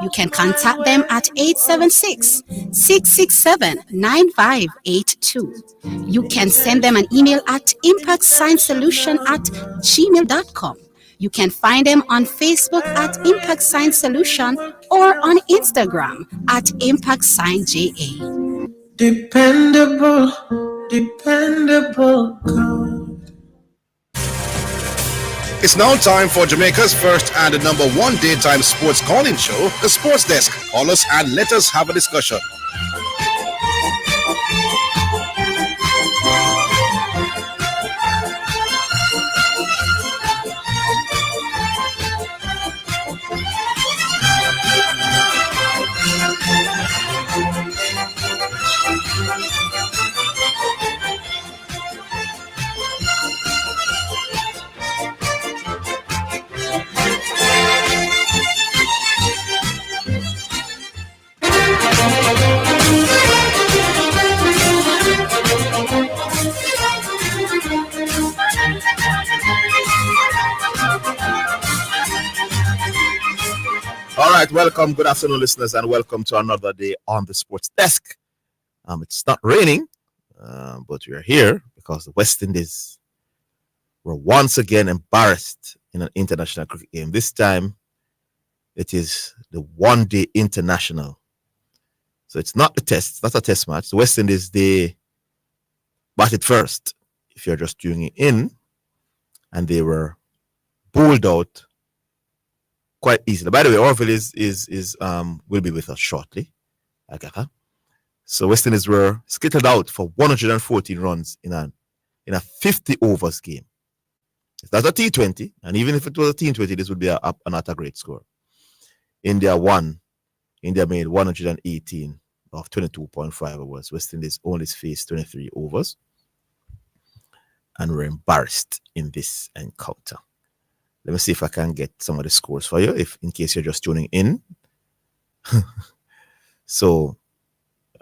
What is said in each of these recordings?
You can contact them at 876-667-9582. You can send them an email at impactscience@gmail.com. You can find them on Facebook at Impact Science Solution or on Instagram at Impact Science JA. Dependable, dependable God. It's now time for Jamaica's first and #1 daytime sports calling show, The Sports Desk. Call us and let us have a discussion. All right, welcome. Good afternoon, listeners, and welcome to another day on the Sports Desk. It's not raining, but we are here because the West Indies were once again embarrassed in an international cricket game. This time, it is the one-day international. So it's not the test. It's not a test match. The West Indies, they batted first, if you're just tuning in, and they were bowled out quite easily. By the way, Orville is will be with us shortly. So West Indies were skittled out for 114 runs in a 50 overs game. That's a T20, and even if it was a T20, this would be not a great score. India won. India made 118 of 22.5 overs. West Indies only faced 23 overs and were embarrassed in this encounter. Let me see if I can get some of the scores for you, if in case you're just tuning in. So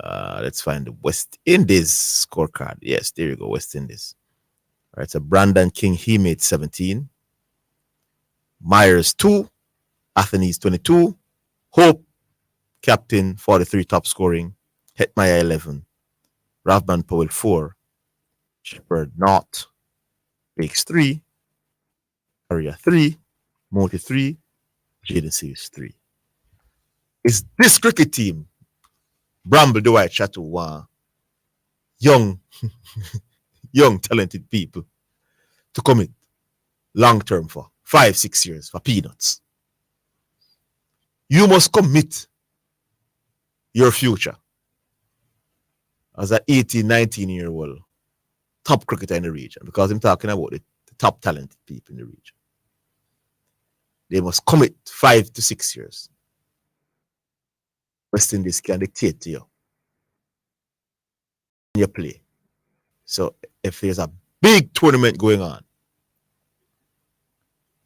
let's find the West Indies scorecard. Yes, there you go, West Indies. All right, so Brandon King, he made 17. Myers 2, Athenes 22, Hope, captain 43, top scoring, Hetmaya 11, Ravman Powell 4, Shepherd not, Bakes 3, Area 3, Moti 3, Jaden Sears 3. Is this cricket team, Bramble Dwight Chateau, young, young talented people to commit long term for 5-6 years for peanuts? You must commit your future as an 18, 19-year-old top cricketer in the region, because I'm talking about the top talented people in the region. They must commit 5 to 6 years. West Indies can dictate to you when you play. So if there's a big tournament going on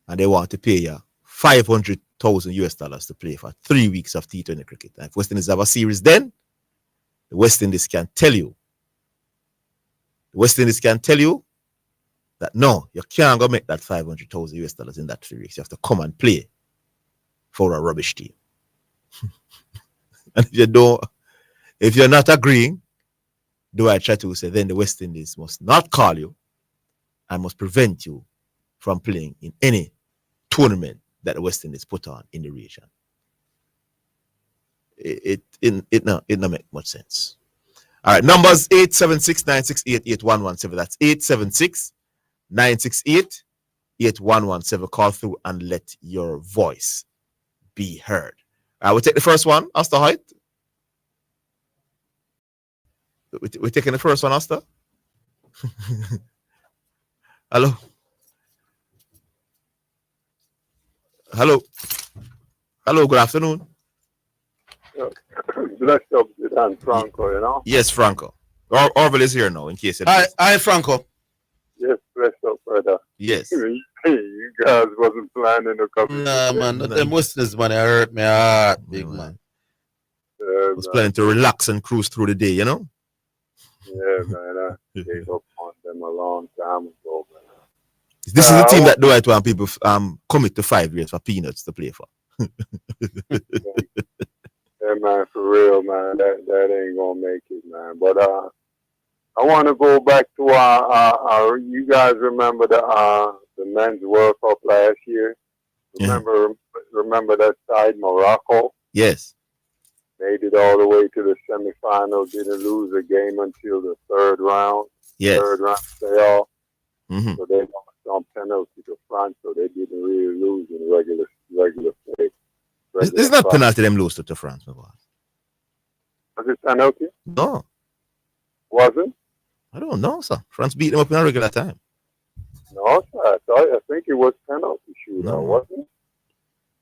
and they want to pay you $500,000 to play for 3 weeks of T20 cricket, and if West Indies have a series, then the West Indies can tell you. The West Indies can tell you that no, you can't go make that $500,000 in that 3 weeks. You have to come and play for a rubbish team. And if you're not agreeing, do I try to say then the West Indies must not call you and must prevent you from playing in any tournament that the West Indies put on in the region. It not make much sense. All right, numbers 876-968-8117. That's 876-968-8117. Call through and let your voice be heard. We'll take the first one, Asta Hoyt. We're taking the first one, Asta. Hello. Hello. Hello, good afternoon. Bless up and Franco, you know? Yes, Franco. Orville is here now, in case it is. Hi, Franco. Yes, bless up, brother. Yes. You guys wasn't planning to come. Nah, man, them Westerners, man, it hurt me heart, big man. I was planning to relax and cruise through the day, you know? Yeah, man. I gave up on them a long time ago, man. This is the team that do it when people commit to 5 years for peanuts to play for. Yeah, man, for real, man. That ain't gonna make it, man. But I want to go back to our. You guys remember the men's World Cup last year? Remember that side, Morocco? Yes. Made it all the way to the semifinals. Didn't lose a game until the third round. Yes. Third round playoff. Mm-hmm. So they lost on penalty to France. So they didn't really lose in regular play. It's not penalty them lose to France, my boy. Was it penalty? No. Wasn't? I don't know, sir. France beat them up in a regular time. No, sir. I think it was penalty shootout, No. wasn't it?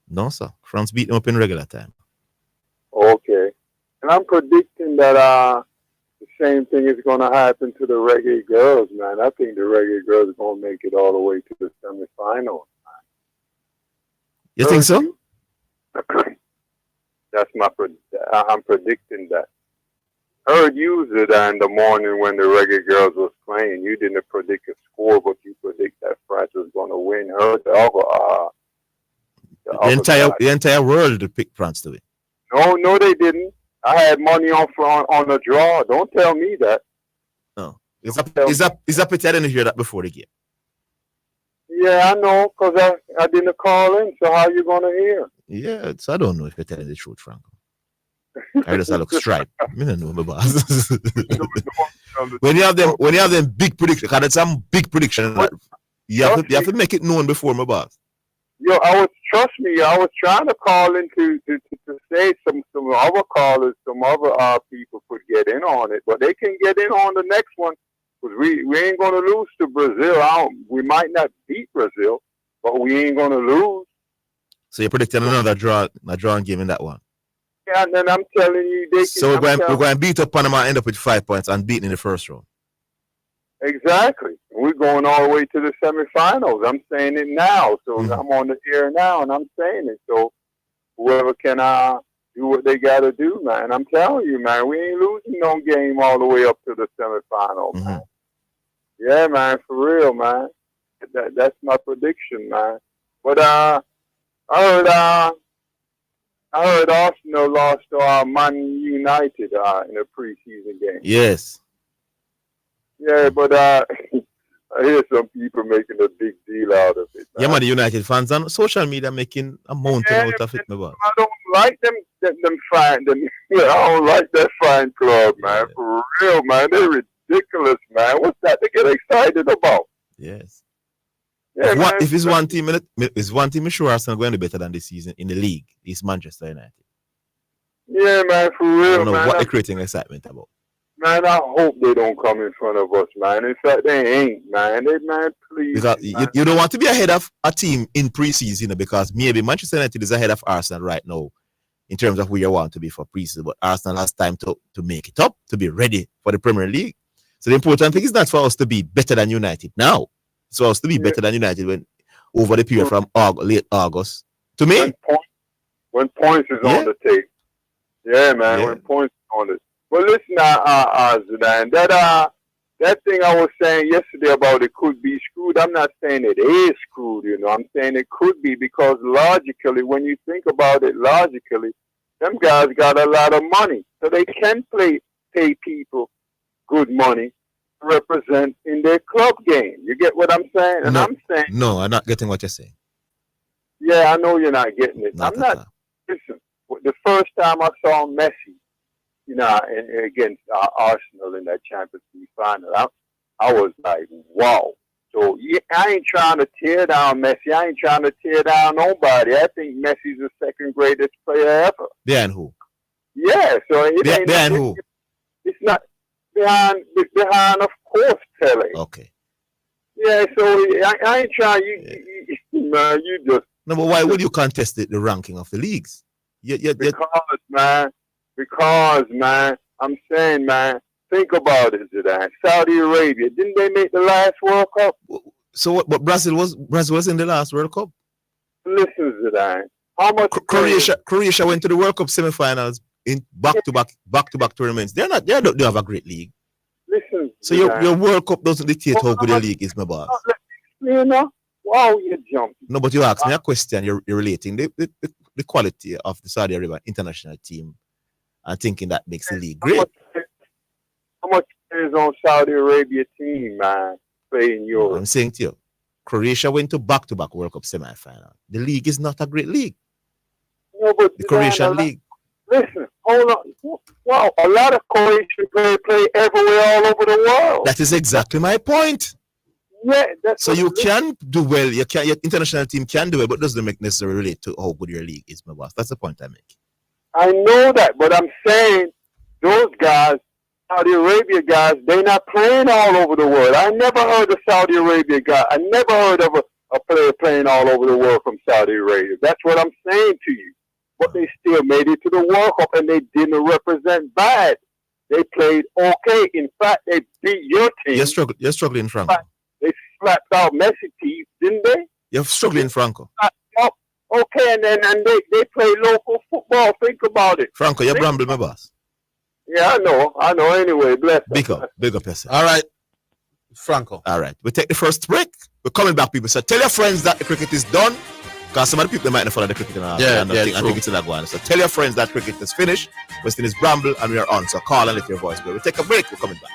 No, sir. France beat them up in regular time. Okay. And I'm predicting that the same thing is going to happen to the Reggae Girls, man. I think the Reggae Girls are going to make it all the way to the semifinals. You think so? That's I'm predicting that. Heard you that in the morning when the Reggae Girls was playing. You didn't predict a score, but you predict that France was going to win. Heard The entire world picked France to win. No, they didn't. I had money on the draw. Don't tell me that. No. Is that pity I didn't hear that before the game? Yeah, I know, because I didn't call in. So how you going to hear? Yeah, so I don't know if you're telling the truth, Franco. I just look striped. I don't know, my boss. when you have them big predictions, because it's some big prediction, you have to make it known before, my boss. Yo, trust me, I was trying to call in to say some other callers, some other people could get in on it, but they can get in on the next one, because we ain't going to lose to Brazil. We might not beat Brazil, but we ain't going to lose. So you're predicting another drawing game in that one? Yeah, and then I'm telling you, we're going to beat up Panama, end up with 5 points and beaten in the first round. Exactly. We're going all the way to the semifinals. I'm saying it now. So I'm on the air now and I'm saying it. So whoever can do what they got to do, man. I'm telling you, man, we ain't losing no game all the way up to the semifinals, man. Yeah, man, for real, man. That's my prediction, man. But I heard Arsenal lost to Man United in a preseason game. Yes. Yeah, but I hear some people making a big deal out of it. Man. Yeah, man, the United fans on social media making a mountain out of it, my boy. I don't like them fan. I don't like that fan club, man. Yeah. For real, man. They're ridiculous, man. What's that to get excited about? Yes. Yeah, if it's one team, I'm sure Arsenal going to be better than this season in the league. It's Manchester United. Yeah, man, for real, I don't know man. what they're creating excitement about. Man, I hope they don't come in front of us, man. In fact, they ain't, man. Man, please. Because man. You don't want to be ahead of a team in preseason, because maybe Manchester United is ahead of Arsenal right now in terms of where you want to be for preseason. But Arsenal has time to make it up, to be ready for the Premier League. So the important thing is not for us to be better than United now. It's for us to be better than United when over the period from late August to May. When points is on the tape. Yeah, man. Yeah. When points is on it. Well, listen, Zidane, that thing I was saying yesterday about it could be screwed, I'm not saying it is screwed, I'm saying it could be, because logically, when you think about it logically, them guys got a lot of money, so they can pay people good money to represent in their club game. You get what I'm saying? And I'm saying... No, I'm not getting what you're saying. Yeah, I know you're not getting it. Listen, the first time I saw Messi, against Arsenal in that Champions League final, I was like, wow. So I ain't trying to tear down Messi. I ain't trying to tear down nobody. I think Messi's the second greatest player ever. Behind who? Yeah. So it ain't behind who? It's not behind, of course, Pele. Okay. Yeah. So I ain't trying. Man, you just. No, but why would you contest the ranking of the leagues? Because, man, I'm saying, man, think about it, Zidane. Saudi Arabia, didn't they make the last World Cup? So what? But Brazil was in the last World Cup. Listen, Zidane, how much? Croatia went to the World Cup semifinals in back-to-back tournaments. They have a great league. Listen, so your World Cup doesn't dictate how good the league is, my boss. Wow, you jumped. No, but you asked me a question. You're relating the the quality of the Saudi Arabia international team and thinking that makes the league How great. much players on Saudi Arabia team, man, play in Europe? I'm saying to you, Croatia went to back-to-back World Cup semi-final. The league is not a great league. No, but The Croatian league. Listen, hold on. Wow, a lot of Croatian players play everywhere all over the world. That is exactly my point. Yeah, that's So what you it is. can do well. Your international team can do well, but it doesn't make necessarily relate to how good your league is, my boss. That's the point I make. I know that, but I'm saying those guys, Saudi Arabia guys, they're not playing all over the world. I never heard of Saudi Arabia guy. I never heard of a player playing all over the world from Saudi Arabia. That's what I'm saying to you. But they still made it to the World Cup and they didn't represent bad. They played okay. In fact, they beat your team. You're struggling, Franco. They slapped out Messi teeth, didn't they? You're struggling, Franco. Okay, and they play local football. Think about it. Franco, you're bramble, my boss. Yeah, I know. Anyway, bless. Big up yourself. All right, Franco. All right, we take the first break. We're coming back, people. So tell your friends that the cricket is done. Because some of the people might not follow the cricket and I think it's in that one. So tell your friends that cricket is finished. Westin is Bramble and we are on. So call and let your voice go. We'll take a break. We're coming back.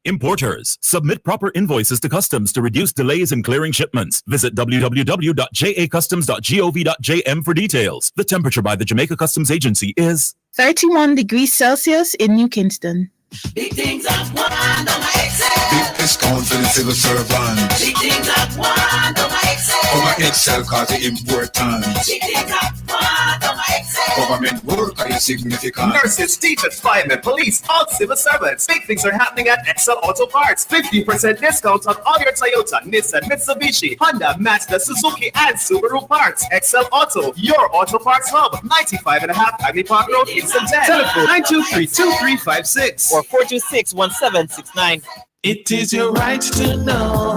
Importers, submit proper invoices to customs to reduce delays in clearing shipments. Visit www.jacustoms.gov.jm for details. The temperature by the Jamaica Customs Agency is 31 degrees Celsius in New Kingston. Big things at one on my Excel. Big discount for the civil servants. Big things at one on my Excel. Our Excel cause the important. Big things at one on my Excel. Government work are significant. Nurses, teachers, firemen, police, all civil servants. Big things are happening at Excel Auto Parts. 50% discount on all your Toyota, Nissan, Mitsubishi, Honda, Mazda, Suzuki, and Subaru parts. Excel Auto, your auto parts hub. 95.5 Agni Park Road, Kingston 10. Telephone 923-2356 or 426-1769. It is your right to know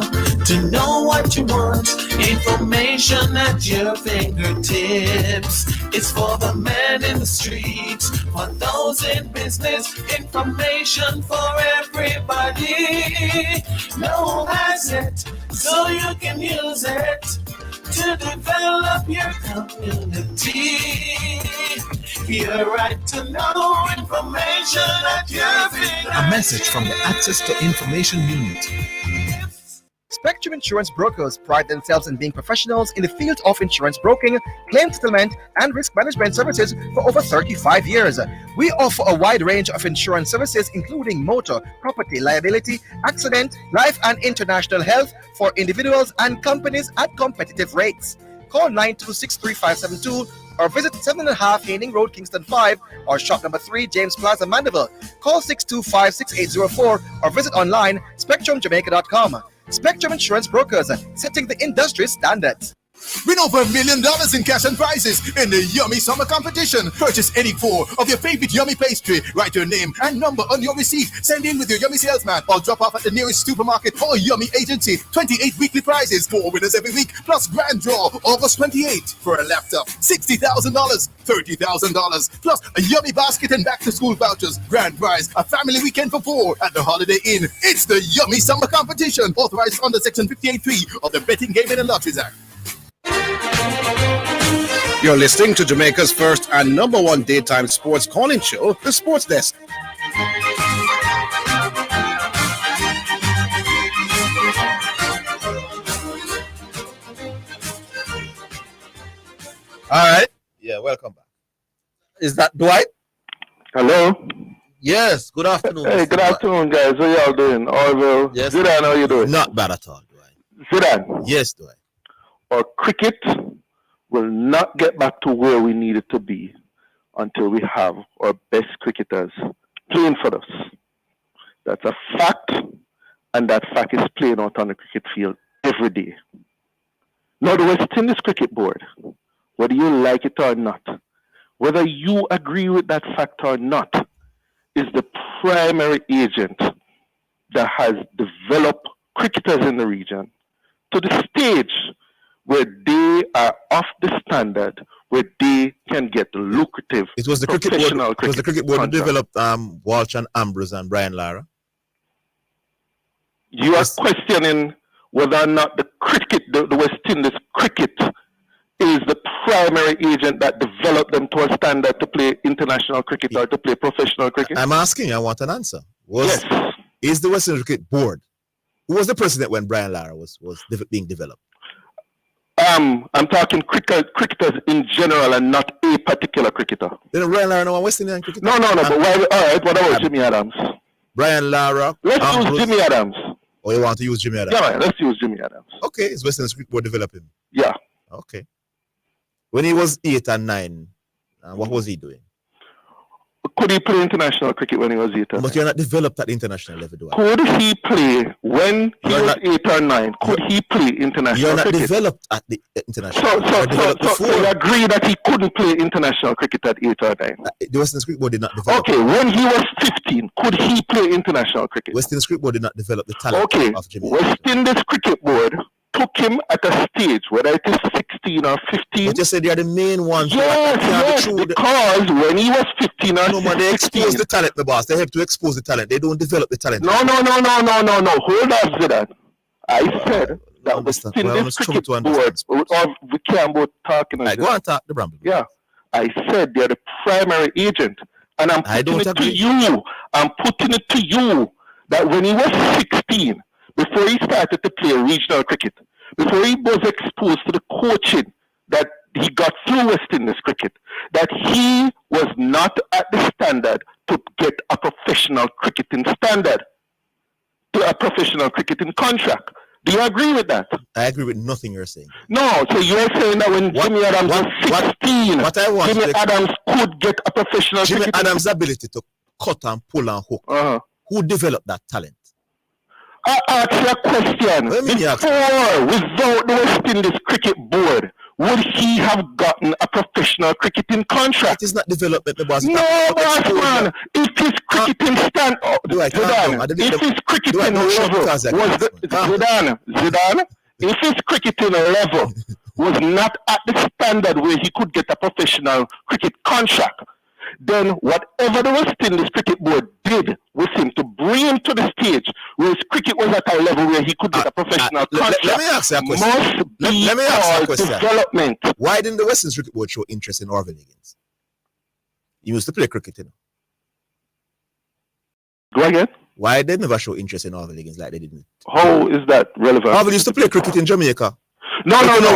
what you want. Information at your fingertips. It's for the man in the streets, for those in business. Information for everybody. No has it, so you can use it to develop your community. Your right to know information at your fingertips. A message from the Access to Information Unit. Spectrum Insurance Brokers pride themselves in being professionals in the field of insurance broking, claim settlement, and risk management services for over 35 years. We offer a wide range of insurance services, including motor, property, liability, accident, life, and international health for individuals and companies at competitive rates. Call 926-3572 or visit 7.5 Haining Road, Kingston 5, or shop number 3, James Plaza, Mandeville. Call 625-6804 or visit online spectrumjamaica.com. Spectrum Insurance Brokers, setting the industry standards. Win over $1 million in cash and prizes in the Yummy Summer Competition. Purchase any 4 of your favorite Yummy pastry. Write your name and number on your receipt. Send in with your Yummy salesman or drop off at the nearest supermarket or Yummy agency. 28 weekly prizes, 4 winners every week, plus grand draw August 28 for a laptop. $60,000, $30,000, plus a Yummy basket and back to school vouchers. Grand prize, a family weekend for 4 at the Holiday Inn. It's the Yummy Summer Competition, authorized under Section 58.3 of the Betting, Gaming and Lotteries Act. You're listening to Jamaica's first and number one daytime sports calling show, The Sports Desk. All right. Yeah, welcome back. Is that Dwight? Hello. Yes. Good afternoon. Hey, good afternoon, guys. How y'all doing? All well. Yes. Zidan, how you doing? Not bad at all, Dwight. Zidan. Yes, Dwight. Our cricket will not get back to where we need it to be until we have our best cricketers playing for us. That's a fact, and that fact is playing out on the cricket field every day. Now, the West Indies Cricket Board, whether you like it or not, whether you agree with that fact or not, is the primary agent that has developed cricketers in the region to the stage where they are off the standard, where they can get lucrative It was the cricket professional board. It was the cricket board that contract. developed Walsh and Ambrose and Brian Lara. You are questioning whether or not the West Indies cricket is the primary agent that developed them to a standard to play international cricket or to play professional cricket. I'm asking you, I want an answer. Yes. Is the West Indies Cricket Board, who was the president when Brian Lara was being developed? I'm talking cricketers in general and not a particular cricketer. Then Brian Lara no one West Indian cricketer? No, but why, all right, what about Jimmy Adams? Brian Lara. Let's use Jimmy Adams. Or you want to use Jimmy Adams? Yeah, man, let's use Jimmy Adams. Okay, is West Indies Cricket Board developing? Yeah. Okay. When he was 8 and 9, what was he doing? Could he play international cricket when he was 8 or 9? But you're not developed at international level, do I? Could he play when he was 8 or 9? Could he play international You're not cricket? developed at the international So you agree that he couldn't play international cricket at 8 or 9? The West Indies Cricket Board did not develop. Okay, when he was 15, could he play international cricket? West Indies Cricket Board did not develop the talent of Jimmy. West Indies Cricket Board took him at a stage, whether it is 16 or 15. But you said they are the main ones. Yes, because when he was 15 or 16. They expose the talent, the boss. They have to expose the talent. They don't develop the talent. No. Hold on, Zidane. I said that West Indies Cricket Board, we can't both talk. Go on, talk the Bramble. Yeah. I said they're the primary agent. And I'm putting it to you. I'm putting it to you that when he was 16, before he started to play regional cricket, before he was exposed to the coaching that he got through West Indies cricket, that he was not at the standard to get a professional cricketing standard, to a professional cricketing contract. Do you agree with that? I agree with nothing you're saying. No, so you're saying that when Jimmy Adams was 16, Jimmy Adams could get a professional Jimmy cricketing... Adams' ability to cut and pull and hook. Who developed that talent? I ask you a question. Before, without the West Indies Cricket Board, would he have gotten a professional cricketing contract? It is not development, the boss. No, boss, man. If his cricketing stand... if his cricketing level was... Zidane, if his cricketing level was not at the standard where he could get a professional cricket contract, then whatever the West Indies Cricket Board did with him to bring him to the stage where his cricket was at a level where he could get a professional contract let me ask you a question. must be Let me ask you a called question. development. Why didn't the West Indies Cricket Board show interest in Orville Higgins? He used to play cricket, you know. Go again? Why they never show interest in Orville Higgins like they didn't? How is that relevant? Orville used to play cricket in Jamaica. No, Zidane. You know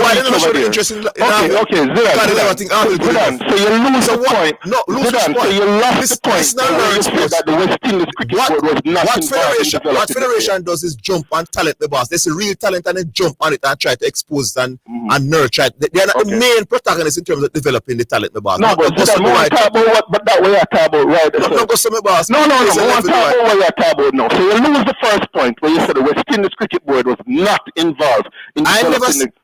why they never showed interest in Okay, Zidane. So you lose the point. No, lose the Zidane, point. so you lost the point. It's not learning sports. That the West Indies Cricket Board was not what federation does is jump on talent, the boss. There's a real talent and they jump on it and try to expose and nurture it. They are not the main protagonists in terms of developing the talent, the boss. No, but Zidane, I talk about what, but that way I talk about right. No, go some boss. No, I want to talk about what you talk about now. So you lose the first point where you said the West Indies Cricket Board was not involved in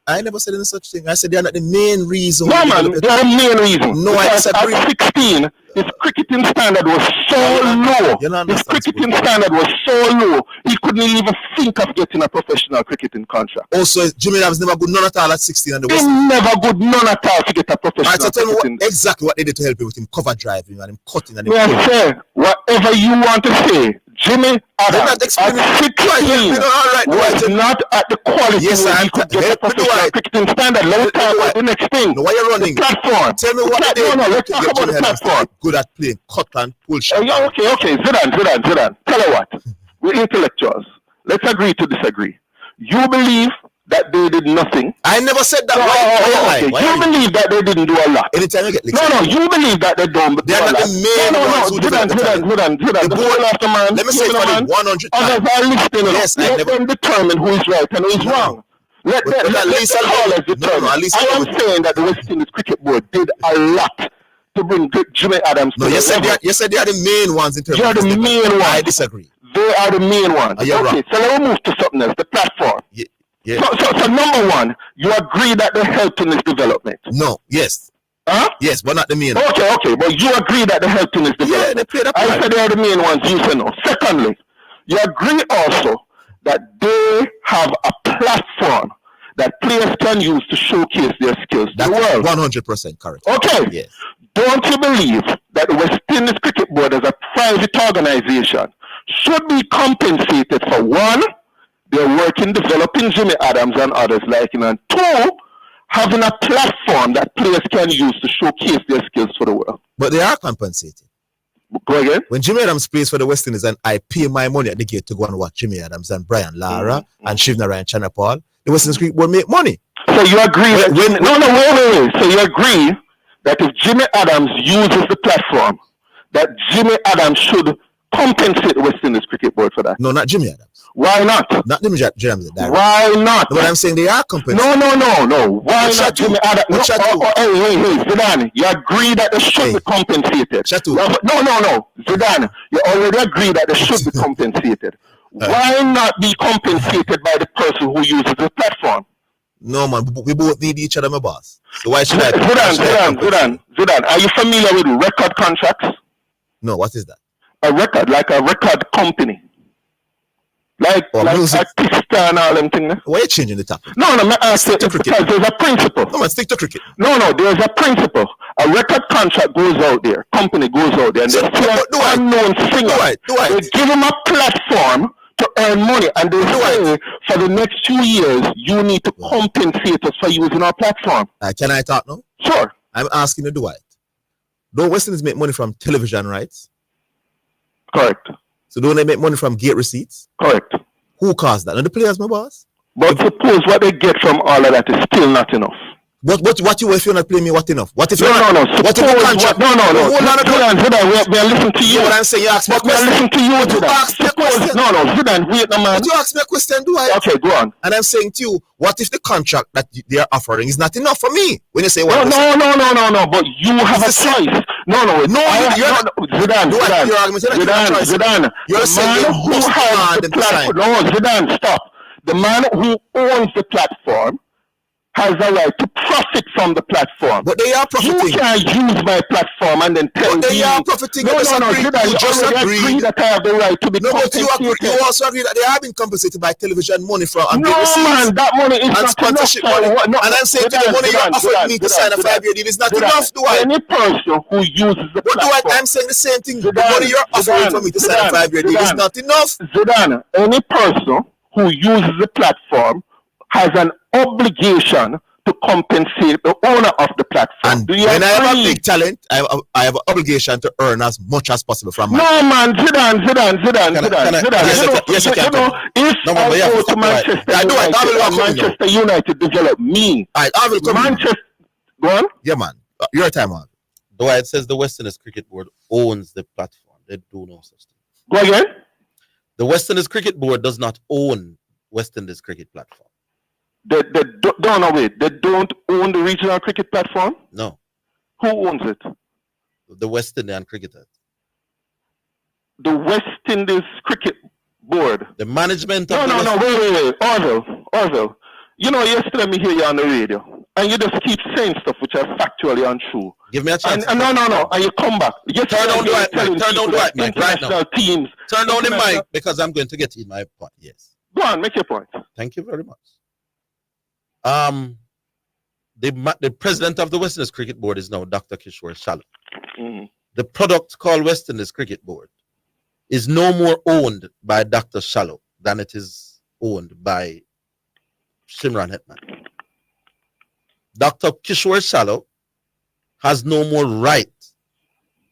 I never said any such thing. I said they are not the main reason. No, man, they are the main reason. No, I disagree. At 16, his cricketing standard was so low. His cricketing standard was so low, he couldn't even think of getting a professional cricketing contract. Also, Jimmy Adams never good none at all at 16. And he never good none at all to get a professional so tell me cricketing. exactly what they did to help you with him cover driving and him cutting and him I say, whatever you want to say, Jimmy Adams at 16 was not at the quality where he could get a professional cricketing standard. Let's talk about the next thing. No, why you running? The platform. Tell me what they did. Let's talk about the platform. Good at playing cut and pull shot. Okay. Zidane. Tell you what. We're intellectuals. Let's agree to disagree. You believe that they did nothing. I never said that. You believe that they didn't do a lot. Anytime you get you believe that they don't do a lot. The main ones who develop the talent. The board after man. Let me say it for the 100 times. Others are listening. Yes, let them determine who is right and who is wrong. Let the callers determine. I am saying that the West Indies Cricket Board did a lot to bring Jimmy Adams to the level. You said they are the main ones in terms of the main ones. I disagree. They are the main ones. Okay, wrong. So let me move to something else, the platform. Yeah. So number one, you agree that they helped in this development? No, yes. Huh? Yes, but not the main. Okay, but you agree that the health team is developed. Yeah, they play the I part. said they are the main ones. You said no. Secondly, you agree also that they have a platform that players can use to showcase their skills to the world. 100% correct. Okay. Yes. Don't you believe that the West Indies Cricket Board, as a private organization, should be compensated for one, their work in developing Jimmy Adams and others like him, and two, having a platform that players can use to showcase their skills for the world? But they are compensated. Go again? When Jimmy Adams plays for the West Indies and I pay my money at the gate to go and watch Jimmy Adams and Brian Lara and Shivnara and Chana Paul, the West Indies Cricket Board make money. So you agree that wait. So you agree that if Jimmy Adams uses the platform, that Jimmy Adams should compensate the West Indies Cricket Board for that? No, not Jimmy Adams. Why not? Not Jimmy Adams. Why not? No, but I'm saying they are compensated. No. Why not Jimmy Adams? No, hey, Zidane, you agree that they should be compensated. No. Zidane, you already agree that they should be compensated. Why not be compensated by the person who uses the platform? No, man, we both need each other, my boss. So why should I? Zidane, are you familiar with record contracts? No, what is that? A record, like a record company. Like music. Artista and all them things. Why are you changing the topic? No, because there's a principle. No, man, stick to cricket. No, there's a principle. A record contract goes out there, company goes out there, and they see an unknown singer. They give him a platform to earn money, and they say, for the next 2 years, you need to compensate us for using our platform. Can I talk now? Sure. I'm asking you, do it. Don't West Indies make money from television rights? Correct. So don't they make money from gate receipts? Correct. Who caused that? And the players, my boss? But suppose what they get from all of that is still not enough. What you if you're not playing me? What enough? What if No. What if the contract? No. Hold on, Zidane, we are listening to you. What I'm saying, you ask me a question. We are listening to you. You ask me a question. No, Zidane, wait a man. But you ask me a question, do I? Okay, go on. And I'm saying to you, what if the contract that they are offering is not enough for me? When you say what? No. But you have a choice. No. Zidane. You're saying who has the platform. No, Zidane, stop. The man who owns the platform has a right to profit from the platform. But they are profiting. You can't use my platform and then tell me. But they are profiting. No, you just agree that I have the right to be compensated. But you also agree that they have been compensated by television money from No, man, that money is not sponsorship enough. Money. And I'm saying the money you offered me to sign a 5-year deal is not enough, do I? Any person who uses the platform. I'm saying the same thing. The money you're offering for me to sign a 5-year deal is not enough. Zidane, any person who uses the platform has an obligation to compensate the owner of the platform. And when I have a big talent, I have an obligation to earn as much as possible from my. No, man, Zidane. Yes, I can. If I go to Manchester United develop me. I will come. Manchester. Go on. Yeah, man. Your time on. The way it says the West Indies Cricket Board owns the platform. They do no such thing. Go again. The West Indies Cricket Board does not own West Indies Cricket platform. They don't own the regional cricket platform? No. Who owns it? The West Indian cricketers. The West Indies Cricket Board. The management of wait. Orville. You know, yesterday me hear you on the radio, and you just keep saying stuff which are factually untrue. Give me a chance. No, and you come back. Turn down the mic right now. Teams. Turn down the mic because I'm going to get in my point. Yes. Go on, make your point. Thank you very much. The president of the West Indies Cricket Board is now Dr. Kishore Shallow. Mm-hmm. The product called West Indies Cricket Board is no more owned by Dr. Shallow than it is owned by Shimran Hetman. Dr. Kishore Shallow has no more right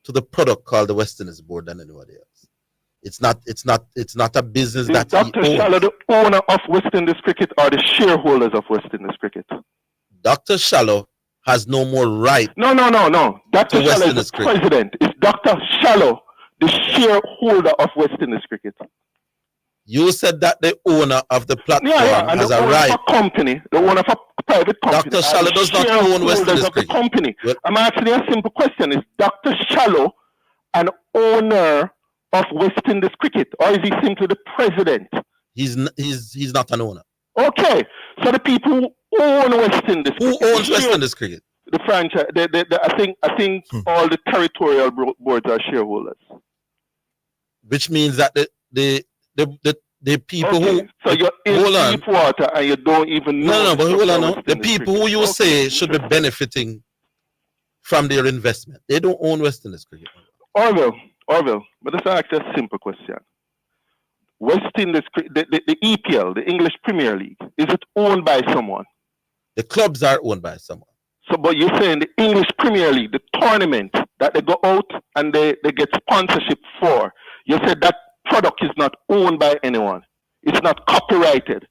to the product called the West Indies Board than anybody else. It's not a business that Dr. Shallow the owner of West Indies Cricket or the shareholders of West Indies Cricket? Dr. Shallow has no more right. No. Dr. Shallow is the president. Is Dr. Shallow the shareholder of West Indies Cricket? You said that the owner of the platform and has the a owner right. Of a company, the owner of a private company. Dr. Shallow does not own West Indies Cricket. Company. I'm asking you a simple question: is Dr. Shallow an owner of West Indies Cricket, or is he simply the president? He's not an owner. Okay, so the people who own West Indies. Who owns West Indies Cricket? The franchise. I think all the territorial boards are shareholders. Which means that the people who so you're in deep water and you don't even know. No, but hold on. No. The people who you say should be benefiting from their investment, they don't own West Indies Cricket. Orville, but let's ask a simple question. West Indies, the EPL, the English Premier League, is it owned by someone? The clubs are owned by someone. So, but you're saying the English Premier League, the tournament that they go out and they get sponsorship for, you said that product is not owned by anyone. It's not copyrighted.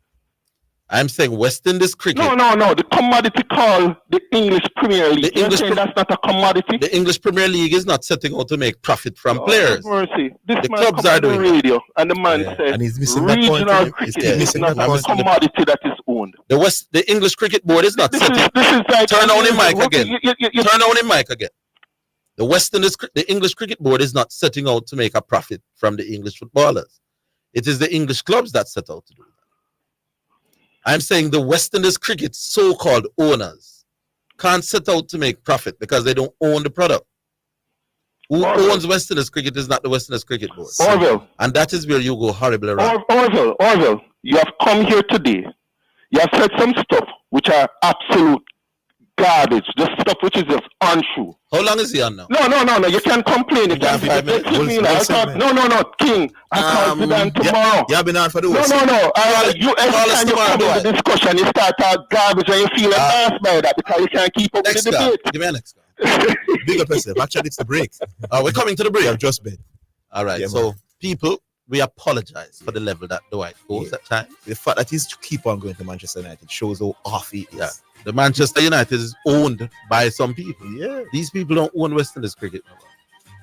I'm saying West Indies Cricket. No. The commodity called the English Premier League. That's not a commodity. The English Premier League is not setting out to make profit from players. Mercy. This the man clubs are doing radio, and the man said, and he's missing regional that point. cricket is not a commodity that is owned. The English Cricket Board is not setting. This is like turn on the mic again. Turn on the mic again. The English Cricket Board is not setting out to make a profit from the English footballers. It is the English clubs that set out to do that. I'm saying the West Indies Cricket so-called owners can't set out to make profit because they don't own the product. Who owns West Indies Cricket is not the West Indies Cricket Board. Orville. And that is where you go horribly wrong. Orville, you have come here today. You have said some stuff which are absolute garbage, just stuff which is just untrue. How long is he on now? No. You can't complain. You can't be No, King. I can't be done tomorrow. You have been on for the No. You every time you come in the discussion, you start talking garbage and you feel embarrassed by that because you can't keep up with the debate. Give me a next guy. Big up yourself. Actually, it's the break. We're coming to the break. I've just been. All right. Yeah, so, man. people, we apologize for the level that Dwight goes at times. The fact that he's to keep on going to Manchester United shows how off he is. Yeah. The Manchester United is owned by some people. Yeah. These people don't own West Indies Cricket.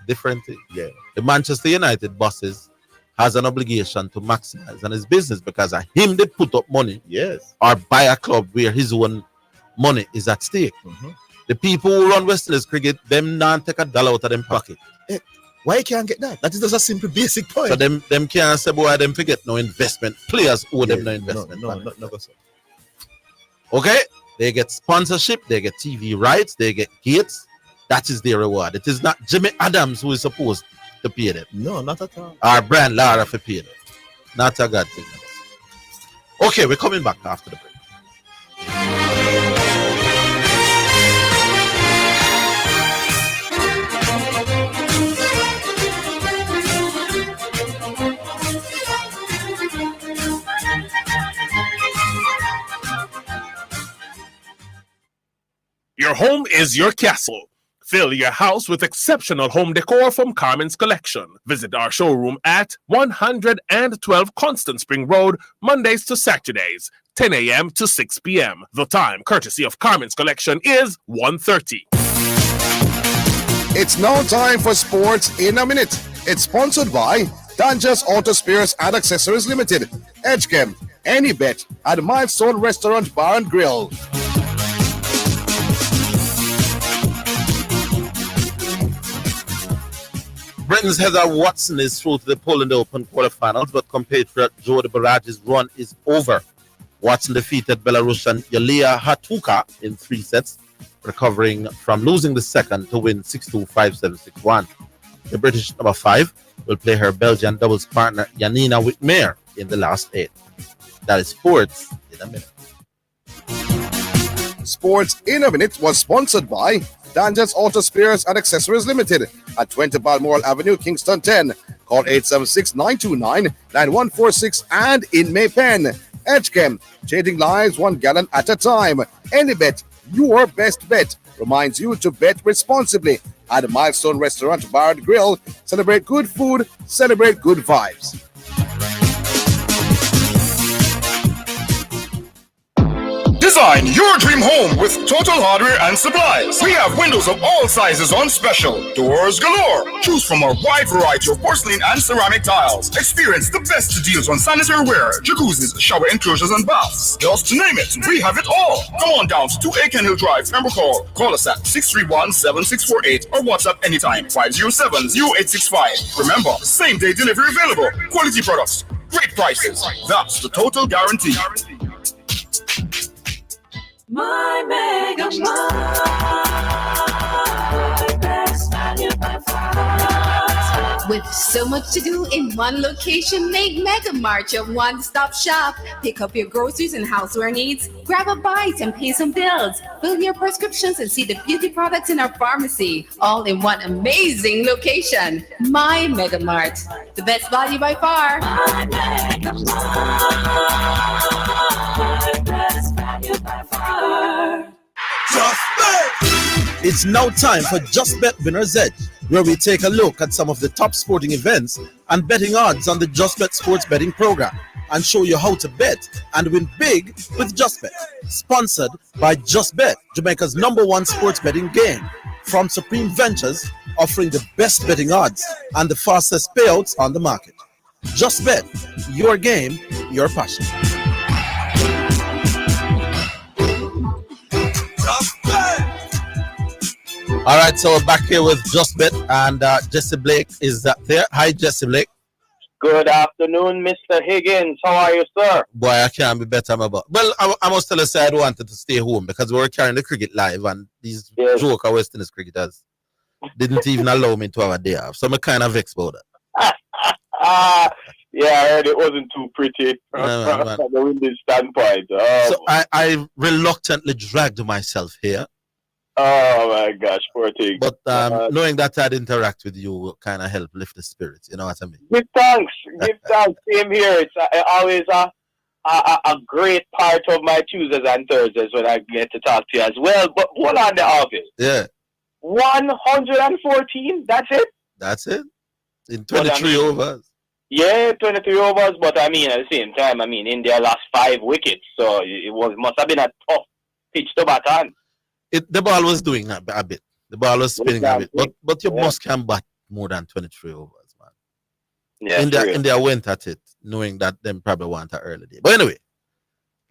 Different thing. Yeah. The Manchester United bosses has an obligation to maximize on his business because of him they put up money. Yes. Or buy a club where his own money is at stake. Mm-hmm. The people who run West Indies Cricket, them not take a dollar out of them pocket. Why you can't get that? That is just a simple basic point. So them can't say, boy, them forget no investment. Players owe them no investment. No. Okay? They get sponsorship, they get TV rights, they get gates. That is their reward. It is not Jimmy Adams who is supposed to pay them. No, not at all. Or Brian Lara for pay them. Not a good thing. Okay, we're coming back after the break. Your home is your castle. Fill your house with exceptional home decor from Carmen's Collection. Visit our showroom at 112 Constant Spring Road, Mondays to Saturdays, 10 a.m. to 6 p.m. The time, courtesy of Carmen's Collection, is 1:30. It's now time for Sports in a Minute. It's sponsored by Dangerous Auto Spares and Accessories Limited, Edgechem, Any Bet, and Milestone Restaurant Bar and Grill. Britain's Heather Watson is through to the Poland Open quarterfinals, but compatriot Jody Barage's run is over. Watson defeated Belarusian Yulia Hatuka in 3 sets, recovering from losing the second to win 6-2, 5-7, 6-1. The British number 5 will play her Belgian doubles partner Janina Whitmire in the last 8. That is Sports in a Minute. Sports in a Minute was sponsored by Dangerous Auto Spares and Accessories Limited at 20 Balmoral Avenue, Kingston 10. Call 876-929-9146 and in Maypen. Edgechem, changing lives 1 gallon at a time. Any Bet, your best bet, reminds you to bet responsibly. At Milestone Restaurant Bar and Grill, celebrate good food, celebrate good vibes. Design your dream home with Total Hardware and Supplies. We have windows of all sizes on special. Doors galore. Choose from our wide variety of porcelain and ceramic tiles. Experience the best deals on sanitary ware, jacuzzis, shower enclosures, and baths. Just to name it, we have it all. Come on down to 2 Aiken Hill Drive, Pembroke. Call us at 631-7648 or WhatsApp anytime 507-0865. Remember, same day delivery available. Quality products, great prices. That's the Total Guarantee. My Mega Mart. So much to do in one location. Make Mega Mart your one-stop shop. Pick up your groceries and houseware needs. Grab a bite and pay some bills. Fill your prescriptions and see the beauty products in our pharmacy. All in one amazing location. My Mega Mart. The best value by far. My Mega Mart. Best value by far. Just Bet! It's now time for Just Bet Winner's Edge, where we take a look at some of the top sporting events and betting odds on the Just Bet sports betting program and show you how to bet and win big with Just Bet. Sponsored by Just Bet, Jamaica's #1 sports betting game. From Supreme Ventures, offering the best betting odds and the fastest payouts on the market. Just Bet, your game, your passion. All right, so we're back here with Just Bet, and Jesse Blake is there. Hi, Jesse Blake. Good afternoon, Mr. Higgins. How are you, sir? Boy, I can't be better, my boy. Well, I must tell you, I wanted to stay home because we were carrying the cricket live, and these joker West Indies cricketers didn't even allow me to have a day off. So I'm kind of vexed about that. Yeah, I heard it wasn't too pretty from the Windies standpoint. So I reluctantly dragged myself here. Oh my gosh, poor thing. But knowing that I'd interact with you kind of help lift the spirits. You know what I mean? Give thanks. Same here. It's always a great part of my Tuesdays and Thursdays when I get to talk to you as well. But hold on the office. Yeah. 114. That's it. That's it. In 23 overs. Yeah, 23 overs. But I mean, at the same time, India lost 5 wickets, so it must have been a tough pitch to bat on. The ball was doing a bit. The ball was spinning a bit. But your boss can bat more than 23 overs, man. Yeah, India went at it, knowing that them probably want an early day. But anyway,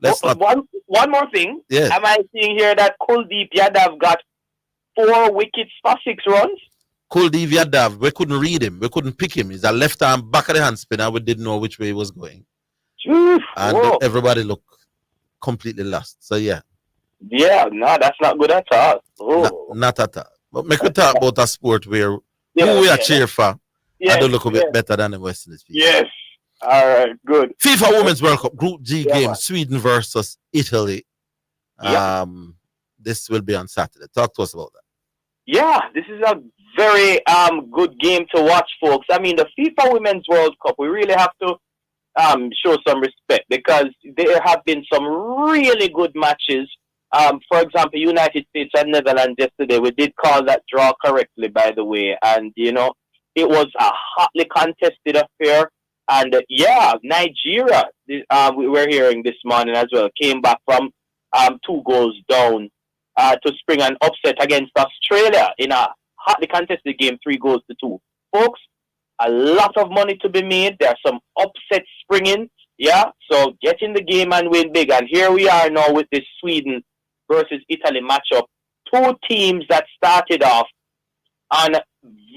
let's not... One more thing. Yes. Am I seeing here that Kuldeep Yadav got 4 wickets for 6 runs? Kuldeep Yadav, we couldn't read him. We couldn't pick him. He's a left-arm back of the hand spinner. We didn't know which way he was going. And everybody looked completely lost. So, yeah. Yeah, no, that's not good at all. Not at all. But make we talk about a sport where who we are cheer for. I do look a bit better than the West Indies. Yes. All right, good. FIFA Women's World Cup Group G game, man. Sweden versus Italy. This will be on Saturday. Talk to us about that. Yeah, this is a very good game to watch, folks. The FIFA Women's World Cup, we really have to show some respect because there have been some really good matches. For example, United States and Netherlands yesterday, we did call that draw correctly, by the way. And, it was a hotly contested affair. And, Nigeria, we were hearing this morning as well, came back from 2 goals down to spring an upset against Australia in a hotly contested game, 3 goals to 2. Folks, a lot of money to be made. There are some upsets springing. Yeah, so get in the game and win big. And here we are now with this Sweden versus Italy matchup. 2 teams that started off on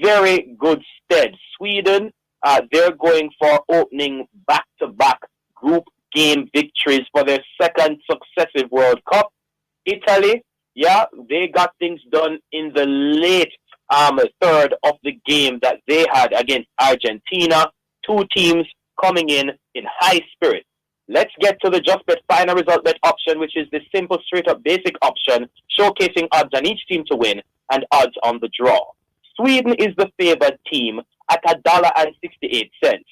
very good stead. Sweden, they're going for opening back-to-back group game victories for their 2nd successive World Cup. Italy, they got things done in the late 3rd of the game that they had against Argentina. 2 teams coming in high spirit. Let's get to the Just Bet final result bet option, which is the simple, straight-up, basic option, showcasing odds on each team to win and odds on the draw. Sweden is the favored team at $1.68.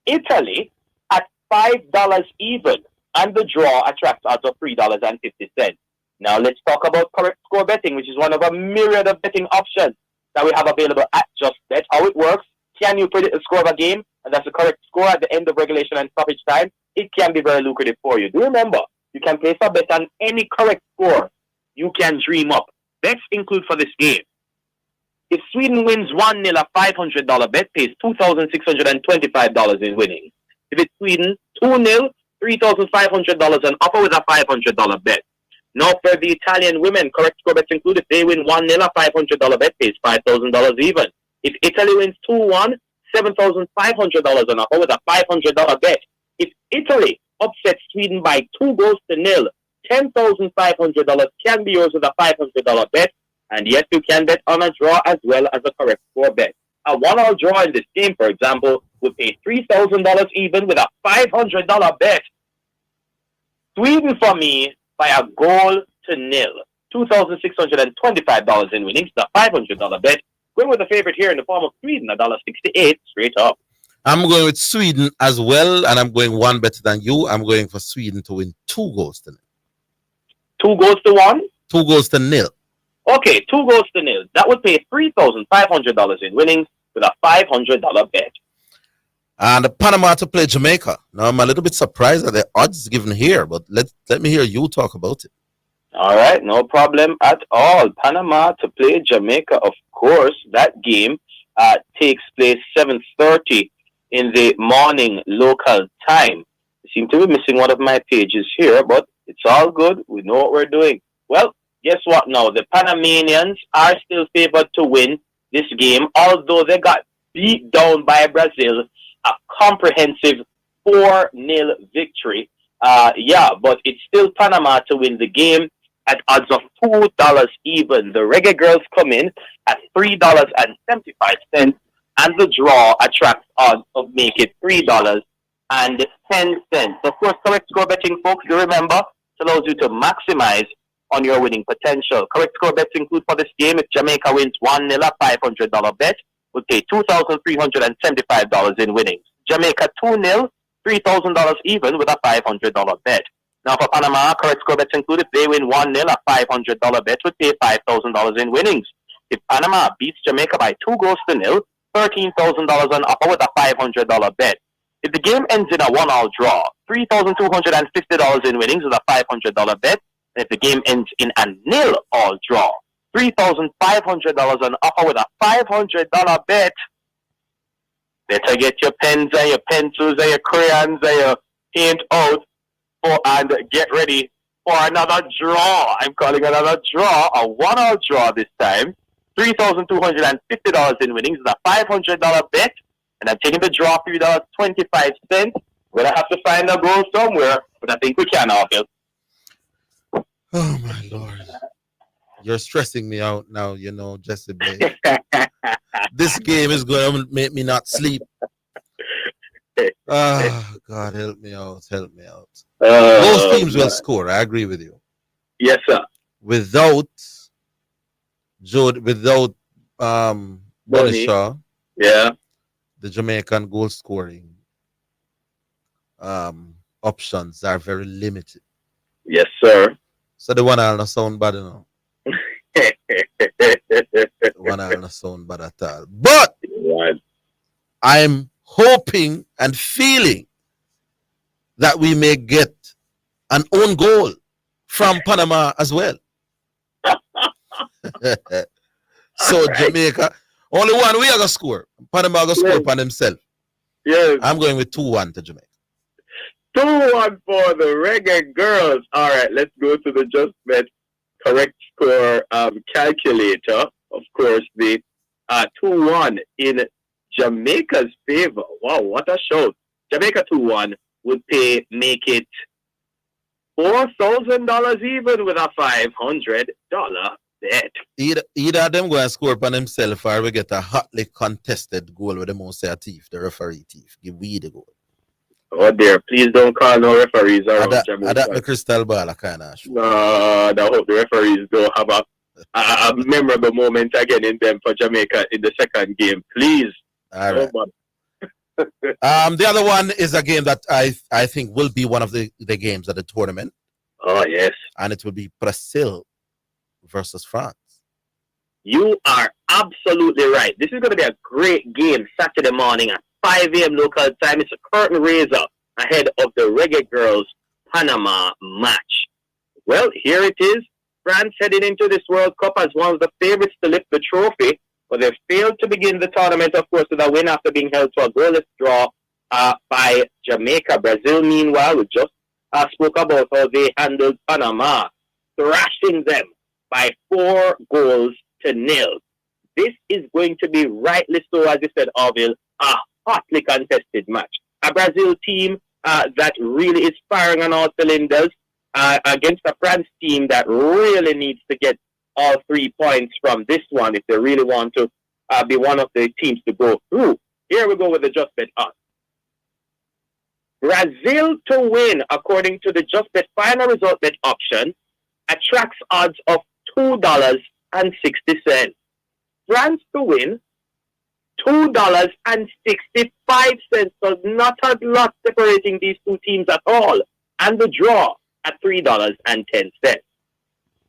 Italy at $5 even, and the draw attracts odds of $3.50. Now let's talk about correct score betting, which is one of a myriad of betting options that we have available at Just Bet. How it works: can you predict the score of a game, and that's the correct score at the end of regulation and stoppage time? It can be very lucrative for you. Do remember, you can place a bet on any correct score you can dream up. Bets include for this game: if Sweden wins 1-0, a $500 bet pays $2,625 in winnings. If it's Sweden 2-0, $3,500 an offer with a $500 bet. Now for the Italian women, correct score bets include: if they win 1-0, a $500 bet pays $5,000 even. If Italy wins 2-1, $7,500 an offer with a $500 bet. If Italy upsets Sweden by 2 goals to 0, $10,500 can be yours with a $500 bet. And yes, you can bet on a draw as well as a correct score bet. A 1-all draw in this game, for example, would pay $3,000 even with a $500 bet. Sweden for me by a goal to nil. $2,625 in winnings, the $500 bet. Going with the favorite here in the form of Sweden, $1.68 straight up. I'm going with Sweden as well, and I'm going one better than you. I'm going for Sweden to win 2 goals to nil. 2 goals to 1? 2 goals to nil. Okay, 2 goals to nil. That would pay $3,500 in winnings with a $500 bet. And Panama to play Jamaica. Now, I'm a little bit surprised at the odds given here, but let me hear you talk about it. All right, no problem at all. Panama to play Jamaica, of course. That game takes place 7:30 in the morning local time. I seem to be missing one of my pages here, but it's all good. We know what we're doing. Well, guess what now? The Panamanians are still favored to win this game, although they got beat down by Brazil, a comprehensive 4-0 victory. But it's still Panama to win the game at odds of $2 even. The Reggae Girls come in at $3.75, and the draw attracts odds of make it $3.10. Of course, correct score betting, folks, you remember, it allows you to maximize on your winning potential. Correct score bets include for this game, if Jamaica wins 1-0, a $500 bet would pay $2,375 in winnings. Jamaica 2-0, $3,000 even with a $500 bet. Now for Panama, correct score bets include if they win 1-0, a $500 bet would pay $5,000 in winnings. If Panama beats Jamaica by 2 goals to nil, $13,000 on offer with a $500 bet. If the game ends in a 1-all draw, $3,250 in winnings with a $500 bet. And if the game ends in a 0-all draw, $3,500 on offer with a $500 bet. Better get your pens and your pencils and your crayons and your paint out and get ready for another draw. I'm calling another draw, a 1-all draw this time. $3,250 in winnings with a $500 bet. And I'm taking the draw $3.25. We're going to have to find a goal somewhere, but I think we can, Arthur. Oh, my Lord. You're stressing me out now, Jesse Bay. This game is going to make me not sleep. Oh, God, help me out. Both teams will score. I agree with you. Yes, sir. Without Bonnie Shaw, yeah, the Jamaican goal scoring options are very limited. Yes, sir. So the one not sound bad enough. The one not sound bad at all. But I'm hoping and feeling that we may get an own goal from Panama as well. So right. Jamaica, only one we are going to score. Panama going to score upon themselves. Yes. I'm going with 2-1 to Jamaica. 2-1 for the Reggae Girls. All right, let's go to the Just Bet correct score calculator. Of course, the 2-1 in Jamaica's favor. Wow, what a show. Jamaica 2-1 would make it $4,000 even with a $500 bet. Either of them go and score upon themselves, or we get a hotly contested goal with them won't say a thief, the referee thief. Give we the goal. Oh dear, please don't call no referees around Jamaica. I got the crystal ball, I kind of. No, I hope the referees don't have a memorable moment again in them for Jamaica in the second game, please. All right. The other one is a game that I think will be one of the games at the tournament. Oh, yes. And it will be Brazil versus France. You are absolutely right. This is going to be a great game Saturday morning at 5 a.m. local time. It's a curtain raiser ahead of the Reggae Girls Panama match. Well, here it is. France heading into this World Cup as one of the favorites to lift the trophy, but they failed to begin the tournament, of course, with a win after being held to a goalless draw by Jamaica. Brazil, meanwhile, we just spoke about how they handled Panama, thrashing them by 4 goals to nil. This is going to be, rightly so, as you said, Orville, a hotly contested match. A Brazil team that really is firing on all cylinders against a France team that really needs to get all 3 points from this one if they really want to be one of the teams to go through. Here we go with the Just Bet odds. Brazil to win, according to the Just Bet final result bet option, attracts odds of $2.60. France to win, $2.65. So not a lot separating these two teams at all. And the draw at $3.10.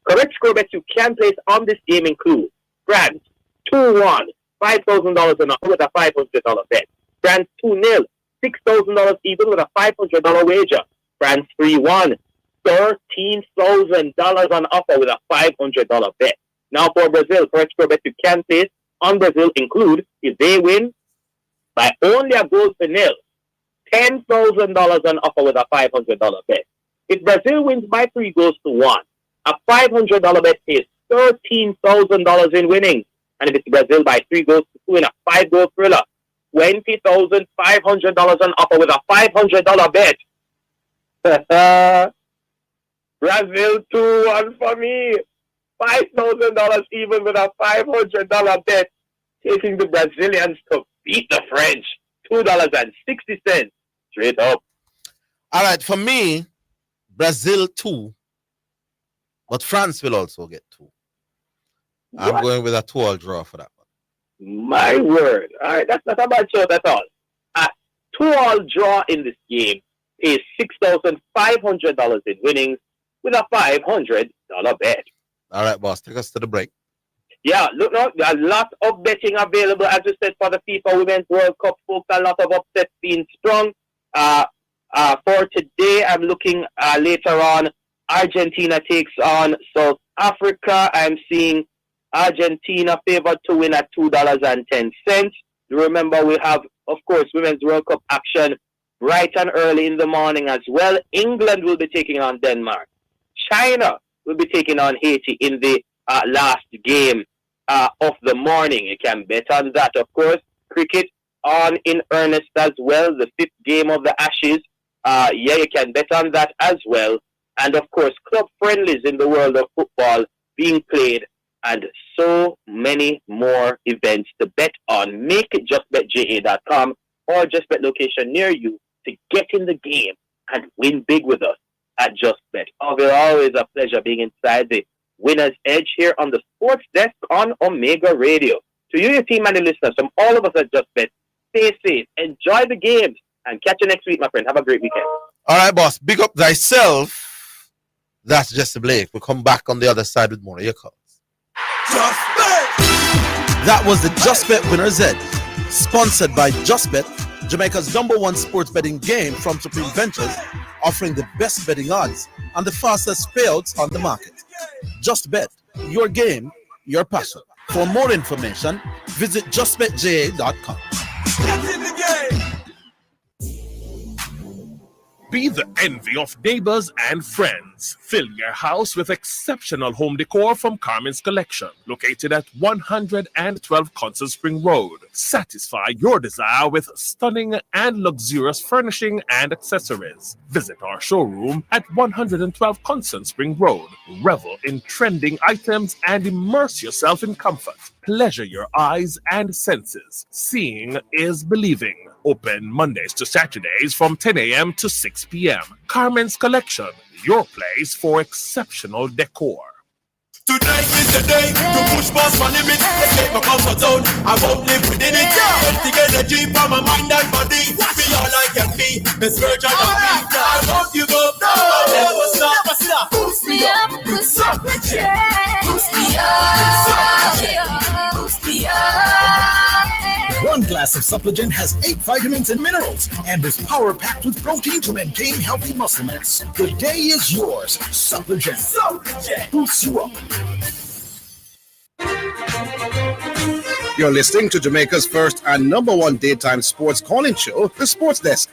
Correct score bets you can place on this game include France 2-1, $5,000 and with a $500 bet. France 2-0, $6,000 even with a $500 wager. France 3-1, $13,000 on offer with a $500 bet. Now for Brazil, correct score bets you can place on Brazil include, if they win by only a goal to nil, $10,000 on offer with a $500 bet. If Brazil wins by 3 goals to 1, a $500 bet pays $13,000 in winnings. And if it's Brazil by 3 goals to 2 in a 5-goal thriller, $20,500 on offer with a $500 bet. Brazil 2-1 for me. $5,000 even with a $500 bet. Taking the Brazilians to beat the French. $2.60 straight up. All right, for me, Brazil 2, but France will also get 2. I'm going with a 2-all draw for that one. My word. All right, that's not a bad shot at all. A 2-all draw in this game is $6,500 in winnings with a $500 bet. All right, boss, take us to the break. Yeah, look, no, a lot of betting available, as you said, for the FIFA Women's World Cup, folks. A lot of upsets being strong. For today, I'm looking later on. Argentina takes on South Africa. I'm seeing Argentina favored to win at $2.10. Remember, we have, of course, Women's World Cup action bright and early in the morning as well. England will be taking on Denmark. China will be taking on Haiti in the last game of the morning. You can bet on that, of course. Cricket on in earnest as well. The 5th game of the Ashes. You can bet on that as well. And, of course, club friendlies in the world of football being played. And so many more events to bet on. Make justbetja.com or JustBet location near you to get in the game and win big with us at JustBet. Always a pleasure being inside the Winner's Edge here on the Sports Desk on Omega Radio. To you, your team, and the listeners, from all of us at JustBet, stay safe, enjoy the games, and catch you next week, my friend. Have a great weekend. All right, boss. Big up thyself. That's Jesse Blake. We'll come back on the other side with more of your calls. That was the Just Bet Winner's Edge, sponsored by Just Bet, Jamaica's #1 sports betting game from Supreme Ventures, offering the best betting odds and the fastest payouts on the market. Just Bet, your game, your passion. For more information, visit justbetja.com. Be the envy of neighbors and friends. Fill your house with exceptional home decor from Carmen's Collection, located at 112 Constant Spring Road. Satisfy your desire with stunning and luxurious furnishing and accessories. Visit our showroom at 112 Constant Spring Road. Revel in trending items and immerse yourself in comfort. Pleasure your eyes and senses. Seeing is believing. Open Mondays to Saturdays from 10 a.m. to 6 p.m. Carmen's Collection, your place for exceptional decor. Tonight is the day to push past my limit. Escape my comfort zone. I won't live within it. Take energy from my mind and body. Be all I can be. This virgin of me. I won't give up. No, I'll never stop. Boost me up. Boost up. Boost me up. Boost me up. One glass of Suppligent has 8 vitamins and minerals and is power-packed with protein to maintain healthy muscle mass. The day is yours. Suppligent. Boosts you up. You're listening to Jamaica's first and #1 daytime sports calling show, The Sports Desk.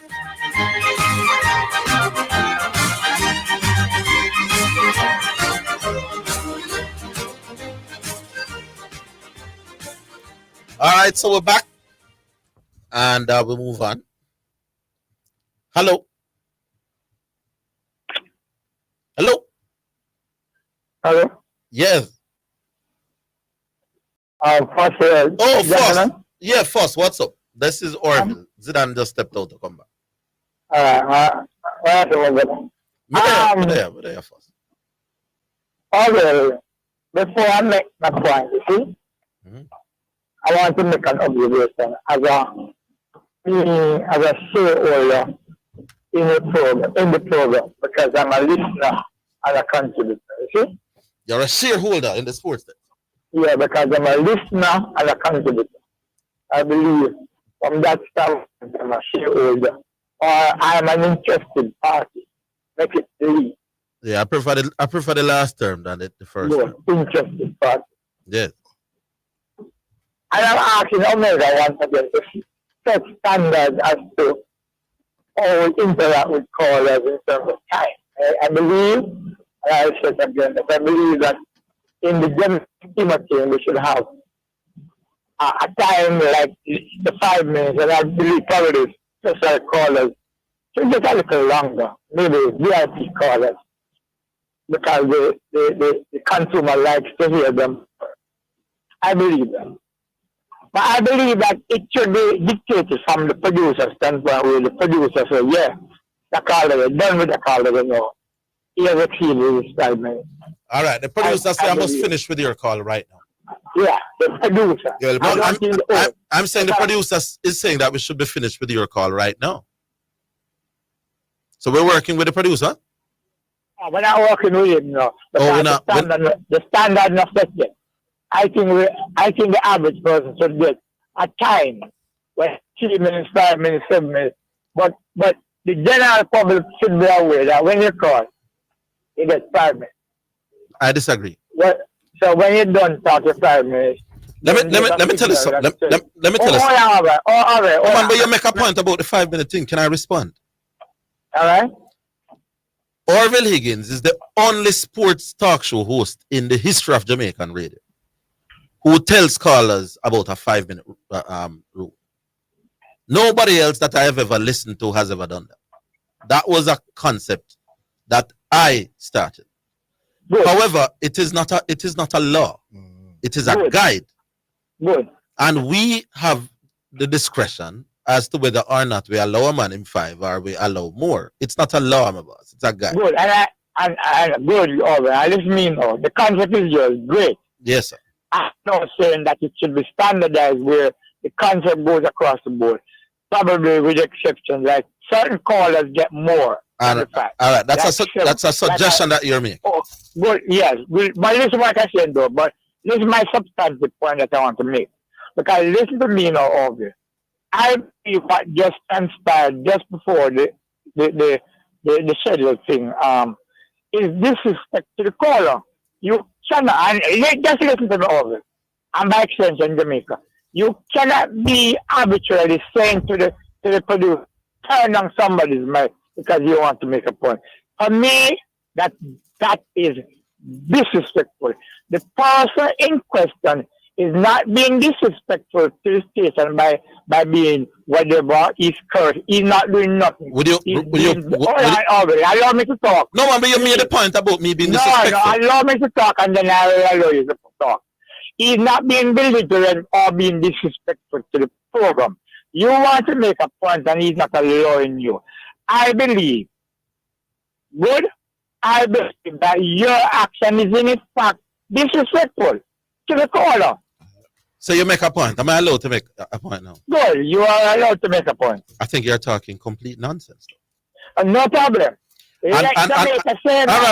All right, so we're back. And we'll move on. Hello. Hello. Hello. Yes. First. Yeah, first. What's up? This is Orville. Zidane just stepped out to come back. What are you first? Orville, before I make my point, you see, I want to make an observation as a shareholder in the program, because I'm a listener and a contributor. You see? You're a shareholder in the sports then? Yeah, because I'm a listener and a contributor. I believe from that standpoint I'm a shareholder, or I'm an interested party. Make it three. Yeah, I prefer the last term than the first term. Interested party. Yes. And I'm asking Omega once again to set standards as to how we interact with callers in terms of time. I believe, and I'll say it again, that I believe that in the general scheme of things, we should have a time like the 5 minutes, and I believe probably special callers should get a little longer, maybe VIP callers, because the consumer likes to hear them. I believe that. But I believe that it should be dictated from the producer standpoint, where the producer says, yeah, the caller is done with the caller, you know. He has exceeded his 5 minutes. All right, the producer says I must finish with your call right now. Yeah, the producer. Yeah, I'm saying the producer is saying that we should be finished with your call right now. So we're working with the producer? We're not working with him, no. The standard not set yet. I think the average person should get a time, like 3 minutes, 5 minutes, 7 minutes. But the general public should be aware that when you call, you get 5 minutes. I disagree. So when you're done talking 5 minutes, let me tell you something. Let me tell you something. All right. But you make a point about the 5 minute thing. Can I respond? All right. Orville Higgins is the only sports talk show host in the history of Jamaican radio who tells callers about a 5 minute rule. Nobody else that I have ever listened to has ever done that. That was a concept that I started. Good. However, it is not a law. It is a guide. Good. And we have the discretion as to whether or not we allow a man in 5 or we allow more. It's not a law, my boss. It's a guide. Good. And good, Orville. I listen me know. The concept is yours. Great. Yes, sir. I'm not saying that it should be standardized where the concept goes across the board. Probably with exceptions, like certain callers get more. All right, that's a suggestion that you're making. Oh, good, yes. But listen what I said though, but this is my substantive point that I want to make. Because listen to me now, Orville. I believe what just transpired just before the schedule thing is disrespect to the caller. You cannot, and just listen to me, Orville, and by extension, Jamaica. You cannot be arbitrarily saying to the producer, turn on somebody's mic because you want to make a point. For me, that is disrespectful. The person in question is not being disrespectful to the station by being whatever he's cursed. He's not doing nothing. Allow me to talk. No, man, but you made a point about me being disrespectful. No, allow me to talk and then I will allow you to talk. He's not being belligerent or being disrespectful to the program. You want to make a point and he's not allowing you. I believe that your action is in fact disrespectful to the caller. So you make a point. Am I allowed to make a point now? Good, you are allowed to make a point. I think you're talking complete nonsense. No problem. All right,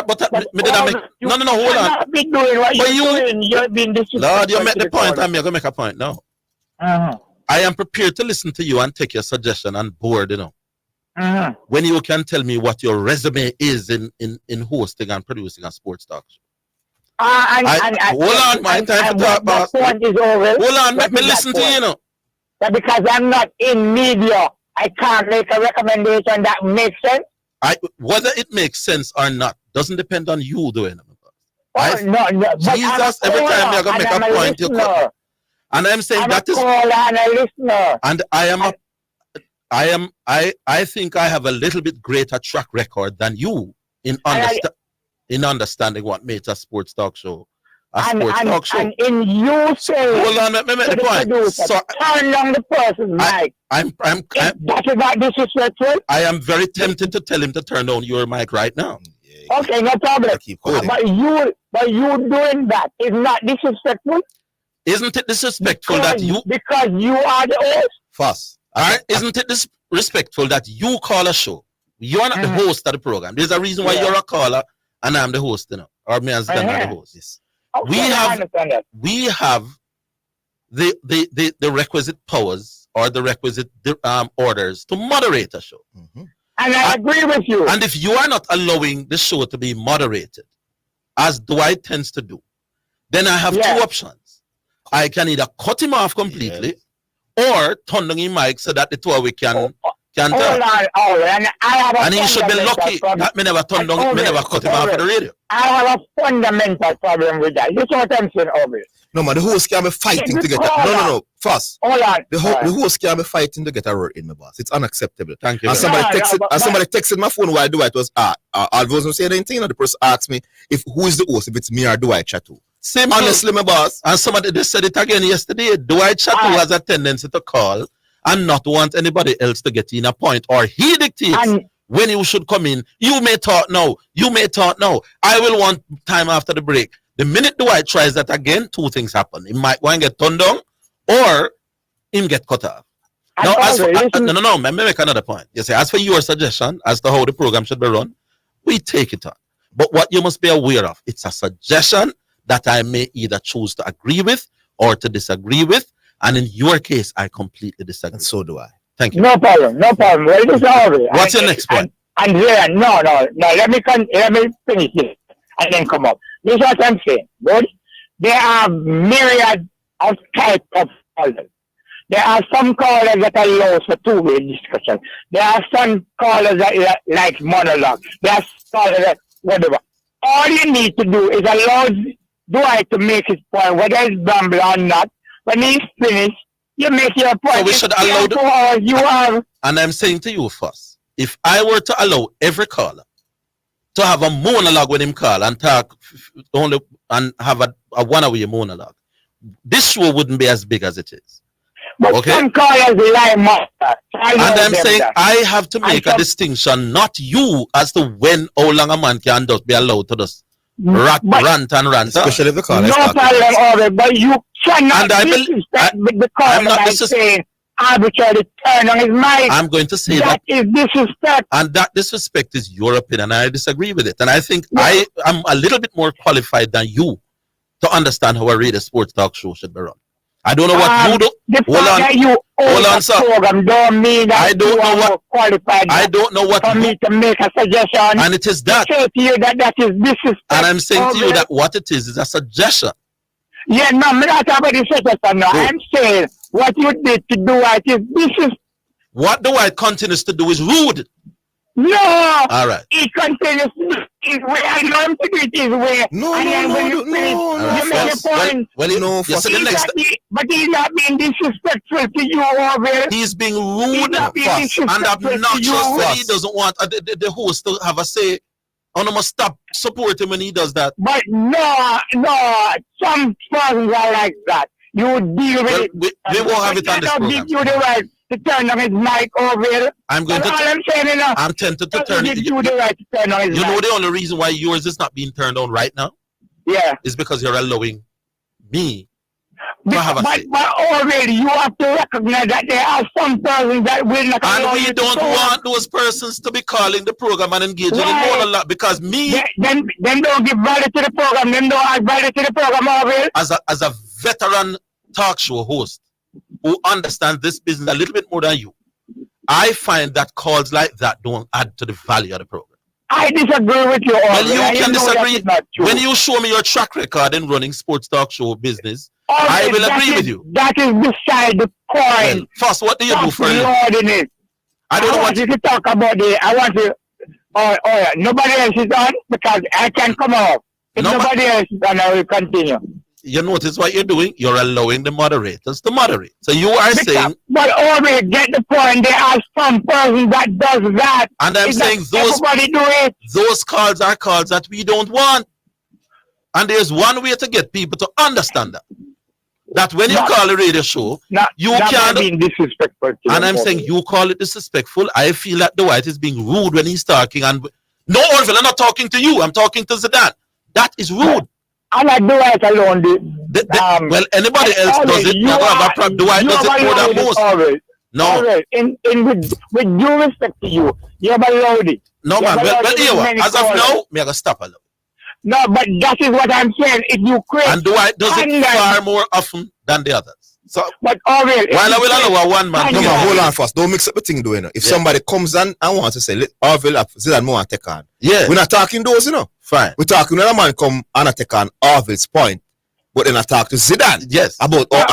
but hold on. Be doing what you're being disrespectful. Lord, you make the point. I'm going to make a point now. I am prepared to listen to you and take your suggestion on board, you know. When you can tell me what your resume is in hosting and producing a sports talk show. Hold on, my time to talk about. Point is over. Hold on, let me listen to you know. But because I'm not in media, I can't make a recommendation that makes sense. Whether it makes sense or not doesn't depend on you doing it. No. Jesus, every time you're gonna make a point, you come. And I'm saying that is. And a listener. And I think I have a little bit greater track record than you in understanding what makes a sports talk show sports talk show. And in you say, hold on, let me make the point. Producer, So, turn down the person's mic. That is not disrespectful. I am very tempted to tell him to turn down your mic right now. Okay, no problem. But you doing that is not disrespectful. Isn't it disrespectful that you because you are the host? Fuss. All right. Isn't it disrespectful that you call a show? You're not the host of the program. There's a reason why you're a caller and I'm the host, you know, or me as the host. Yes. Okay, we have the requisite powers or the requisite orders to moderate a show. And I agree with you. And if you are not allowing the show to be moderated, as Dwight tends to do, then I have two options. I can either cut him off completely or turn down his mic so that the two of we can talk. And he should be lucky that me never cut him off of the radio. I have a fundamental problem with that. You know what I'm saying, Aubrey? No, man, the host can be fighting to get no. First, hold on. The host can be fighting to get a word in, my boss. It's unacceptable. Thank you. And somebody texted my phone while Dwight was I wasn't saying anything, and the person asked me who is the host, if it's me or Dwight Chattu. Simple. Honestly, my boss. And somebody just said it again yesterday. Dwight Chattu has a tendency to call and not want anybody else to get in a point, or he dictates when you should come in. You may talk now. You may talk now. I will want time after the break. The minute Dwight tries that again, two things happen. He might want to get turned down or him get cut off. Now, let me make another point. You say, as for your suggestion as to how the program should be run, we take it on. But what you must be aware of, it's a suggestion that I may either choose to agree with or to disagree with. And in your case, I completely disagree. And so do I. Thank you. No problem. Well, this is over. What's your next point? Andrea, no. Let me finish this and then come up. This is what I'm saying. Good. There are myriad of types of callers. There are some callers that allow for two-way discussion. There are some callers that like monologue. There are callers that whatever. All you need to do is allow Dwight to make his point, whether it's Bumble or not. When he's finished, you make your point. So we should allow and I'm saying to you first, if I were to allow every caller to have a monologue with him call and talk only and have a 1 hour monologue, this show wouldn't be as big as it is. But some callers lie more. And I'm saying I have to make a distinction, not you, as to when how long a man can just be allowed to just rant. Especially if the caller no problem, but you cannot disrespect the caller by saying arbitrarily turn on his mic. I'm going to say that is disrespect. And that disrespect is your opinion, and I disagree with it. And I think I am a little bit more qualified than you to understand how a radio sports talk show should be run. I don't know what you do. Hold on, sir. Don't mean that I don't know what qualified. I don't know what for me to make a suggestion. And it is that. Say to you that is disrespect. And I'm saying to you that what it is a suggestion. Yeah, no, I'm not talking about the suggestion. No, I'm saying what you did to Dwight is disrespect. What Dwight continues to do is rude. No. All right. He continues his way. I know him to do it his way. No. You make a point. Well, you know, but he's not being disrespectful to you over. He's being rude and obnoxious when he doesn't want the host to have a say. I must stop supporting when he does that. But no, some persons are like that. You deal with it. We won't have it on this program. You the right to turn on his mic over. I'm tempted to turn it. You the right to turn on his mic. You know the only reason why yours is not being turned on right now? Yeah. Is because you're allowing me to have a say. But already you have to recognize that there are some persons that will not. And we don't want those persons to be calling the program and engaging in monologue because me. Then don't give value to the program. Then don't add value to the program already. As a veteran talk show host who understands this business a little bit more than you, I find that calls like that don't add to the value of the program. I disagree with you. Well, you can disagree. When you show me your track record in running sports talk show business, I will agree with you. That is beside the point. Well, first, what do you do for you? I don't want you to talk about it. I want to. Nobody else is on because I can come off. If nobody else is on, I will continue. You notice what you're doing? You're allowing the moderators to moderate. So you are saying... But always get the point. There are some person that does that. And I'm saying those calls are calls that we don't want. And there's one way to get people to understand that. That when you call a radio show, you can't be disrespectful. And I'm saying you call it disrespectful. I feel that Dwight is being rude when he's talking. And no, Orville, I'm not talking to you. I'm talking to Zidane. That is rude. I'm not Dwight alone. Well, anybody else does it. Dwight does it more than most. No. With due respect to you, you have allowed it. No, man. Well, as of now, me going to stop a little. No, but that is what I'm saying. If you create and Dwight does it far more often than the others. So, but while I will allow one man. No, man, hold on first. Don't mix up the thing, doing. If somebody comes and wants to say, let Orville Zidane more take on. Yeah. We're not talking those, you know. Fine. We're talking when a man come and take on Orville's point, but then I talk to Zidane. Yes. About no,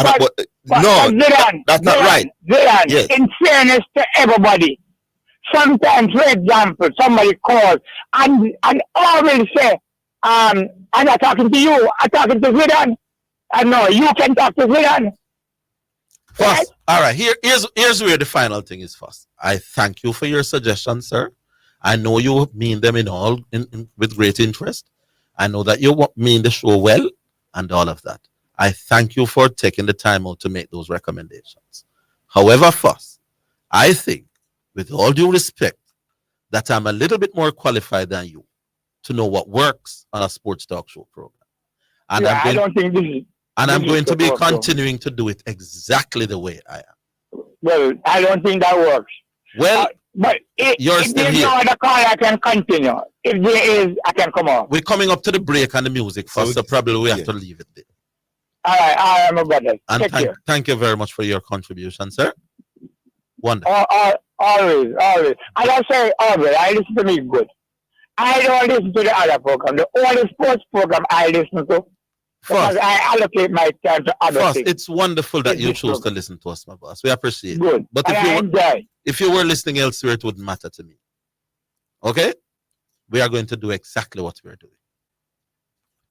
Zidane, that's not right. Zidane, yes. In fairness to everybody, sometimes, for example, somebody calls and Orville say, I'm not talking to you. I'm talking to Zidane. I know you can talk to Zidane. First, all right. Here's where the final thing is. First, I thank you for your suggestions, sir. I know you mean them with great interest. I know that you mean the show well and all of that. I thank you for taking the time out to make those recommendations. However, first, I think, with all due respect, that I'm a little bit more qualified than you to know what works on a sports talk show program. And I don't think this is. And I'm going to be continuing to do it exactly the way I am. Well, I don't think that works. Well, but you're still there's here. No other call, I can continue. If there is, I can come on. We're coming up to the break and the music first, so probably we have to leave it there. All right, I am a brother. And thank you very much for your contribution, sir. Wonderful. Always. And I say always, I listen to me good. I don't listen to the other program. The only sports program I listen to, because I allocate my time to other things. It's wonderful that you choose to listen to us, my boss. We appreciate good. it. But if you were listening elsewhere, it wouldn't matter to me. Okay? We are going to do exactly what we're doing.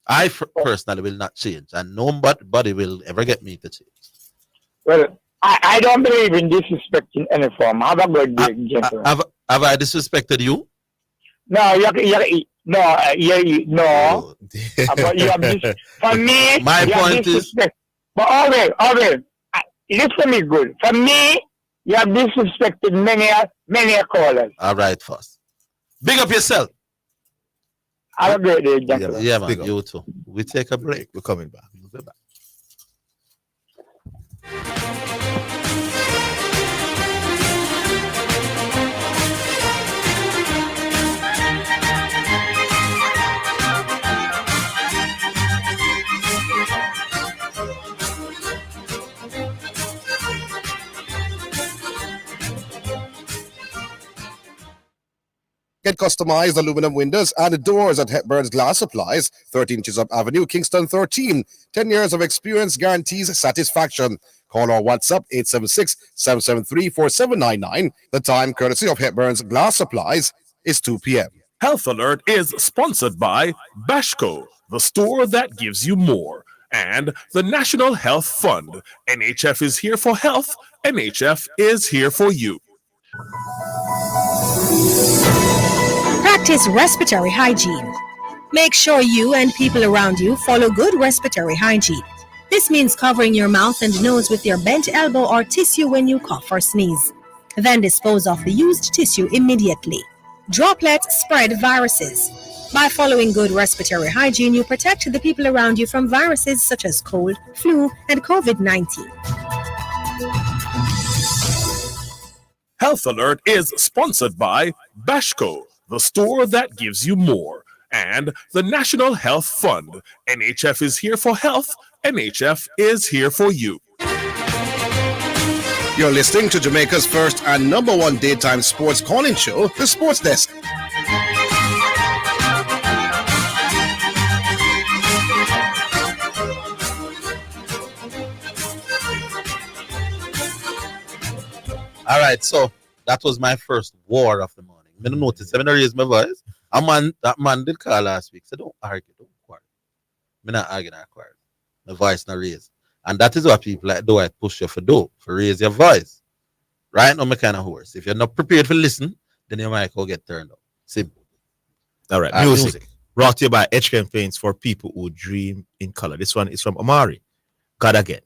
I personally will not change, and nobody will ever get me to change. Well, I don't believe in disrespecting any form. Have a good day, gentlemen. Have I disrespected you? No. But you have this. For me, my point is. But always, listen to me good. For me, you have disrespected many callers. All right, first. Big up yourself. Have a great day, gentlemen. Yeah, man. You too. We take a break. We're coming back. We'll be back. Get customized aluminum windows and doors at Hepburn's Glass Supplies, 13 Chisholm Avenue, Kingston 13. 10 years of experience guarantees satisfaction. Call or WhatsApp 876-773-4799. The time, courtesy of Hepburn's Glass Supplies, is 2 p.m. Health Alert is sponsored by Bashco, the store that gives you more, and the National Health Fund. NHF is here for health. NHF is here for you. Practice respiratory hygiene. Make sure you and people around you follow good respiratory hygiene. This means covering your mouth and nose with your bent elbow or tissue when you cough or sneeze. Then dispose of the used tissue immediately. Droplets spread viruses. By following good respiratory hygiene, you protect the people around you from viruses such as cold, flu, and COVID-19. Health Alert is sponsored by Bashco, the store that gives you more, and the National Health Fund. NHF is here for health. NHF is here for you. You're listening to Jamaica's first and number one daytime sports calling show, The Sports Desk. All right, so that was my first war of the morning. I didn't notice. I didn't raise my voice. That man did call last week. So don't argue, don't quarrel. I'm not arguing, I quarrel. My voice not raised. And that is what people like do. I push you for raise your voice. Right now, my kind of horse. If you're not prepared to listen, then your mic will get turned off. Simple. All right, music. Brought to you by HKM Paints for people who dream in color. This one is from Amari. God Again.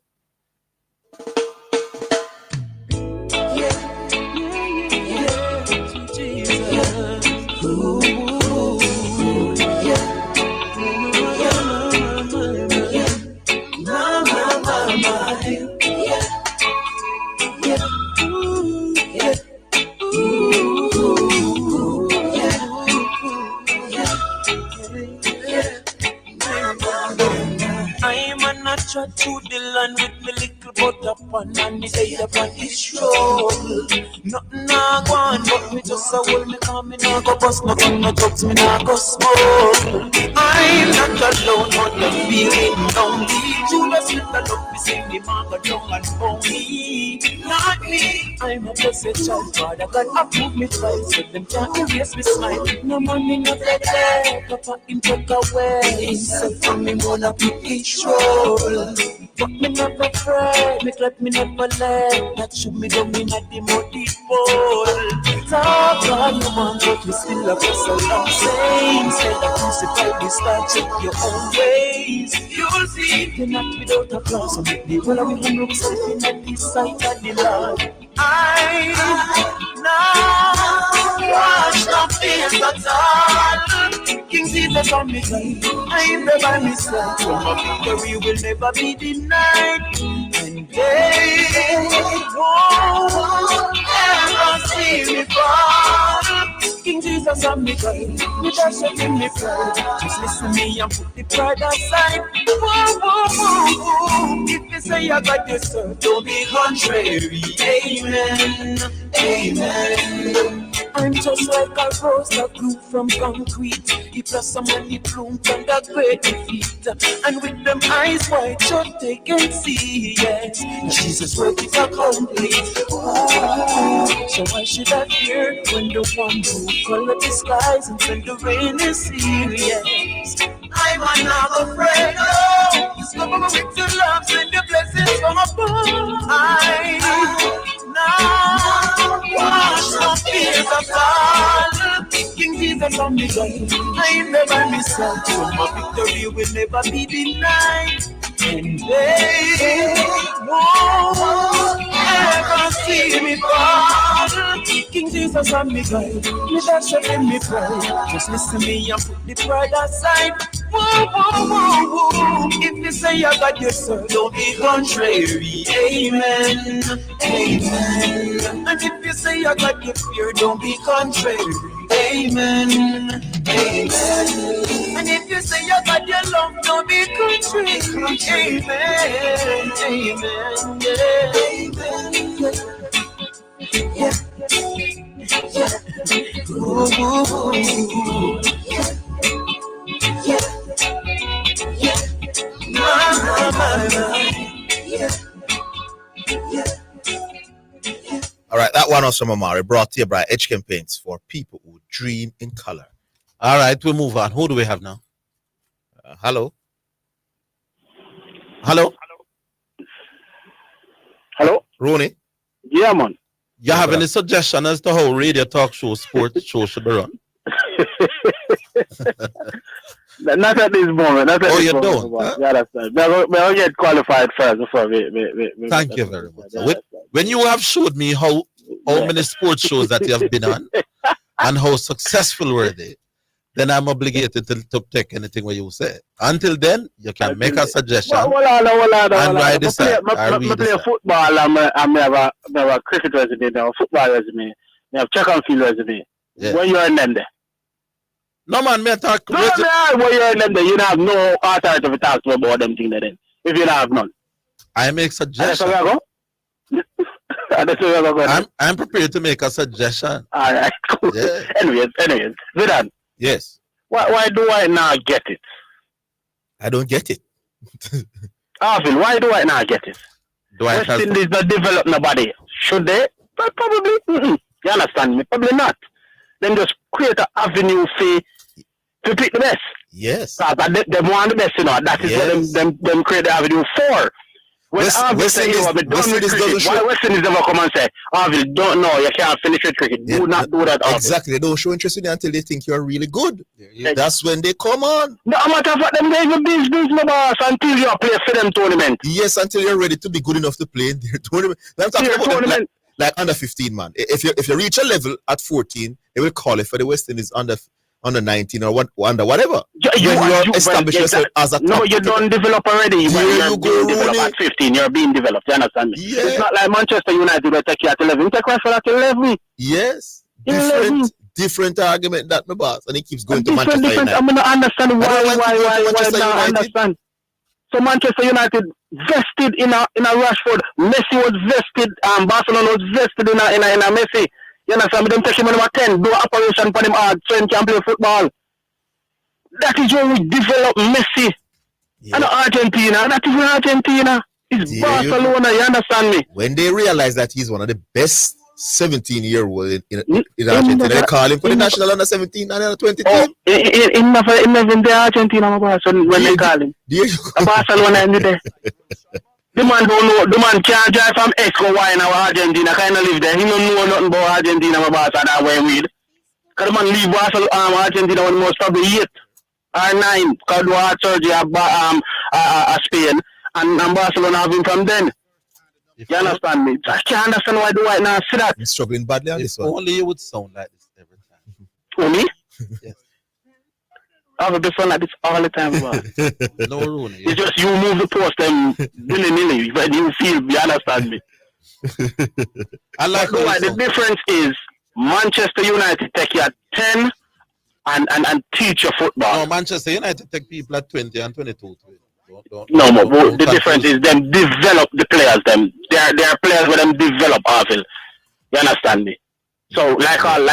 Trot to the land with me little butter pan and the side upon this struggle. Nothing I want, but me just a hold me calm, me nah go bust no gun, no drugs, me nah go smoke. I'm not alone, but the feeling lonely. You just let the love me sing the man go down and phone me. Not me, I'm a blessed child, Father God approve me twice, so them can't erase me smile. No money, no better, Papa him take away. Himself from me wanna put each roll. But me never afraid, me glad me never let that shoot me down in a the muddy hole. Talk all you want, but you still have so long. Same, say the principle, we start check your own ways. You'll see, you're not without a flaw, so make the world of you look something at the sight of the Lord. I now wash the face at all. King Jesus on me side, I'm there by my side. So my victory will never be denied. And they won't ever see me fall. King Jesus on me side, me just in me pride. Just listen to me and put the pride aside. Whoa, whoa, whoa, whoa. If you say I got this, don't be contrary. Amen, amen. I'm just like a rose that grew from concrete. He plus some money bloom from the great defeat. And with them eyes wide shut, they can see, yes, Jesus' work is accomplished. Oh, so why should I fear when the one who color the skies and send the rain is serious? I'm not afraid, oh, discover my victory loves and the blessings from above. I now wash my fears of all. King Jesus on me side, I'm never myself, so my victory will never be denied. And they won't ever see me fall. King Jesus on me guide, me dash up in me pride. Just listen to me and put the pride aside. Whoa, whoa, whoa, whoa. If you say I got your soul, don't be contrary. Amen, amen. And if you say I got your fear, don't be contrary. Amen, amen. And if you say you got your love, don't be contrary. Amen, amen, yeah, yeah, yeah. Ooh, ooh, ooh. Yeah, yeah, yeah. All right, that one was from Amari, brought to you by HKM Paints for people who dream in color. All right, we'll move on. Who do we have now? Hello. Rooney? Yeah, man. You have any suggestion as to how radio talk show, sports show should be run? Not at this moment. Not at Oh, this you moment. don't? Huh? Yeah, that's right. We'll get qualified first before we Thank you very much. When you have showed me how many sports shows that you have been on and how successful were they, then I'm obligated to take anything what you say. Until then, you can make a suggestion. And I decide. I play football and I have a cricket resume, a football resume, I have track and field resume. Yeah. When you're in them there. No man, me talk. No man, when you're in them there, you don't have no authority to talk to about them things then. If you don't have none. I make suggestions. I'm prepared to make a suggestion. All right, cool. Yeah. Anyways, Zidane. Yes. Why do I not get it? I don't get it. Arvin, why do I not get it? West Indies not develop nobody. Should they? Probably. You understand me? Probably not. Then just create an avenue to pick the best. Yes. They want the best, you know. That is what them create the avenue for. When Arville say, "Oh, I'm done with cricket," why West Indies never come and say, "Arville, don't know, you can't finish with cricket." Do not do that, Arville. Exactly. They don't show interest in you until they think you're really good. That's when they come on. No matter what them guys will business, my boss, until you play for them tournament. Yes, until you're ready to be good enough to play in their tournament. I'm talking about them, like under 15, man. If you reach a level at 14, they will call it for the West Indies under 19 or under whatever. You establish yourself as a top. No, you don't develop already. When you're being developed at 15, you're being developed. You understand me? Yeah. It's not like Manchester United will take you at 11. You take Rashford at 11. Yes. 11. Different argument that my boss, and he keeps going to Manchester United. United. I'm not understand why Manchester not United. understand. So Manchester United vested in a Rashford. Messi was vested. Barcelona was vested in a Messi. You understand me? Them take him number 10. Do operation for them hard so he can play football. That is when we develop Messi. And Argentina. Not even Argentina. It's Barcelona. You understand me? When they realize that he's one of the best 17-year-old in Argentina, they call him for the national under 17 and under 20 team. In the Argentina, my boss, when they call him. Barcelona in there. The man don't know. The man can't drive from X go Y in Argentina. Kind of live there. He don't know nothing about Argentina, my boss, and that way with. Because the man leave Argentina when most probably 8 or 9. Because do heart surgery at Spain, and Barcelona have him from then. You understand me? I can't understand why do I now see that. I'm struggling badly on this one. Only you would sound like this every time. Only? Yes. I would be sound like this all the time. No, Rooney. It's just you move the post them nilly when you feel. You understand me? I like the difference is Manchester United take you at 10 and teach you football. No, Manchester United take people at 20 and 22. The difference is them develop the players. They are players where them develop. Arville, you understand me? So like something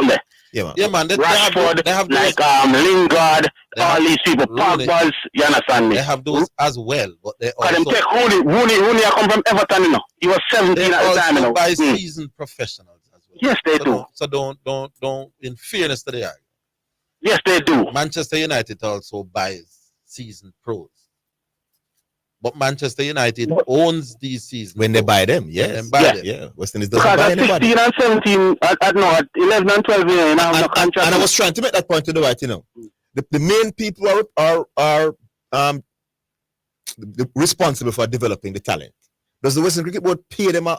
there. Yeah, man. Rashford, they have like Lingard, all these people, Pogba's. You understand me? They have those as well, but they also. Them take Rooney come from Everton, you know. He was 17 at the time, you know. By seasoned professionals as well. Yes, they do. So don't. In fairness to the argument. Yes, they do. Manchester United also buys seasoned pros. But Manchester United owns these seasons. When they buy them, yes. Yeah. West Indies doesn't buy anybody. Because at 16 and 17, at 11 and 12, you know, no contract. And I was trying to make that point to the right, you know. The main people are responsible for developing the talent. Does the Western Cricket Board pay them £2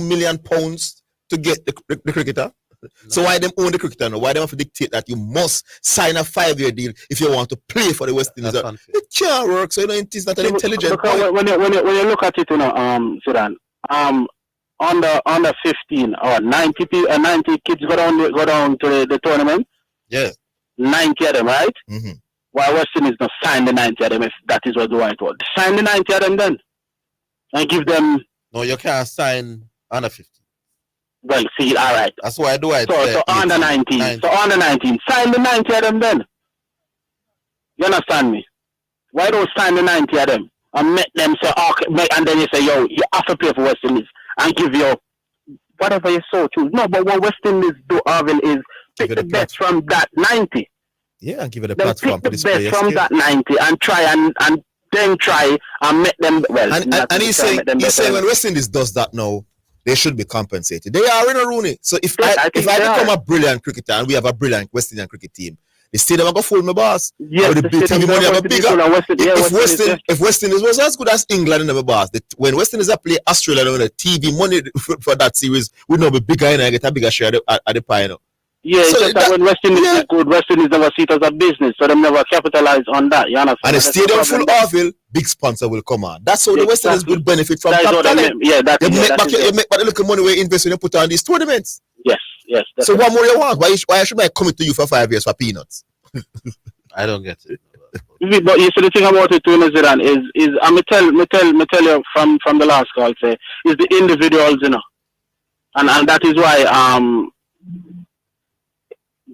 million to get the cricketer? No. So why them own the cricketer now? Why them have to dictate that you must sign a 5-year deal if you want to play for the West Indies? It can't work. So you know it's not an intelligent. When you look at it, you know, Sudan, under 15 or 90 kids go down to the tournament. Yes, 90 of them, right? Mm-hmm. Why West Indies not sign the 90 of them if that is what the right word? Sign the 90 of them then, and give them. No, you can't sign under 15. Well, see, all right. That's why I do it. So under 19. So under 19. Sign the 90 of them then. You understand me? Why don't sign the 90 of them and make them say, okay, and then you say, yo, you have to play for West Indies and give you whatever you so choose. No, but what West Indies do, Arvin, is pick the best from that 90. Yeah, and give it a platform to display. Pick the best from that 90 and try and then try and make them well. And he's saying when West Indies does that now, they should be compensated. They are in a Rooney. So if I become a brilliant cricketer and we have a brilliant West Indian cricket team, the stadium will go full, my boss. Yes, the TV money will be bigger. If West Indies was as good as England in my boss, when West Indies play Australia, the TV money for that series would not be bigger and I get a bigger share at the pie. Yeah, so it's just that when West Indies is good, West Indies never see it as a business, so they never capitalize on that. You understand? And the stadium full of big sponsor will come on. That's how the West Indies will benefit from that talent. Yeah, you make back the little money we invest when you put on these tournaments. Yes. So what more you want? Why should I commit to you for 5 years for peanuts? I don't get it. But you see, the thing about it too, Zidan, is I tell you from the last call, say, is the individuals, you know, and that is why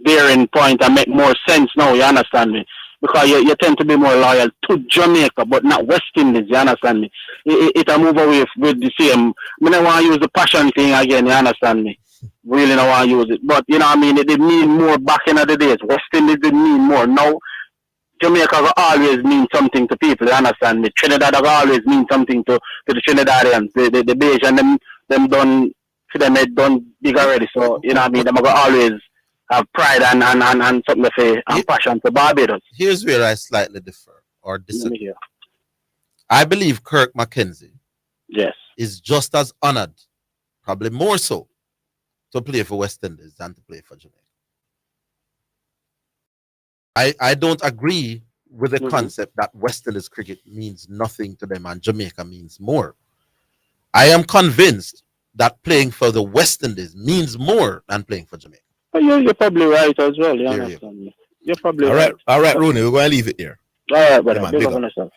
bearing point and make more sense now, you understand me? Because you tend to be more loyal to Jamaica, but not West Indies, you understand me? It a move away with the same. I don't want to use the passion thing again, you understand me? Really don't want to use it. But, you know what I mean? It did mean more back in the days. West Indies did mean more. Now, Jamaica will always mean something to people, you understand me? Trinidad will always mean something to the Trinidadians. The Bayesian, them done, for them, they done big already. So, you know what I mean? Them will always have pride and something to say, and passion to Barbados. Here's where I slightly differ or disagree. I believe Kirk McKenzie is just as honored, probably more so, to play for West Indies than to play for Jamaica. I don't agree with the concept that West Indies cricket means nothing to them and Jamaica means more. I am convinced that playing for the West Indies means more than playing for Jamaica. Oh, yeah, you're probably right as well. You understand me? You're probably right. All right, Rooney, we're going to leave it here. All right, brother. Man, Big up on yourself.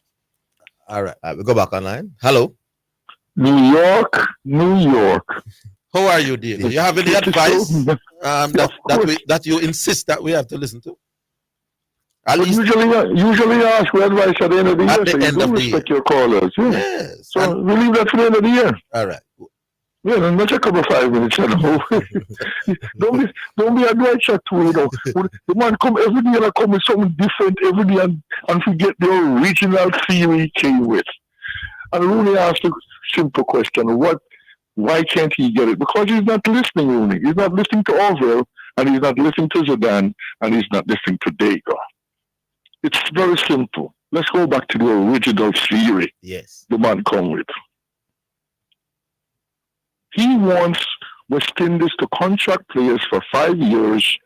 All right, we go back online. Hello. New York. How are you, Diego? You have any advice that you insist that we have to listen to? Usually ask for advice at the end of the year. At the end of the respect your callers. Yeah. Yes. So we leave that for the end of the year. All right. Yeah, then let's take about 5 minutes. You know. don't be a right shot too, you know. The man come every day and come with something different every day and forget the original theory he came with. And Rooney asked a simple question: why can't he get it? Because he's not listening, Rooney. He's not listening to Orville, and he's not listening to Zidane, and he's not listening to Dega. It's very simple. Let's go back to the original theory. Yes. The man come with. He wants West Indies to contract players for 5 years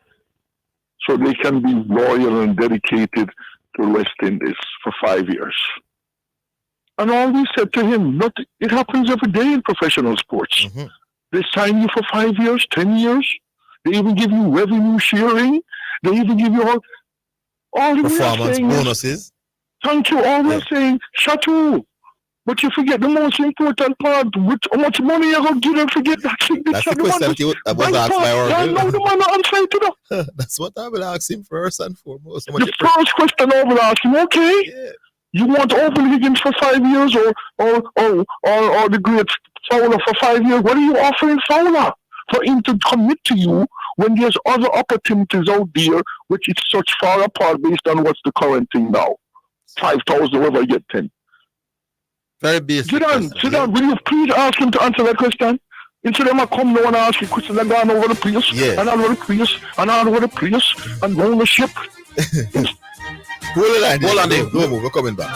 so they can be loyal and dedicated to West Indies for 5 years. And all we said to him, look, it happens every day in professional sports. Mm-hmm. They sign you for 5 years, 10 years. They even give you revenue sharing. They even give you all the performance bonuses. Thank you. All we're saying, Chateau. But you forget the most important part, how much money you're going to give them, forget that signature. That's the question that was asked by Orville. No, the man on site to that. That's what I will ask him first and foremost. The first question I will ask him, okay, you want Orville Higgins for 5 years or the great Fowler for 5 years? What are you offering Fowler? For him to commit to you when there's other opportunities out there which is such far apart based on what's the current thing now. 5,000, whatever you get 10. Very basic. Sit down. Will you please ask him to answer that question? Instead of him come now and ask you questions and going over the place, and over the place, and over the place, and round the ship. Hold on, Dave. No move. We're coming back.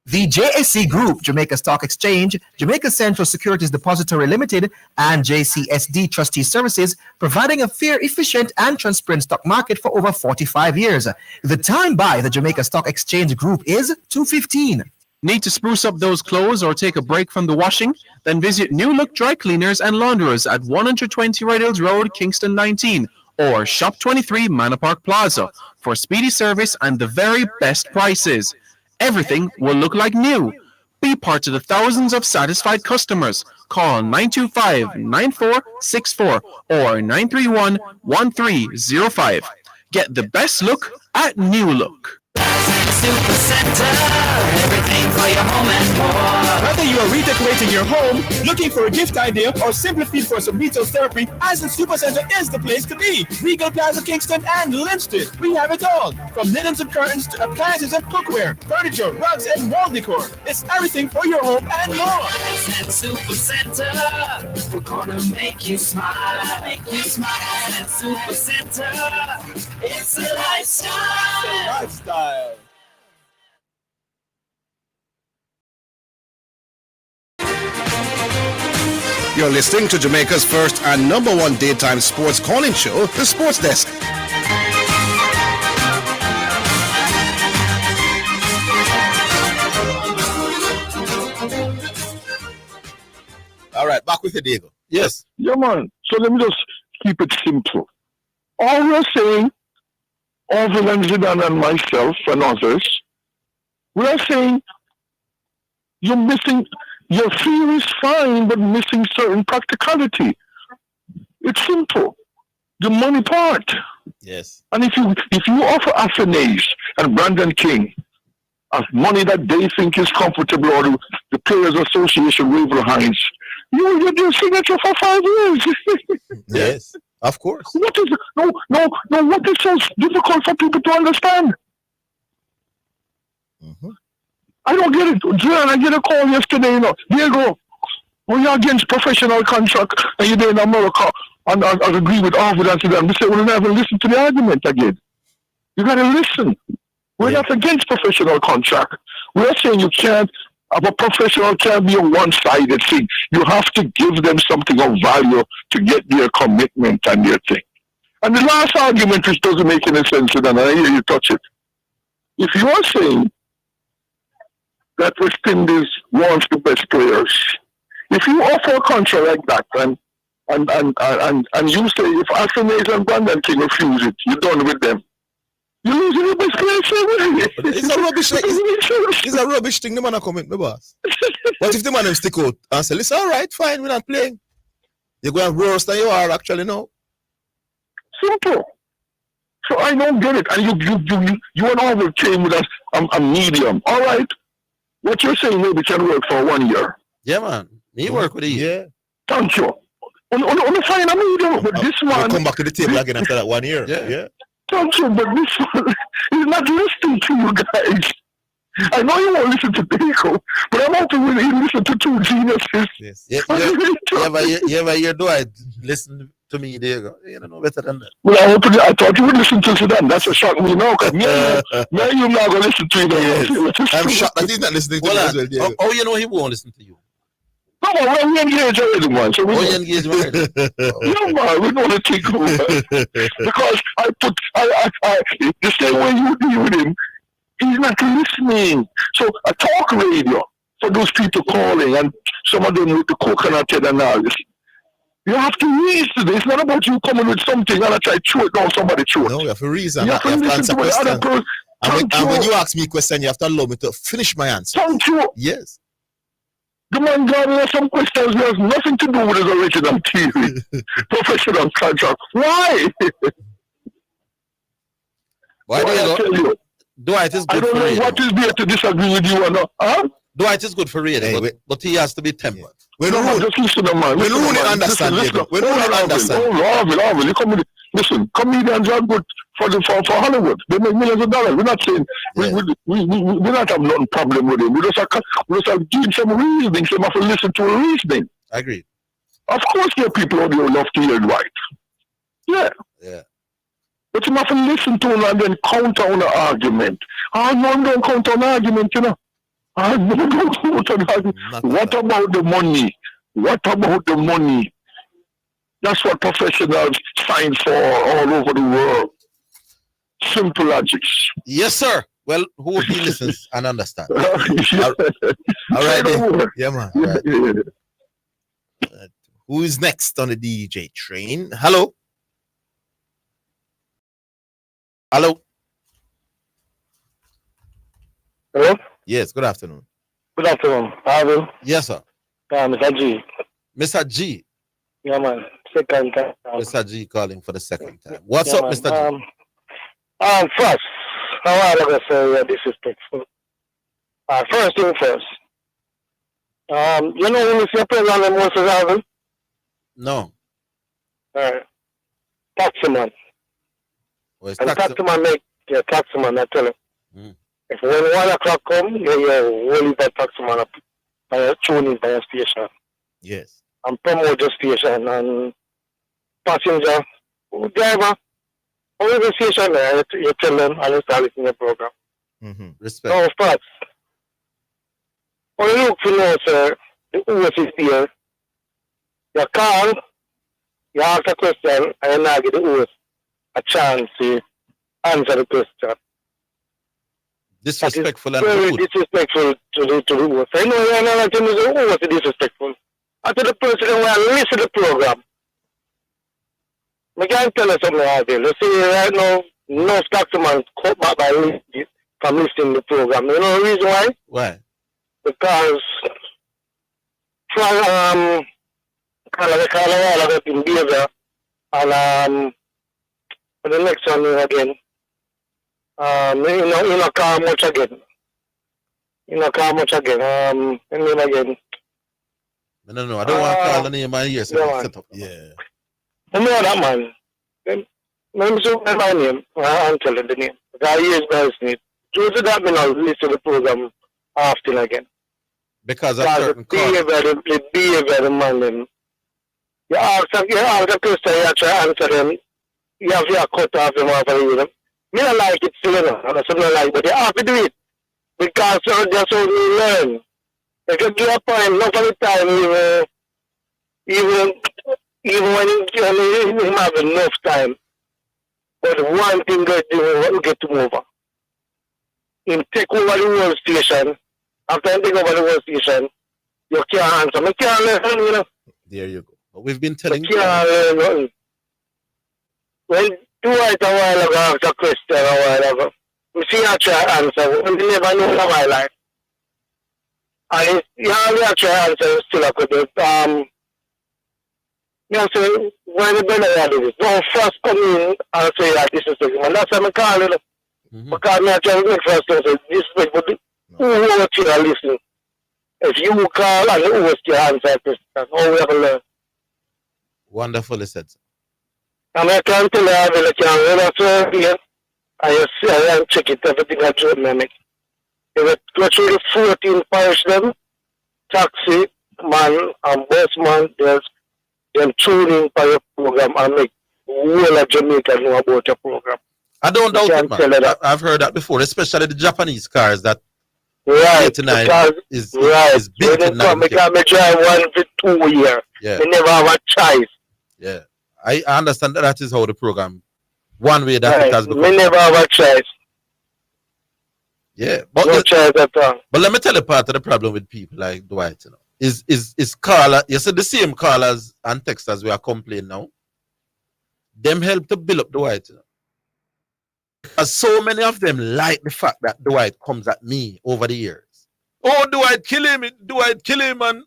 The JSC Group, Jamaica Stock Exchange, Jamaica Central Securities Depository Limited, and JCSD Trustee Services, providing a fair, efficient, and transparent stock market for over 45 years. The time by the Jamaica Stock Exchange Group is 2:15. Need to spruce up those clothes or take a break from the washing? Then visit New Look Dry Cleaners and Launderers at 120 Red Hills Road, Kingston 19, or Shop 23 Manor Park Plaza for speedy service and the very best prices. Everything will look like new. Be part of the thousands of satisfied customers. Call 925-9464 or 931-1305. Get the best look at New Look. Super Center, everything for your home and more. Whether you are redecorating your home, looking for a gift idea, or simply feel for some retail therapy, Island Super Center is the place to be. Regal Plaza, Kingston, and Linston. We have it all. From linens and curtains to appliances and cookware, furniture, rugs, and wall decor. It's everything for your home and more. Island Super Center, we're gonna make you smile. Island Super Center, it's a lifestyle. You're listening to Jamaica's first and number one daytime sports calling show, The Sports Desk. All right, back with you, Diego. Yes. Yeah, man. So let me just keep it simple. All we're saying, Orville and Zidane and myself and others, we're saying you're missing. Your theory is fine, but missing certain practicality. It's simple. The money part. Yes. And if you offer Athenaeus and Brandon King as money that they think is comfortable, or the Players Association, Waverly Hines, you do signature for 5 years. Yes. Of course. What is no? What is so difficult for people to understand? I don't get it. John, I get a call yesterday. You know, Diego, when you're against professional contract and you're in America and I agree with Harvard and them, they say, well, never listen to the argument again. You got to listen. We're not against professional contract. We're saying you can't. A professional can't be a one-sided thing. You have to give them something of value to get their commitment and their thing. And the last argument, which doesn't make any sense, and I hear you touch it. If you are saying that West Indies wants the best players, if you offer a contract like that, and you say if Aston and Brandon King refuse it, you're done with them. You're losing your best players. It's a rubbish thing. It's a rubbish thing. The man come in, my boss. What if the man stick out and say, listen, all right, fine, we're not playing. You're going worse than you are actually now. Simple. So I don't get it. And you and all came with us a medium. All right. What you're saying maybe can work for 1 year. Yeah, man. Me work with you. Yeah. Thank you. On the fine a medium, but this one. We'll come back to the table again after that 1 year. Yeah. Thank you, but this one is not listening to you guys. I know you won't listen to Diego, but I'm hoping when you listen to two geniuses. Yes. You ever hear Dwight listen to me, Diego? You don't know better than that. Well, I thought you would listen to Sudan. That's a shock me now, because me and you not going to listen to you. Yes. I'm shocked that he's not listening to me as well, Diego. Oh, you know he won't listen to you. No, we engage already, man. So we engage already. No, man, we know the thing over. Because I the same way you deal with him, he's not listening. So a talk radio for those people calling and some of them with the coconut head and all this. You have to reason. It's not about you coming with something and I try to chew it down somebody chew it. No, you have to reason. You have to answer questions. And when you ask me a question, you have to allow me to finish my answer. Thank you. Yes. The man got some questions that has nothing to do with his original theory. Professional contract. Why? Why do you tell you? Dwight is good I don't for know radio. what is there to disagree with you or not. Huh? Dwight is good for radio, but he has to be tempered. Just listen to man. When you really understand, when you really understand. Harvey, you come with, listen, comedians are good for Hollywood. They make millions of dollars. We're not saying we not have nothing problem with him. We just have doing some reasoning. So we have to listen to a reasoning. I agree. Of course, there are people out there who love to hear Dwight. Yeah. But you have to listen to him and then counter on the argument. No, don't counter on the argument, you know. Don't counter on the argument. What about the money? What about the money? That's what professionals sign for all over the world. Simple logic. Yes, sir. Well, who he listens and understands. All right, then. Yeah, man. Right. Who is next on the DJ train? Hello. Hello. Hello? Yes, good afternoon. Good afternoon. Harvey. Yes, sir. Mr. G. Mr. G. Yeah, man. Second time. Mr. G calling for the second time. What's up, man. Mr. G? First, I want to say you're disrespectful. First thing first. You know when you see a play on the most Harvey? No. Alright. Taximan. Well, and taximan make your taximan, I tell you. If when 1 o'clock come, you hold that taximan up and tune in by your station. Yes. And promote your station and passenger, driver, all the station there, you tell them and you start listening to your program. Respect. Now, first, when you look for know, sir, the OS is here, you call, you ask a question, and you now give the OS a chance to answer the question. Disrespectful and very rude. disrespectful to the OS. I know you're not telling me the OS is disrespectful. I tell the person when I listen to the program, I can't tell you something out there. Let's say right now, no taximan cut back by from listening to the program. You know the reason why? Why? Because from Colorado in behavior and the next one again, you know, car much again. You know, car much again. And then again. No, I don't want to call the name of here. So yeah, set up. Yeah. I know that man. Then, I'm so my name. I'm telling the name. Because he is my snake. Due to that, I not listen to the program often again. Because of the certain behavior, the behavior, the man, them. You ask a question, you try to answer them. You have to cut off them off of them. Me don't like it still, you know. That's what I like, but you have to do it. Because that's how you learn. If you give a point, not all the time, even when you have enough time. But one thing that you get to move on. Him take over the whole station. After he take over the whole station, you can't answer. You can't learn, you know. There you go. But we've been telling you. Can't learn nothing. When Dwight a while ago asked a question a while ago, you see I try to answer, when you never know in my life. And you only try to answer, still I could do it. You know, so when the better I do this, don't first come in and say that this is the thing. And that's why I call it. Because I try to make first say this is but who wants you to listen? If you call and who wants you to answer this, that's all we have to learn. Wonderfully said. And I can't tell you how I can run a survey and you see I check it, everything I do make. If it go through the 14 parish them, taxi man and bus man, there's them tuning for your program and make all of Jamaica know about your program. I don't doubt it, man. I've heard that before, especially the Japanese cars that right, is built in because I drive 1 to 2 years. Yeah. They never have a choice. Yeah. I understand that is how the program, one way that it has become. We never have a choice. Yeah. But no choice at all. But let me tell you part of the problem with people like Dwight, you know. Is caller, you see the same callers and texters we are complaining now. Them help to build up Dwight, you know. Because so many of them like the fact that Dwight comes at me over the years. Oh, Dwight kill him, and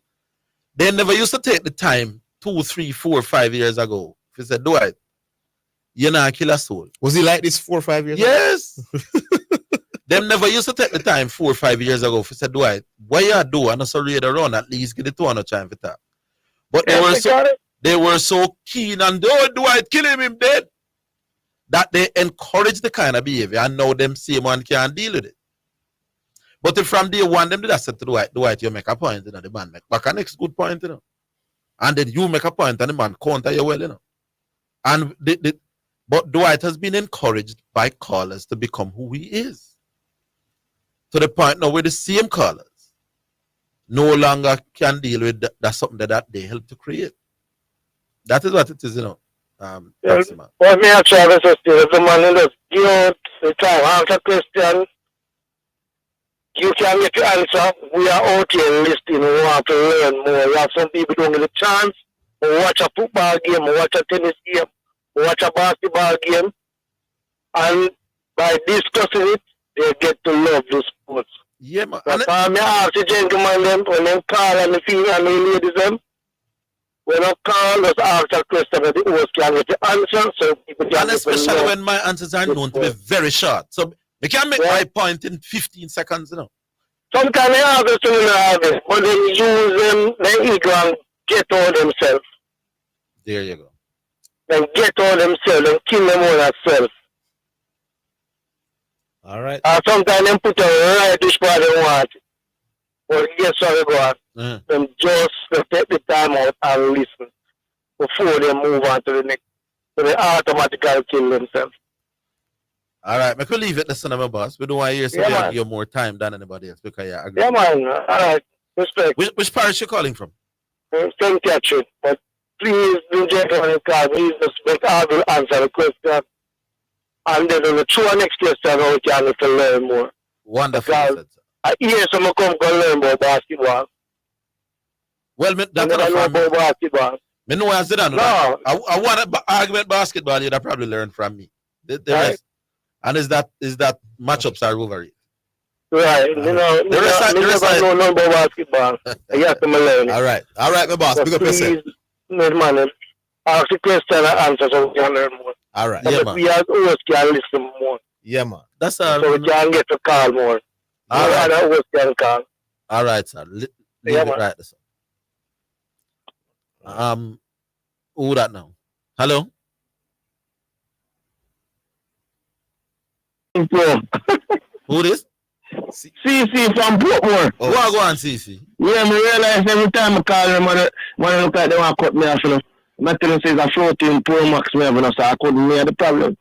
they never used to take the time 2, 3, 4, 5 years ago. If he said, Dwight, you're not kill a soul. Was he like this 4 or 5 years ago? Yes. Them never used to take the time 4 or 5 years ago. If he said, Dwight, what you do? And also read around, at least get the 200 time for that. But they were so keen and oh, Dwight kill him dead. That they encourage the kind of behavior and now them same one can't deal with it. But if from day one them did that said to Dwight, you make a point, you know, the man make back a next good point, you know. And then you make a point and the man counter you well, you know. And but Dwight has been encouraged by callers to become who he is. To the point now where the same callers no longer can deal with that's something that they help to create. That is what it is, you know. What me actually have to say is the man who does give out the time answer question. You can get your answer. We are out here listening. We want to learn more. We have some people don't get a chance. We watch a football game, we watch a tennis game, we watch a basketball game. And by discussing it, they get to love the sports. Yeah, man. That's why I ask the gentlemen them when they call and the female and the ladies them. When I call, just ask a question that the host can get the answer so people can. And especially when my answers are known to be very short. So we can make my point in 15 seconds, you know. Sometimes they have this to have it, but they use them, they ego and get all themselves. There you go. They get all themselves and kill them all themselves. All right. Sometimes they put a right dish where they want. But yes, sorry, go on. Them just take the time out and listen before they move on to the next. So they automatically kill themselves. All right, I could leave it listen to my boss. We don't want to hear somebody give you more time than anybody else because I agree. Yeah, man. All right. Respect. Which parish you calling from? St. Catherine. But please, the gentleman call me, just make I will answer the question. And then on the true next question, we can to learn more. Wonderful. Because I hear someone come learn about basketball. Well, that's not about basketball. Me know I said that. No. I want to argument basketball, you'd probably learn from me. The rest. And is that matchups are overrated? Right. You know, the rest I know nothing about basketball. You have to learn. All right, my boss. Big up yourself. Man, ask the question and answer so we can learn more. All right, yeah, man. We as always can listen more. Yeah, man. That's all. So we can get to call more. All right. Always can call. All right, sir. Leave it right there. Who that now? Hello. Who this? CC from Portmore. Oh, go on, CC. Yeah, I realize every time I call them, when I look at them, I cut me off. I tell them, it's a 14 Pro Max, so I couldn't hear the problem.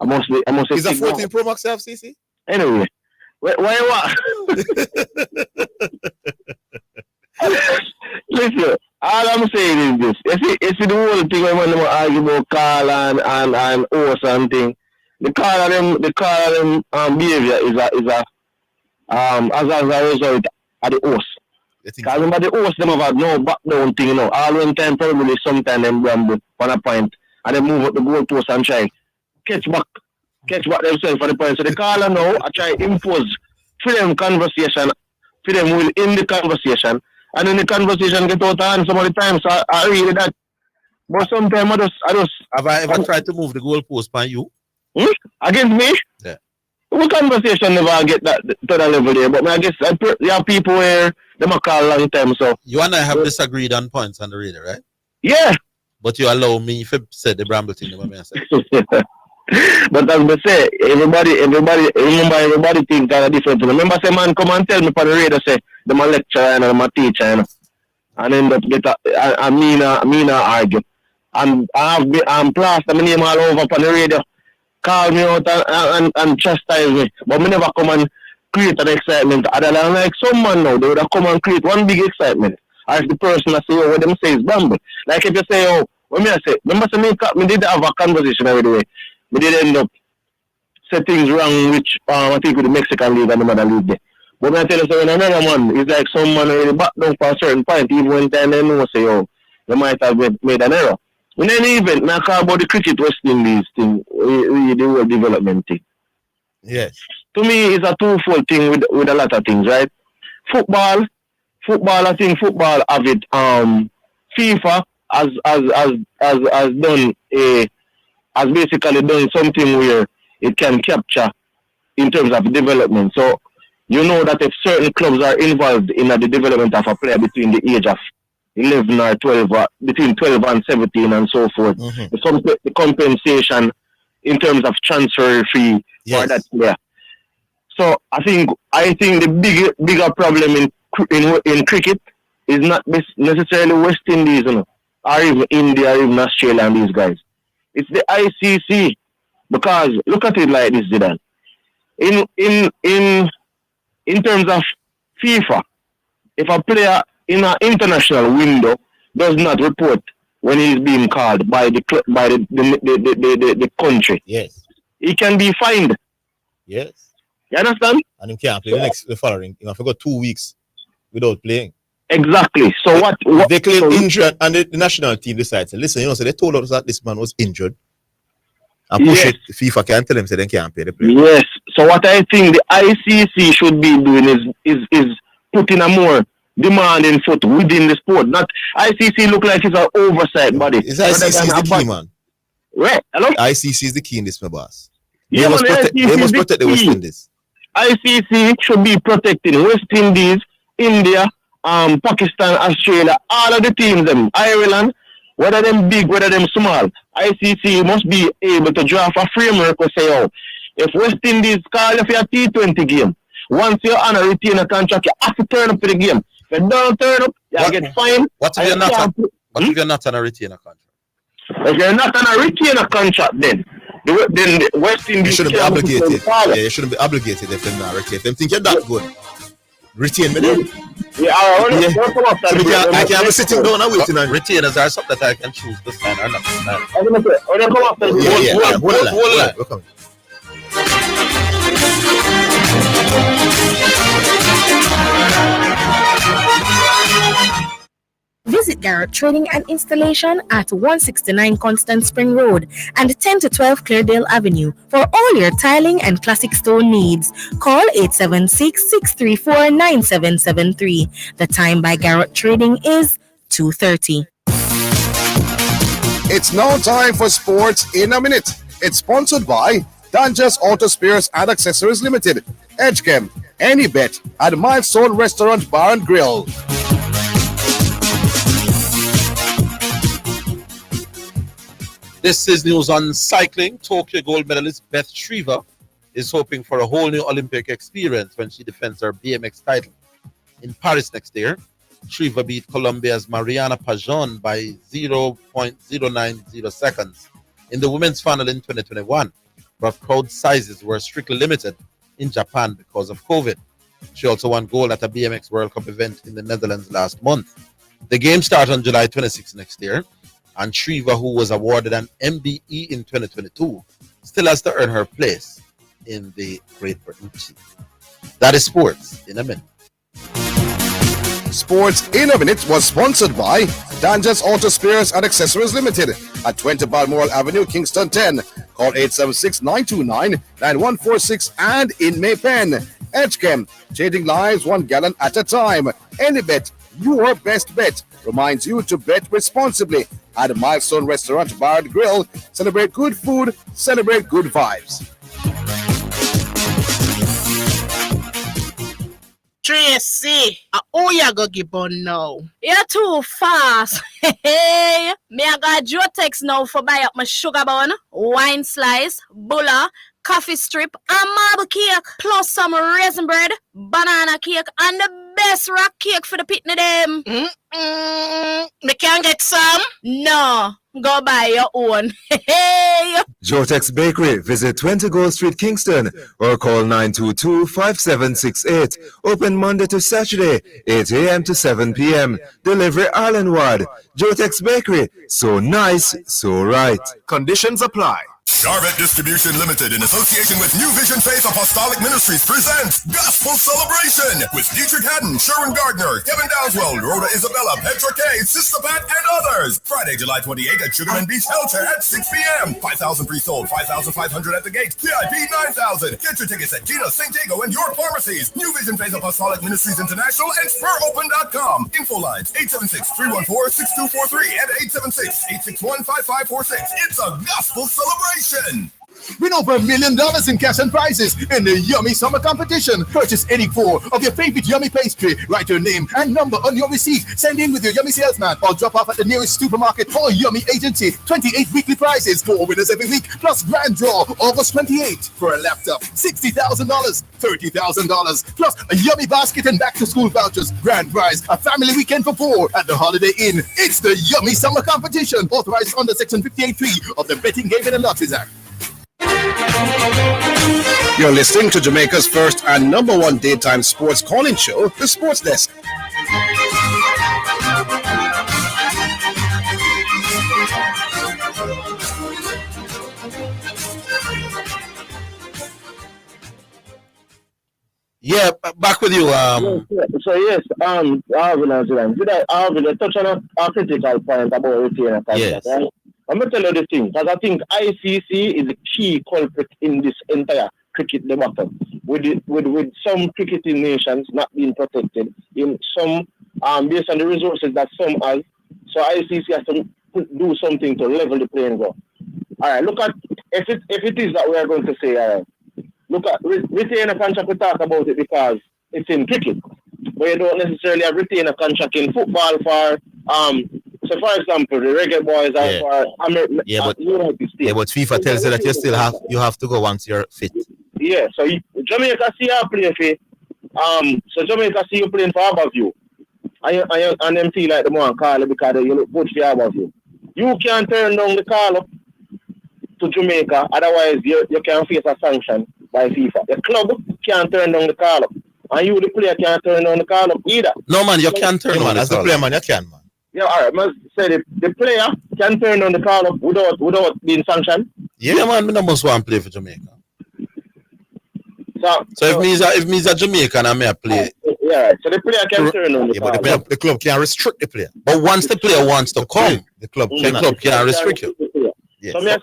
I must Is a 14 Pro Max have CC? Anyway, why what? Listen, all I'm saying is this. You see the whole thing when they argue about call and horse and thing. The call of them behavior is a as a result of the horse. Because remember the horse them have no backdown thing, you know. All one time probably sometime them gamble on a point and they move up the goalpost and try catch back themselves for the point. So the caller now I try impose for them conversation, for them will in the conversation, and then the conversation get out of hand some of the time. So I really that. But sometimes I just have I ever tried to move the goalpost by you? Against me? Yeah. We conversation never get that to that level there, but I guess there are people where they might call a long time. So you and I have disagreed on points on the radio, right? Yeah. But you allow me if you said the Bramble thing, I say. But as I say, everybody think kind of different. Remember, say man come and tell me for the radio say them a lecturer and I'm a teacher, you know, and end up get a me argue. I'm plaster my name all over on the radio. Call me out and chastise me, but me never come and create an excitement. Other than like some man now, they would have come and create one big excitement. As the person I say, oh, what them say is Bramble. Like if you say, oh, what me I say, remember say me did have a conversation every day. We did end up say things wrong, which I think with the Mexican league and the mother league there. But when I tell you so in another man, it's like some man really back down for a certain point, even when time they know say, oh, they might have made an error. In any event, I call about the cricket West Indies thing, the whole development thing. Yes. To me, it's a twofold thing with a lot of things, right? Football, I think football have it. FIFA has done has basically done something where it can capture in terms of development. So you know that if certain clubs are involved in the development of a player between the age of 11 or 12, between 12 and 17 and so forth. The compensation in terms of transfer fee for that player. So I think the bigger problem in cricket is not necessarily West Indies, you know, or even India, or even Australia and these guys. It's the ICC, because look at it like this, Zidane. In terms of FIFA, if a player in an international window does not report when he's being called by the country, yes, he can be fined. Yes. You understand? And he can't play the following. You know, if I got 2 weeks without playing. Exactly. So what they claim injured, and the national team decides, listen, you know, so they told us that this man was injured. And push it. FIFA can't tell them, so they can't pay the player. Yes. So what I think the ICC should be doing is putting a more demanding foot within the sport. Not ICC look like it's an oversight body. Is ICC is the key, man? Right. Hello? ICC is the key in this, my boss. Yeah, they must protect the West Indies. ICC should be protecting West Indies, India, Pakistan, Australia, all of the teams, them, Ireland, whether them big, whether them small. ICC must be able to draft a framework and say, oh, if West Indies call you for a T20 game, once you're on a retainer contract, you have to turn up for the game. If you don't turn up, you get fined. What if you're not on a retainer contract? If you're not on a retainer contract, then the West Indies you shouldn't be obligated. Yeah, you shouldn't be obligated if they're not retained. If they think you're that good, retain me then. Yeah, I can't be sitting down and waiting on retainers are something that I can choose to sign or not to sign. Hold on. Visit Garrett Trading and Installation at 169 Constant Spring Road and 10 to 12 Cleardale Avenue for all your tiling and classic stone needs. Call 876-634-9773. The time by Garrett Trading is 2:30. It's now time for Sports in a Minute. It's sponsored by Dangerous Auto Spares and Accessories Limited, Edgechem, Any Bet, and Milestone Restaurant Bar and Grill. This is news on cycling. Tokyo gold medalist Beth Shriver is hoping for a whole new Olympic experience when she defends her BMX title in Paris next year. Shriver beat Colombia's Mariana Pajon by 0.090 seconds in the women's final in 2021, but crowd sizes were strictly limited in Japan because of COVID. She also won gold at a BMX World Cup event in the Netherlands last month. The games start on July 26 next year, and Shriver, who was awarded an MBE in 2022, still has to earn her place in the Great Britain team. That is sports in a minute. Sports in a Minute was sponsored by Dangerous Auto Spares and Accessories Limited at 20 Balmoral Avenue, Kingston 10. Call 876-929-9146 and in Maypen. Edgechem, changing lives 1 gallon at a time. Any bet, your best bet, reminds you to bet responsibly at Milestone Restaurant Bar and Grill. Celebrate good food, celebrate good vibes. Tracy, who you go give on now? You're too fast. Hey, me I got Jotex now for buy up my sugar bun, wine slice, bulla, coffee strip, and marble cake, plus some raisin bread, banana cake, and the best rock cake for the pitney them. Me can't get some? No. Go buy your own. Hey! Jotex Bakery. Visit 20 Gold Street, Kingston, or call 922-5768. Open Monday to Saturday, 8 a.m. to 7 p.m. Delivery islandwide. Jotex Bakery. So nice, so right. Conditions apply. Jarvet Distribution Limited, in association with New Vision Faith Apostolic Ministries, presents Gospel Celebration with Dietrich Haddon, Sherwin Gardner, Kevin Dowswell, Rhoda Isabella, Petra Kay, Sister Pat, and others. Friday, July 28th at Sugarman Beach Shelter at 6 p.m. 5,000 pre-sold, 5,500 at the gate. VIP 9,000. Get your tickets at Gina, St. Diego, and York Pharmacies. New Vision Faith Apostolic Ministries International and SpurOpen.com. Info lines 876-314-6243 and 876-861-5546. It's a gospel celebration. Win over $1 million in cash and prizes in the Yummy Summer Competition. Purchase any 4 of your favorite Yummy pastry. Write your name and number on your receipt. Send in with your Yummy salesman or drop off at the nearest supermarket or Yummy agency. 28 weekly prizes, 4 winners every week, plus grand draw August 28th for a laptop. $60,000, $30,000, plus a Yummy basket and back-to-school vouchers. Grand prize, a family weekend for 4 at the Holiday Inn. It's the Yummy Summer Competition, authorized under Section 58.3 of the Betting, Gaming and Lotteries Act. You're listening to Jamaica's first and number 1 daytime sports calling show, The Sports Desk. Yeah, back with you. Alvin and Zealand. Alvin, touch on a critical point about retainer contract. Yes. Right? I'm going to tell you the thing, because I think ICC is the key culprit in this entire cricket debacle, with some cricketing nations not being protected, in some based on the resources that some have. So ICC has to do something to level the playing ground. All right, look at if it is that we are going to say, all right, look at retainer contract. We talk about it because it's in cricket, but you don't necessarily have retainer contract in football for So, for example, the Reggae Boys are for United States. Yeah, but FIFA tells you that you have to go once you're fit. Yeah, so Jamaica see you play for, so Jamaica see you playing for Aberview, and them feel like the man call it because you look good for Aberview. You can't turn down the call up to Jamaica, otherwise you can face a sanction by FIFA. The club can't turn down the call up, and you, the player, can't turn down the call up either. No, man, you can't turn down as the player, man, you can, man. Yeah, all right. Must say the player can turn on the call up without being sanctioned. Yeah, man, I must want to play for Jamaica. So if me's a Jamaican and I play. Yeah, so the player can turn on the call. But the club can't restrict the player. But once the player wants to come, the club can't restrict you. Yes. So I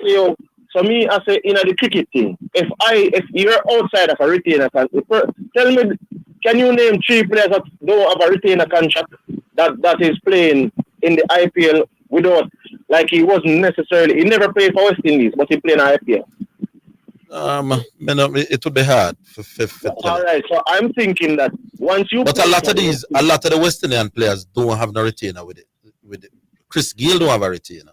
say in the cricket thing, if you're outside of a retainer contract, tell me, can you name 3 players that don't have a retainer contract that is playing in the IPL without, like he wasn't necessarily, he never played for West Indies, but he played in IPL? It would be hard. All right, so I'm thinking that once you. But a lot of the West Indian players don't have no retainer with it. Chris Gayle don't have a retainer.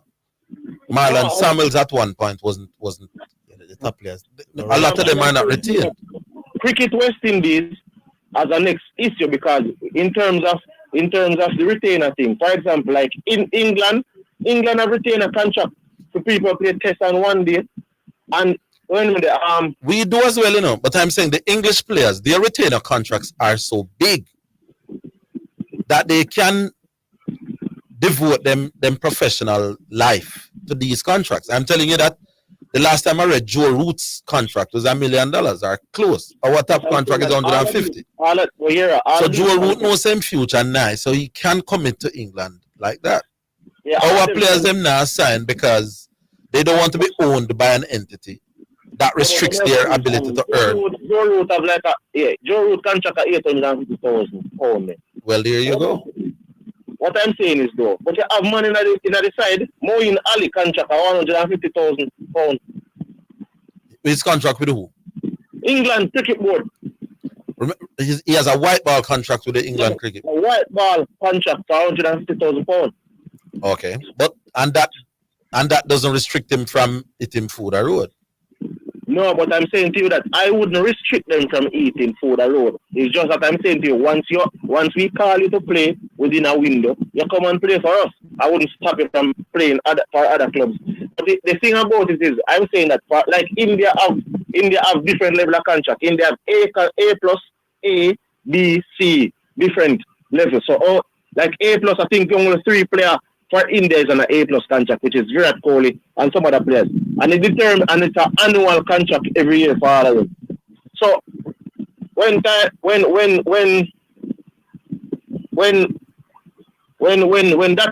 Marlon Samuels at one point wasn't the top players. A lot of them are not retained. Cricket West Indies as a next issue because in terms of the retainer thing, for example, like in England have retained a contract for people play test on one day, and when the we do as well, you know. But I'm saying the English players, their retainer contracts are so big that they can devote them professional life to these contracts. I'm telling you that the last time I read Joe Root's contract was $1 million or close. Our top contract is 150. So Joe Root knows him future nice, so he can commit to England like that. Yeah, our players them now sign because they don't want to be owned by an entity that restricts their ability to earn. Joe Root have like Joe Root contract at 850,000 only. Well, there you go. What I'm saying is though, but you have money in the side, Moeen Ali contract at 150,000 pounds. His contract with who? England Cricket Board. He has a white ball contract with the England Cricket. A white ball contract for 150,000 pounds. Okay, but and that doesn't restrict him from eating food or road. No, but I'm saying to you that I wouldn't restrict them from eating food or road. It's just that I'm saying to you, once we call you to play within a window, you come and play for us. I wouldn't stop you from playing for other clubs. But the thing about it is, I'm saying that for, like India have different level of contract. India have A plus, A, B, C, different levels. So like A plus, I think only 3 players for India is on an A plus contract, which is Virat Kohli and some other players. And it's an annual contract every year for all of them. So when that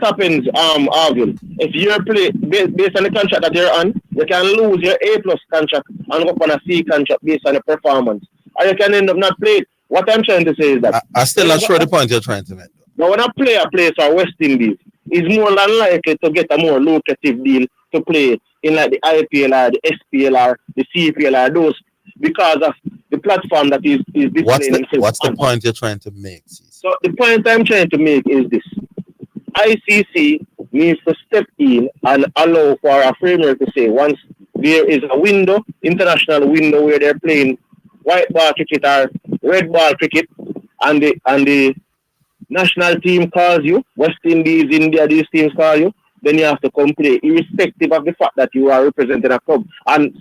happens, Arvin, if you're play based on the contract that you're on, you can lose your A plus contract and go up on a C contract based on the performance. Or you can end up not playing. What I'm trying to say is that I still not sure the point you're trying to make. Now when a player plays for West Indies, he's more than likely to get a more lucrative deal to play in like the IPL or the SPL or the CPL or those because of the platform that is displaying. What's the point you're trying to make? So the point I'm trying to make is this. ICC needs to step in and allow for a framework to say once there is a window, international window where they're playing white ball cricket or red ball cricket and the national team calls you, West Indies, India, these teams call you, then you have to come play, irrespective of the fact that you are representing a club. And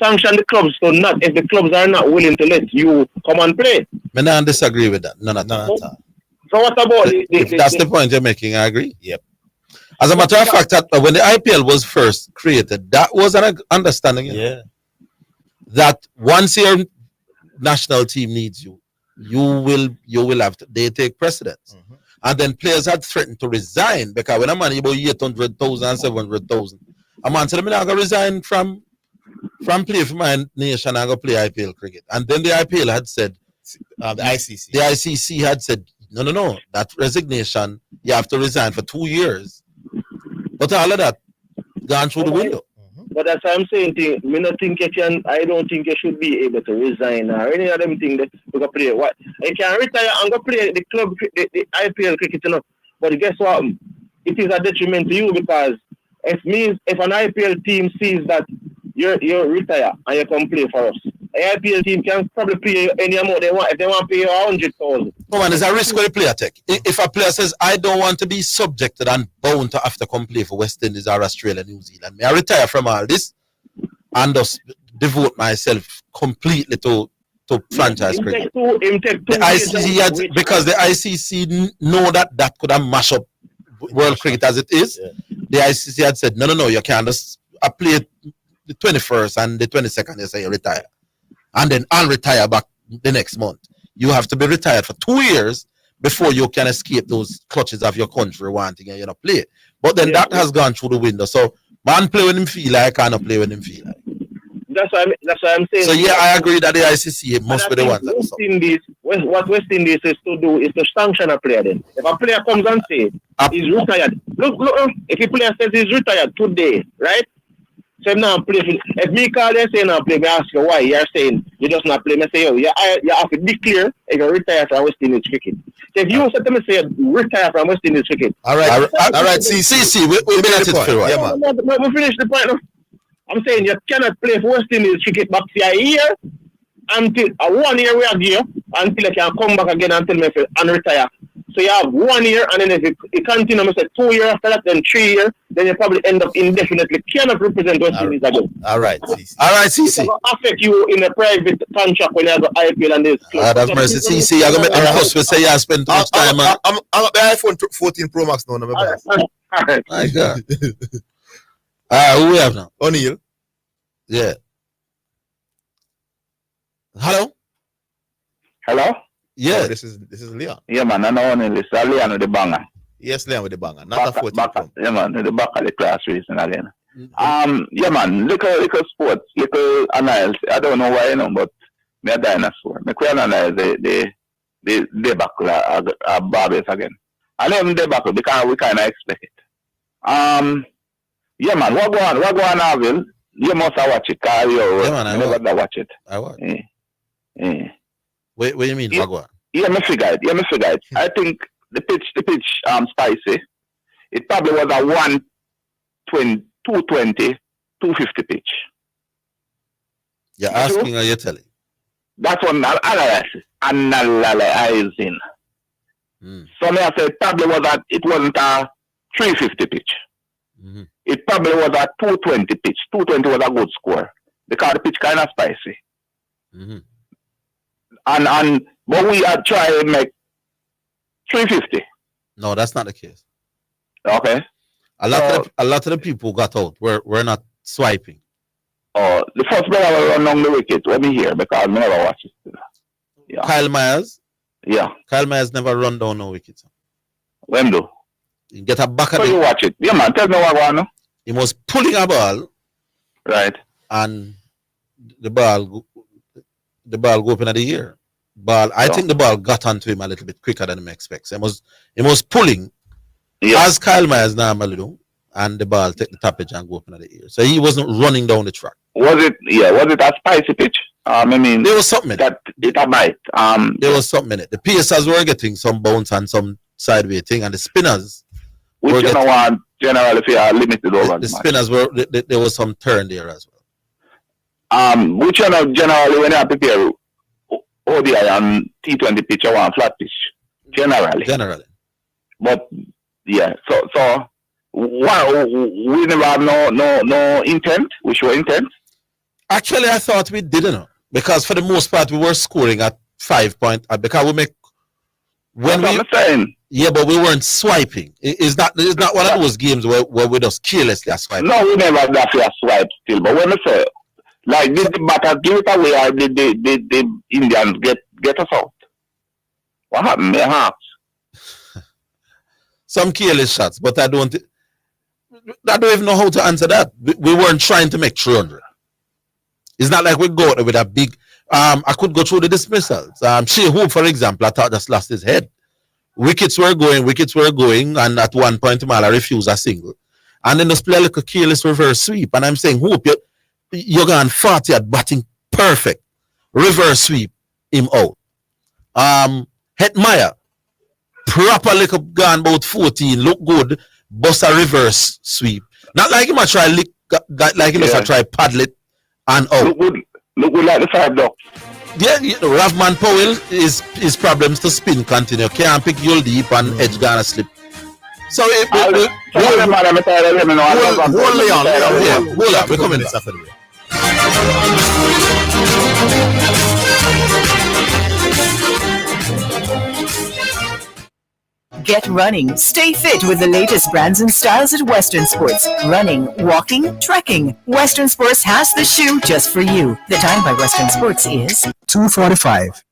sanction the clubs to not, if the clubs are not willing to let you come and play. I don't disagree with that. None at all. So what about if that's the point you're making, I agree. Yep. As a matter of fact, when the IPL was first created, that was an understanding. Yeah. That once your national team needs you, you will have to, they take precedence. Mm-hmm. And then players had threatened to resign because when a man about 800,000 and 700,000, a man said, I'm not going to resign from play for my nation and go play IPL cricket. And then the IPL had said, the ICC had said, no, that resignation, you have to resign for 2 years. But all of that gone through the window. But that's what I'm saying. I don't think you should be able to resign or any of them things that you can play. What you can retire and go play the club, the IPL cricket, you know. But guess what? It is a detriment to you because it means if an IPL team sees that you're retire and you come play for us, an IPL team can probably pay you any amount they want. If they want to pay you 100,000. No man, there's a risk for the player take. If a player says, I don't want to be subjected and bound to have to come play for West Indies or Australia, New Zealand, may I retire from all this and just devote myself completely to franchise cricket. Because the ICC know that could have mashed up world cricket as it is. Yeah. The ICC had said, no, you can't just play the 21st and the 22nd, you say you retire. And then I'll retire back the next month. You have to be retired for 2 years before you can escape those clutches of your country wanting and play. But then that has gone through the window. So man play when him feel like, cannot play when him feel like. That's what I'm saying. So yeah, I agree that the ICC must be the ones. What West Indies is to do is to sanction a player then. If a player comes and says he's retired, look, if a player says he's retired today, right? So now play. If me call you saying now play, me ask you why. You're saying You just not play. Me say, you have to declare if you retire from West Indies cricket. So if you said to me say retire from West Indies cricket. All right. See, we'll be at it for a while. Yeah, man. We finish the point now. I'm saying you cannot play for West Indies cricket back for a year until 1 year we are here until you can come back again and tell me and retire. So you have 1 year, and then if you continue, I say 2 years after that, then 3 years, then you probably end up indefinitely. Cannot represent West Indies again. All right, CC. It will affect you in a private contract when you have IPL and this. That's mercy, CC. I'm going to make the customer say you spend too much time. I'm at the iPhone 14 Pro Max now. All right. My God. Who we have now? O'Neill. Yeah. Hello. Yeah. Oh, this is Leon. Yeah, man. I know O'Neill. It's Leon with the banger. Yes, Leon with the banger. Not a 14 Yeah, man. With the back of the class reason again. Yeah, man. Little sports, little analysis. I don't know why, but me a dinosaur. Me can analyze the debacle of Barbados again. And even debacle because we kind of expect it. Yeah, man. What go on, Avil? You must have watched it, Carl. Yeah, man. I never watch it. I watch. What do you mean, Wagwan? Yeah, me figure it. I think the pitch, spicy. It probably was a 220, 250 pitch. You're asking or you're telling? That's what analyzing. So me I say probably it wasn't a 350 pitch. Mm-hmm. It probably was a 220 pitch. 220 was a good score because the pitch kind of spicy. Mm-hmm. But we are trying to make 350. No, that's not the case. Okay. A lot of the people got out. We're not swiping. Oh, the first player will run down the wicket. Let me hear because I never watched it. Yeah. Kyle Myers. Yeah. Kyle Myers never run down no wicket. When do? You get a back so you watch it. Yeah, man. Tell me what going on. He was pulling a ball. Right. And the ball go up in the air. I think the ball got onto him a little bit quicker than him expects. He was pulling as Kyle Myers normally do, and the ball take the toppage and go up in the air. So he wasn't running down the track. Was it a spicy pitch? I mean, there was something in it. It a bite. There was something in it. The PSers were getting some bounce and some sideways thing, and the spinners. Which you know what? Generally, if you are limited over the spinners were there was some turn there as well. Which you know generally when you prepare ODI and T20 pitch, you want flat pitch. Generally. But yeah, so wow, we never have no intent. We show intent. Actually, I thought we didn't, because for the most part we were scoring at 5 point because we make when we saying. Yeah, but we weren't swiping. It's not one of those games where we just carelessly are swiping. No, we never have to swipe still. But when I say like did the batter give it away or did the Indians get us out? What happened? Perhaps some careless shots, but I don't even know how to answer that. We weren't trying to make 300. It's not like we go out with a big. I could go through the dismissals. Shea Hope, for example, I thought just lost his head. Wickets were going, and at one point Mala refused a single. And then just play a little careless reverse sweep. And I'm saying, Hope, you're going 40 at batting perfect. Reverse sweep him out. Hetmeyer, proper little gone about 14, look good, bust a reverse sweep. Not like him a try lick, like him a try paddle it and out. Look good like the 5 ducks. Yeah, Ravman Powell his problems to spin continue. Can't pick Yul Deep and edge gonna slip. So hold on. We're coming. Get running. Stay fit with the latest brands and styles at Western Sports. Running, walking, trekking. Western Sports has the shoe just for you. The time by Western Sports is 2:45.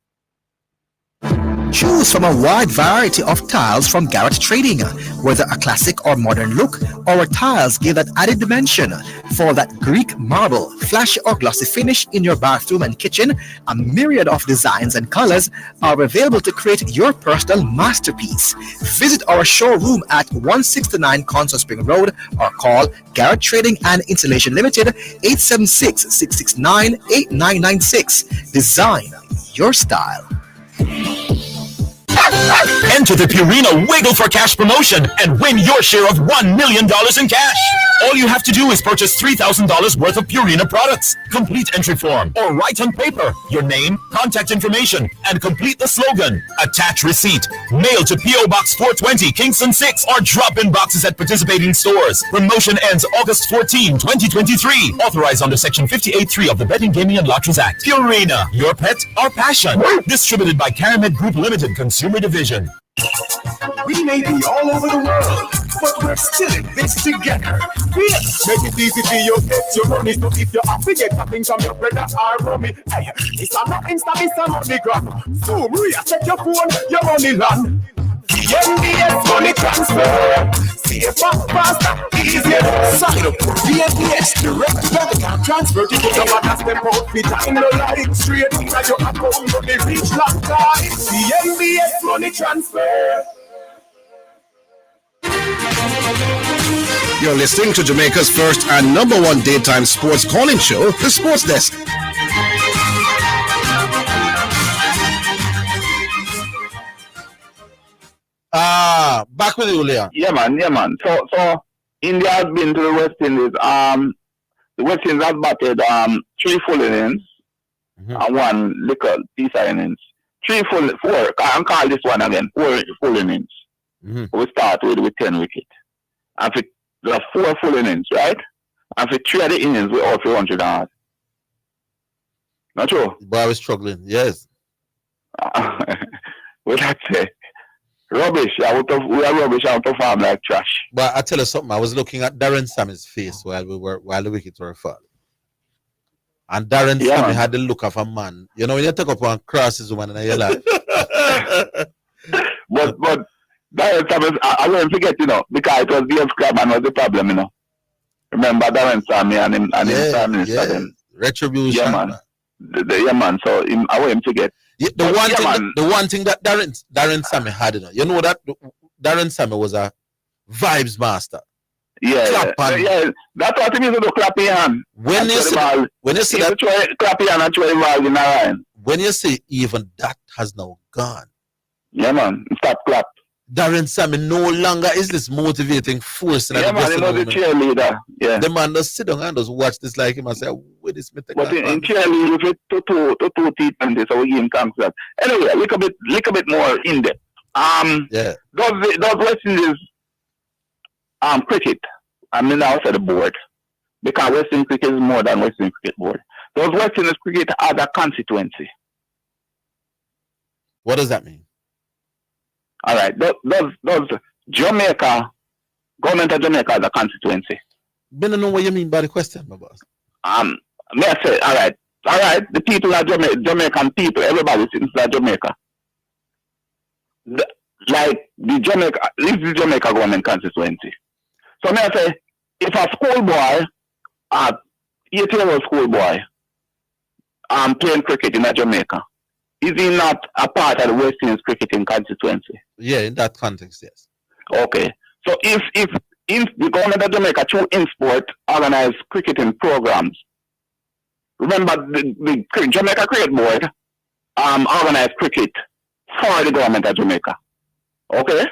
Choose from a wide variety of tiles from Garrett Trading, whether a classic or modern look. Our tiles give that added dimension for that Greek marble, flashy or glossy finish in your bathroom and kitchen. A myriad of designs and colors are available to create your personal masterpiece. Visit our showroom at 169 Constant Spring Road or call Garrett Trading and Installation Limited 876-669-8996. Design your style. Enter the Purina Wiggle for Cash promotion and win your share of $1 million in cash. All you have to do is purchase $3,000 worth of Purina products. Complete entry form or write on paper your name, contact information, and complete the slogan. Attach receipt. Mail to P.O. Box 420, Kingston 6, or drop in boxes at participating stores. Promotion ends August 14, 2023. Authorized under Section 58.3 of the Betting, Gaming, and Lotteries Act. Purina, your pet, our passion. Distributed by Caramed Group Limited, Consumer Division. We may be all over the world, but we're still in this together. Yes, make it easy for you, get your money. So if you have to get nothing from your brother or mommy, hey, it's not Insta, it's not MoneyGram. Zoom, check your phone, your money land. VNBS money transfer. Safer, faster, easier. Sign up for VNBS direct bank and transfer to your bank step out. The time no like straight into your account, money reach last time. VNBS money transfer. You're listening to Jamaica's first and number one daytime sports calling show, The Sports Desk. Back with you, Leon. Yeah, man. So India has been to the West Indies. The West Indies has batted 3 full innings and 1 little piece of innings. 4. I can call this one again. 4 full innings. We start with 10 wickets. And for the 4 full innings, right? And for 3 of the innings, we're all 300 yards. Not true? But I was struggling, yes. What I say? Rubbish. We are rubbish out of farm like trash. But I tell you something, I was looking at Darren Sammy's face while the wickets were falling. And Darren Sammy had the look of a man. You know, when you take up one crosses woman in your life. But Darren Sammy, I won't forget, you know, because it was Dave Scrabman was the problem, you know. Remember Darren Sammy and him Prime Minister. Retribution. Yeah, man. Man. So I won't forget. Yeah, the one thing that Darren Sammy had, you know that Darren Sammy was a vibes master. Yeah. That's what it means to do, clap your hand. When you see that, clap your hand and try the ball in the line. When you see even that has now gone. Yeah, man. Stop clap. Darren Sammy no longer is this motivating force. Yeah, man, you know the cheerleader. Yeah. The man just sit down and just watch this like him and say, wait this minute. But in cheerleader, if it's to T20, so we give him that. Anyway, a little bit more in depth. Those West Indies cricket, I mean outside the board. Because West Indies cricket is more than West Indies cricket board. Those West Indies cricket are the constituency. What does that mean? All right, those Jamaica, government of Jamaica is a constituency. I don't know what you mean by the question, my boss. May I say, all right, the people are Jamaican people, everybody sits in Jamaica. This is the Jamaica government constituency. So may I say, if a schoolboy, 8-year-old schoolboy, playing cricket in Jamaica, is he not a part of the West Indies cricketing constituency? Yeah, in that context, yes. Okay. So if the government of Jamaica through InSport organize cricketing programs, remember the Jamaica Cricket Board organize cricket for the government of Jamaica. Okay?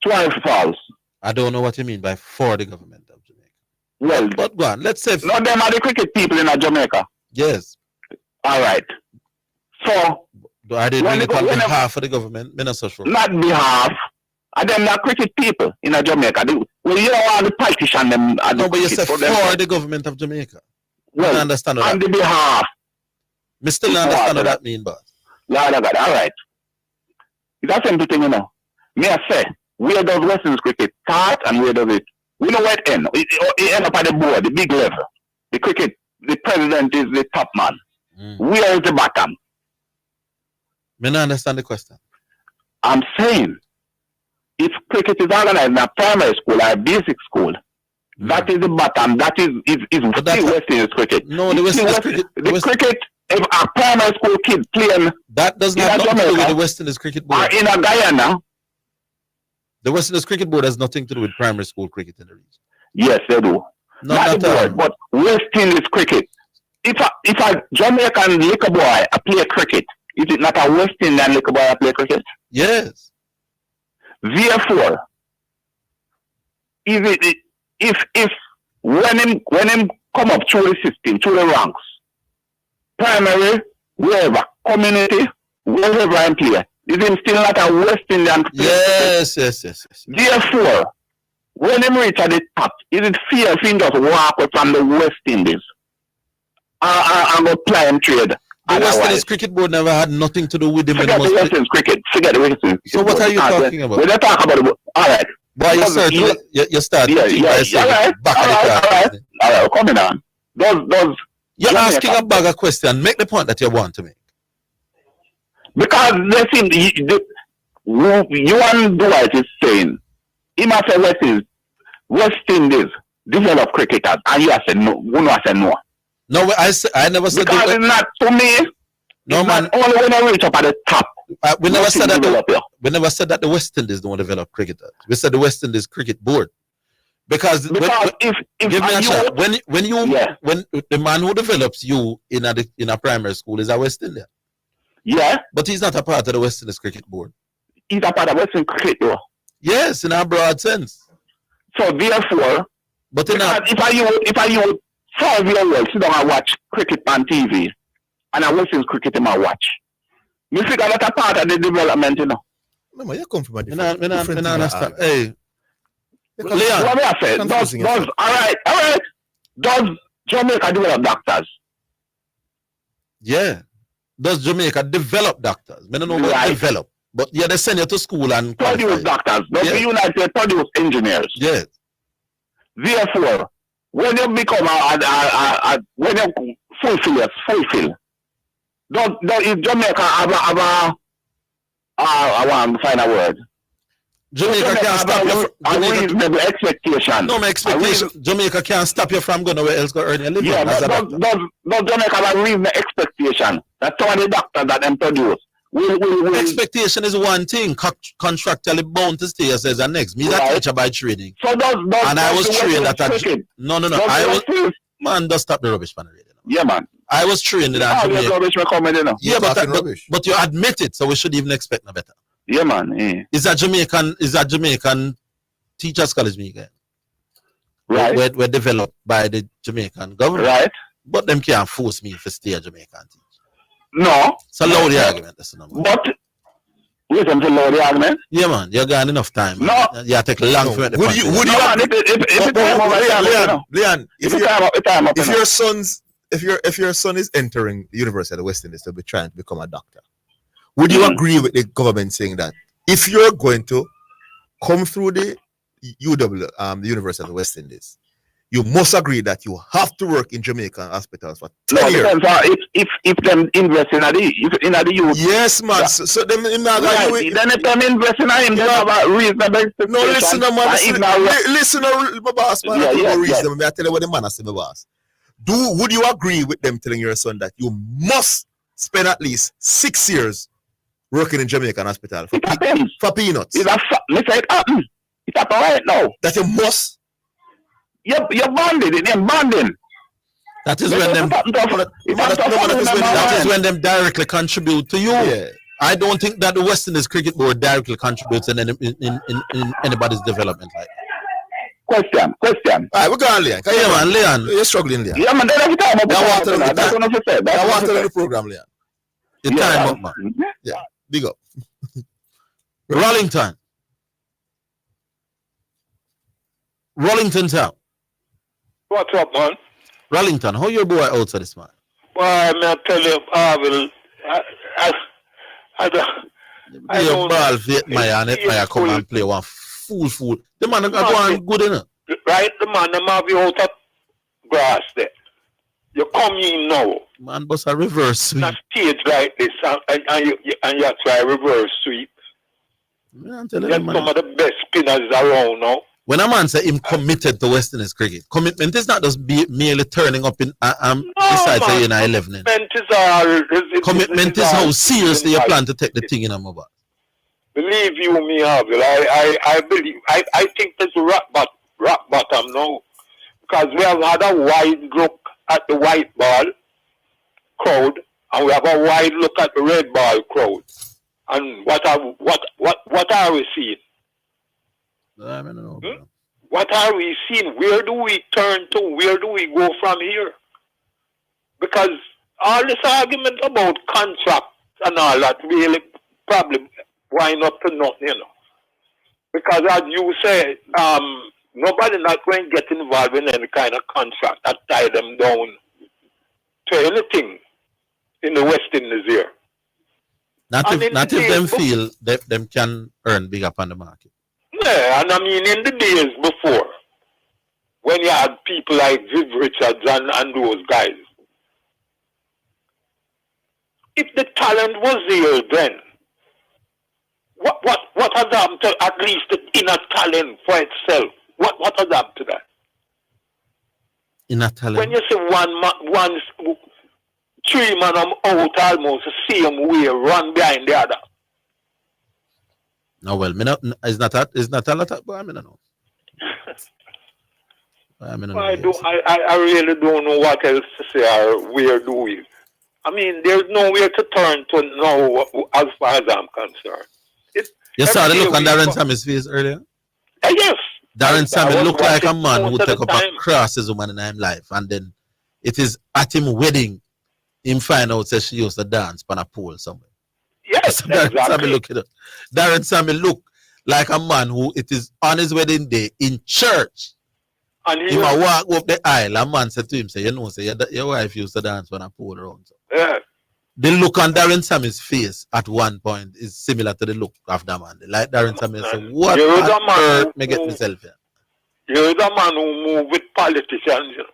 12 falls. I don't know what you mean by for the government of Jamaica. Well, but go on, let's say... No, them are the cricket people in Jamaica. Yes. All right. So... Are they doing it on behalf of the government? Not behalf. And them are cricket people in Jamaica. You don't want to politician them. No, but you said for the government of Jamaica. Well, I understand what on the behalf. I still understand what that means, but... Lord of God, all right. It's a simple thing, you know. May I say, where does West Indies cricket start and where does it... We know where it ends. It ends up at the board, the big level. The cricket, the president is the top man. Where is the bottom? I don't understand the question. I'm saying, if cricket is organized in a primary school or a basic school, that is the bottom. That is still West Indies cricket. No, the West Indies cricket. The cricket, if a primary school kid playing that does not have nothing to do with the West Indies cricket board. Or in a Guyana. The West Indies cricket board has nothing to do with primary school cricket in the region. Yes, they do. Not the board, but West Indies cricket. If a Jamaican liquor boy play cricket, is it not a West Indian liquor boy play cricket? Yes. Therefore, if when him come up through the system, through the ranks, primary, wherever, community, wherever I play, is him still not a West Indian player? Yes. Therefore, when him reach at the top, is it fair if he just walk away from the West Indies and go play and trade? The West Indies cricket board never had nothing to do with him. Forget the West Indies cricket. Forget the West Indies. So what are you talking about? We're not talking about the... All right. Why you start? You start. All right. Coming on. You're asking a bag of question. Make the point that you want to make. Because they seem you and Dwight is saying, he must say West Indies develop cricketers, and you have said no. Uno said no. No, I never said because it's not to me. No man. Only when I reach up at the top. We never said that. We never said that the West Indies don't develop cricketers. We said the West Indies cricket board. Because when the man who develops you in a primary school is a West Indian. Yeah. But he's not a part of the West Indies cricket board. He's a part of West Indies cricket though. Yes, in a broad sense. So therefore, but if I would 5 years old sit down and watch cricket on TV, and I West Indies cricket in my watch, me figure that a part of the development, you know. No, man, you come from a different understand. Hey, Leon, what I said, all right. Does Jamaica develop doctors? Yeah. Does Jamaica develop doctors? I don't know about develop. But yeah, they send you to school and produce doctors. Does the United States produce engineers? Yes. Therefore, when you become when you fulfill, does Jamaica have a I want to find a word. Jamaica can't stop you from reasonable expectation. No, my expectation. Jamaica can't stop you from going where else go earn your living. Yeah, does Jamaica have a reasonable expectation that some of the doctors that them produce will expectation is one thing. Contractually bound to stay as a next. Me that teacher by training. So and I was trained at no. Man, don't stop the rubbish, man. Yeah, man. I was trained in that. Yeah, but you admit it, so we should even expect no better. Yeah, man. Yeah. Is that Jamaican teachers college me again? Right. We're developed by the Jamaican government. Right. But them can't force me to stay a Jamaican teacher. No. It's a loud argument. But listen to loud argument. Yeah, man. You're gone enough time. Man. No. You take long for it. Would you Leon, if your son is entering the University of the West Indies to be trying to become a doctor, would you agree with the government saying that if you're going to come through the UW, the University of the West Indies, you must agree that you have to work in Jamaican hospitals for 10 years? If them invest in the youth. Yes, man. Yeah. So them then if them invest in him, they have a reasonable expectation. No, listen, man. Listen, my boss, man. I tell you what the man has said, my boss. Would you agree with them telling your son that you must spend at least 6 years working in Jamaican hospital for peanuts? It happens right now. That you must. You're bonded. They're bonding. That is when them. That is when them directly contribute to you. Yeah. I don't think that the West Indies Cricket Board directly contributes in anybody's development like that. Question. All right, we're going, Leon. Yeah, man, Leon. You're struggling, Leon. Yeah, man. That's what I'm That's what I said. I want to the program, Leon. The time up, man. Yeah, big up. Rollington Town. What's up, man? Rollington, how your boy outside this man? Well, I tell you, I don't. Ball Viet Maya and it Maya come and play one fool. The man got one good enough. Right, the man them have you out of grass there. You come in now. Man, bust a reverse sweep. Not stage like this, and you try reverse sweep. I'm telling Get you, some man. of the best spinners around now. When a man say him committed to West Indies cricket, commitment is not just merely turning up in besides man, saying 11. Commitment is how seriously you plan to take the thing in a mobile. Believe you me, Harville, I believe, I think there's rock bottom now. Because we have had a wide look at the white ball crowd, and we have a wide look at the red ball crowd. And what are we seeing? I don't know. What are we seeing? Where do we turn to? Where do we go from here? Because all this argument about contracts and all that really probably wind up to nothing, you know. Because as you say, nobody not going to get involved in any kind of contract that tie them down to anything in the West Indies here. Not if them feel that them can earn big up on the market. Yeah, and I mean in the days before, when you had people like Viv Richards and those guys, if the talent was there then, what has happened to at least the inner talent for itself? What has happened to that? Inner talent. When you say one 3 man out almost the same way, run behind the other. No, well, it's not a lot of, but I mean, I know. I really don't know what else to say or where do we. I mean, there's nowhere to turn to now as far as I'm concerned. You saw the look on Darren Sammy's face earlier? Yes. Darren Sammy looked like a man who take up a cross his woman in his life, and then it is at him wedding, him find out that she used to dance on a pole somewhere. Yes, Darren Sammy look it up. Darren Sammy look like a man who it is on his wedding day in church. And he might walk up the aisle, a man said to him, say, you know, say your wife used to dance on a pole around. So. Yeah. The look on Darren Sammy's face at one point is similar to the look of that man. Like Darren Sammy say, what on earth me get myself here? You're the man who move with politicians, you know.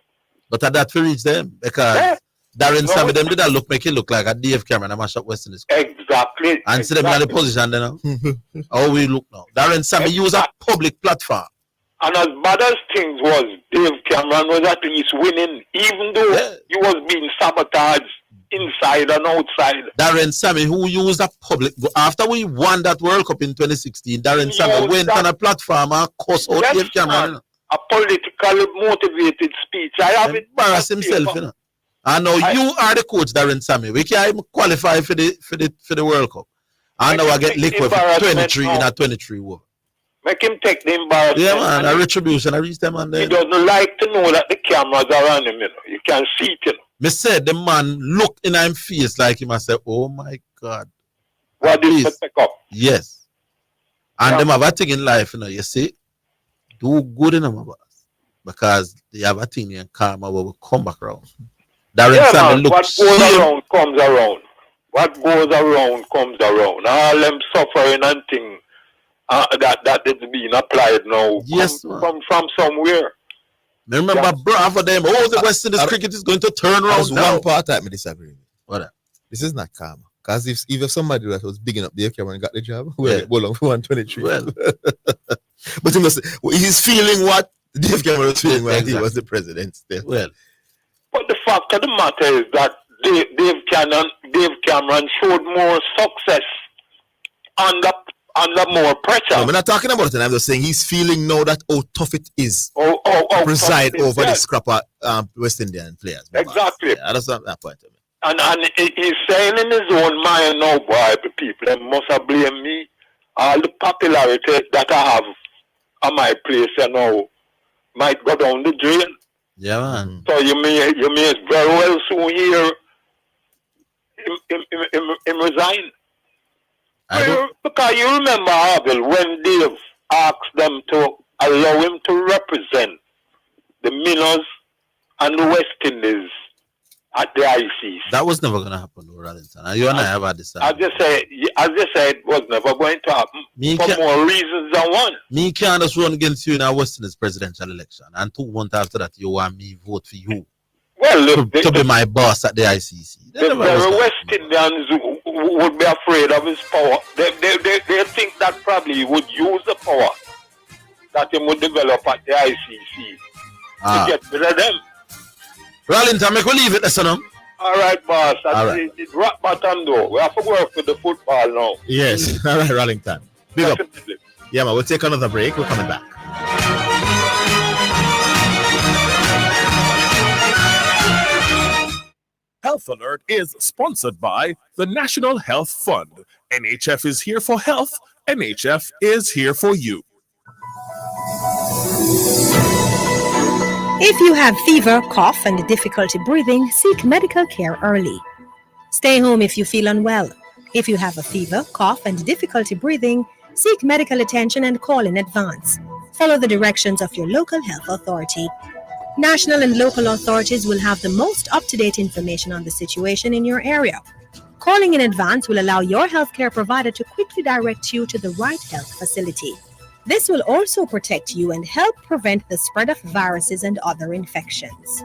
But at that for reach them, because Darren Sammy, them did that look make it look like a Dave Cameron, a mash up West Indies. Exactly. And see them in the position, you know. How we look now. Darren Sammy use a public platform. And as bad as things was, Dave Cameron was at least winning, even though he was being sabotaged inside and outside. Darren Sammy, who used a public, after we won that World Cup in 2016, Darren Sammy went on a platform and cussed out Dave Cameron. A politically motivated speech. I have it. Embarrass himself, you know. And now you are the coach, Darren Sammy. We can't even qualify for the World Cup. And now I get liquid for 23 in a 23 war. Make him take the embarrassment. Yeah, man, a retribution. I reach them on there. He doesn't like to know that the cameras are on him, you know. You can see it, you know. Me said the man look in him face like him and say, oh my God. What is the pick up? Yes. And them have a thing in life, you know, you see, do good in them, boss. Because they have a thing in karma where we come back around. Darren Sammy look what goes around comes around. What goes around comes around. All them suffering and things that is being applied now. Yes, from somewhere. Remember, bro, for them, the West Indies cricket is going to turn around. There's one part that me disagree with. What? This is not karma. Because if somebody that was big enough Dave Cameron got the job, we'll go along for 123. Well. But he's feeling what Dave Cameron was feeling when he was the president still. Well. But the fact of the matter is that Dave Cameron showed more success under more pressure. No, I'm not talking about it. I'm just saying he's feeling now that how tough it is to preside over the scrapper West Indian players. Exactly. Yeah, that's not that point of it. And he's saying in his own mind now, boy, the people, they must have blamed me. All the popularity that I have on my place, you know, might go down the drain. Yeah, man. So you may very well soon hear him resign. Because you remember, Harville, when Dave asked them to allow him to represent the Minnows and the West Indies at the ICC. That was never going to happen, Rallington. You and I have had this. As you said, it was never going to happen for more reasons than one. Me can't just run against you in a West Indies presidential election. And 2 months after that, you want me vote for you. Well, to be my boss at the ICC. The very West Indians would be afraid of his power. They think that that probably would use the power that he would develop at the ICC to get rid of them. Rollington, make we leave it, listen. All right, boss. All right. It's rock bottom though. We have to work with the football now. Yes. All right, Rollington. Big up. Yeah, man, we'll take another break. We're coming back. Health Alert is sponsored by the National Health Fund. NHF is here for health. NHF is here for you. If you have fever, cough, and difficulty breathing, seek medical care early. Stay home if you feel unwell. If you have a fever, cough, and difficulty breathing, seek medical attention and call in advance. Follow the directions of your local health authority. National and local authorities will have the most up-to-date information on the situation in your area. Calling in advance will allow your healthcare provider to quickly direct you to the right health facility. This will also protect you and help prevent the spread of viruses and other infections.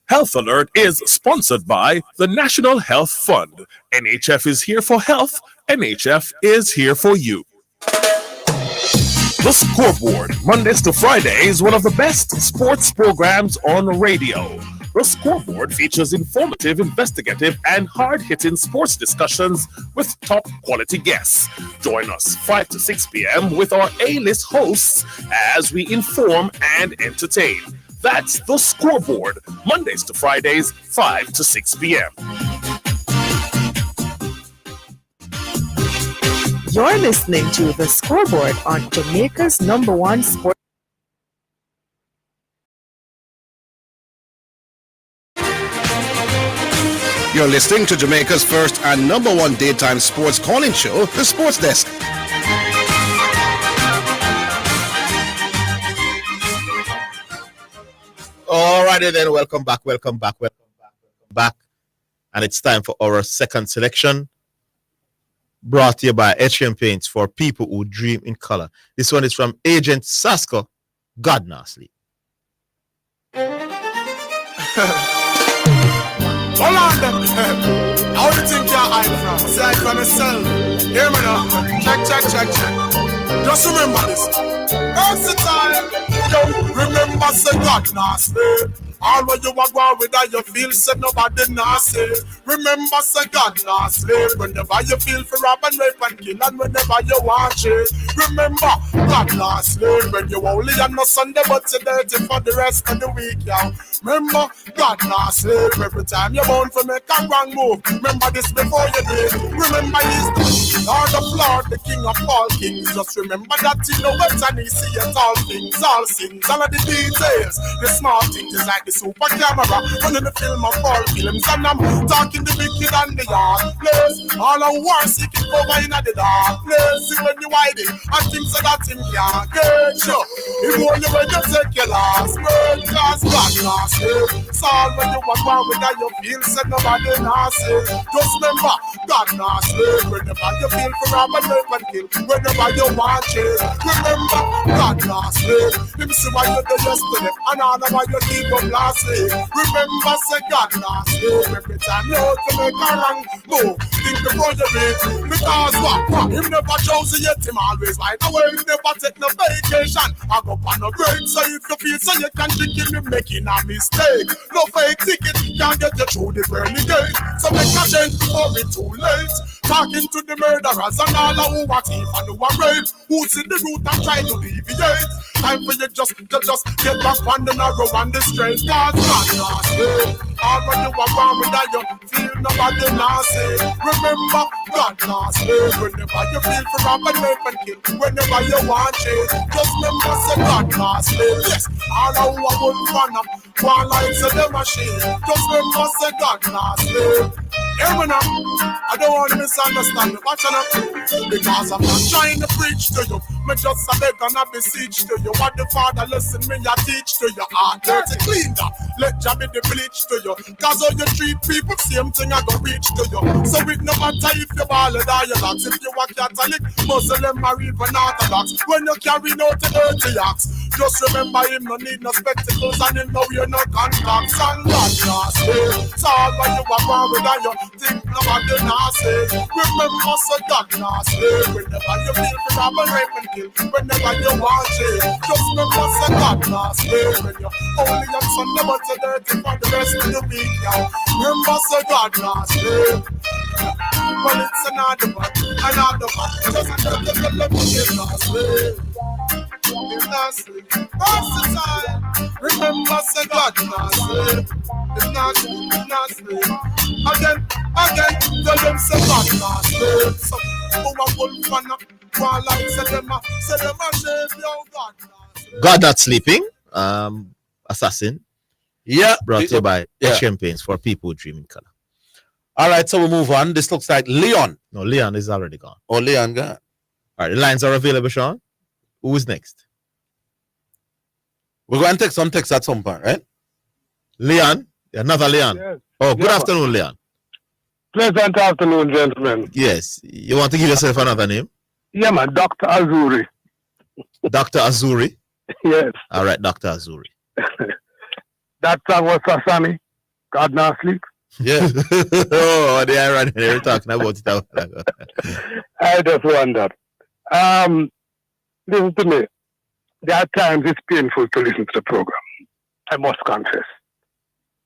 Health Alert is sponsored by the National Health Fund. NHF is here for health. NHF is here for you. The Scoreboard, Mondays to Fridays, one of the best sports programs on radio. The Scoreboard features informative, investigative, and hard-hitting sports discussions with top-quality guests. Join us 5 to 6 p.m. with our A-list hosts as we inform and entertain. That's The Scoreboard, Mondays to Fridays, 5 to 6 p.m. You're listening to The Scoreboard on Jamaica's #1 sport. You're listening to Jamaica's first and #1 daytime sports calling show, The Sports Desk. Alrighty then, welcome back. And it's time for our second selection, brought to you by Atrium Paints for people who dream in color. This one is from Agent Sasko, God Nah Sleep. Hold on then. How do you think you're hiding from? Say I from myself. Hear me now. Check. Just remember this. Versatile. Yo, remember say God nah sleep. All when you are going with that, you feel said nobody nah say. Remember say God nah sleep. Whenever you feel for rob and rape and kill, and whenever you watch it. Remember God nah sleep. When you only on no Sunday but you're dirty for the rest of the week, yo. Remember God nah sleep. Every time you're bound for make a wrong move. Remember this before you do it. Remember he's the Lord of Lords, the King of all kings. Just remember that he knows and he sees all things, all sins, all of the details. The small things is like the super camera running the film of all films, and I'm talking the wicked and the hard place. All our war seeking cover in the dark place. See when you hiding and things so that him can't get you. If only when you take your last breath, cause God nah sleep. So all when you walk around with that you feel said nobody nah sleep. Just remember God nah sleep. Whenever you feel for rob and rape and kill, whenever you want it, remember God nah sleep. Him see what you do yesterday and all of what you keep up last week. Remember say God nah sleep. Every time you out to make a wrong move, think before you reach. Because what? Him never chose yet, him always find a way. Him never take no vacation. I go on no break, so if you feel so you can think him making a mistake. No fake ticket can't get you through the pearly gate. So make a change before it's too late. Talking to the murderers and all who are thief and who are rape, who see the route and try to deviate. Time for you just get back on the narrow and the straight. Cause God nah sleep. All when you are born with that you feel nobody nah say. Remember God nah sleep. Whenever you feel for rob and rape and kill, whenever you want it, just remember say God nah sleep. Yes, all who are good fun up, one like say the machine. Just remember say God nah sleep. Hear me now, I don't want to misunderstand me, watch out. Because I'm not trying to preach to you. Me just a beg and I beseech to you. What the Father listen me, I teach to you. Heart dirty clean that. Let Jah be the bleach to you. Cause how you treat people, same thing I go reach to you. So it no matter if you ball or dialogues. If you are Catholic, Muslim or even Orthodox, when you carry out the dirty acts, Just remember him no need no spectacles and him no wear no contacts and God not say. So when you are born with and you think nobody not say. Remember so God not say. Whenever you feel for trouble, rape and kill. Whenever you want it, just remember so God not say. When you only young son never to dirty for the rest of the week now. Remember so God not say. Well, it's another one. Just it's not slave. It's not slave. That's the time. Remember, say God not slave. It's not slave. Again, tell them say God not slave. Some who are wolf and one like say them a shave your God not slave. God Not Sleeping, Assassin. Yeah. Brought to you by Champagnes for people who dream in color. All right, so we move on. This looks like Leon. No, Leon is already gone. Oh, Leon gone. All right, the lines are available, Sean. Who is next? We're going to take some text at some point, right? Leon? Another Leon. Yes. Oh, good afternoon, Leon. Pleasant afternoon, gentlemen. Yes. You want to give yourself another name? Yeah, man, Dr. Azuri. Dr. Azuri? Yes. All right, Dr. Azuri. That song was Sasami. God Not Sleep. Yeah. Oh, the irony they were talking about it. I just wondered. Listen to me. There are times it's painful to listen to the program. I must confess.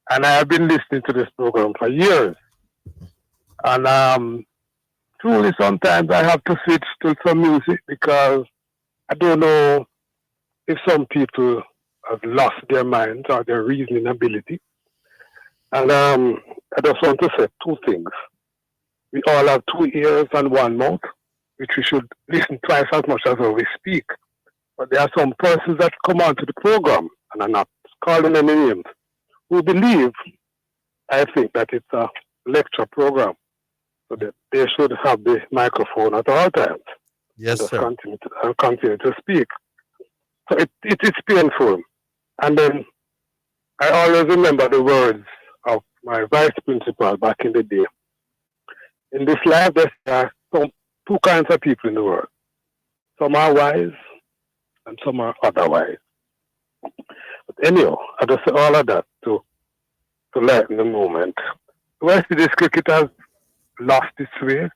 And I have been listening to this program for years. And truly sometimes I have to switch to some music because I don't know if some people have lost their minds or their reasoning ability. And I just want to say two things. We all have 2 ears and 1 mouth, which we should listen twice as much as we speak. But there are some persons that come onto the program, and I'm not calling any names, who believe, I think, that it's a lecture program. So that they should have the microphone at all times. Yes, just sir. Continue to speak. So it is painful. And then I always remember the words of my vice principal back in the day. In this life, there are two kinds of people in the world. Some are wise and some are otherwise. But anyhow, I just say all of that to lighten the moment. West Indies cricket has lost its way.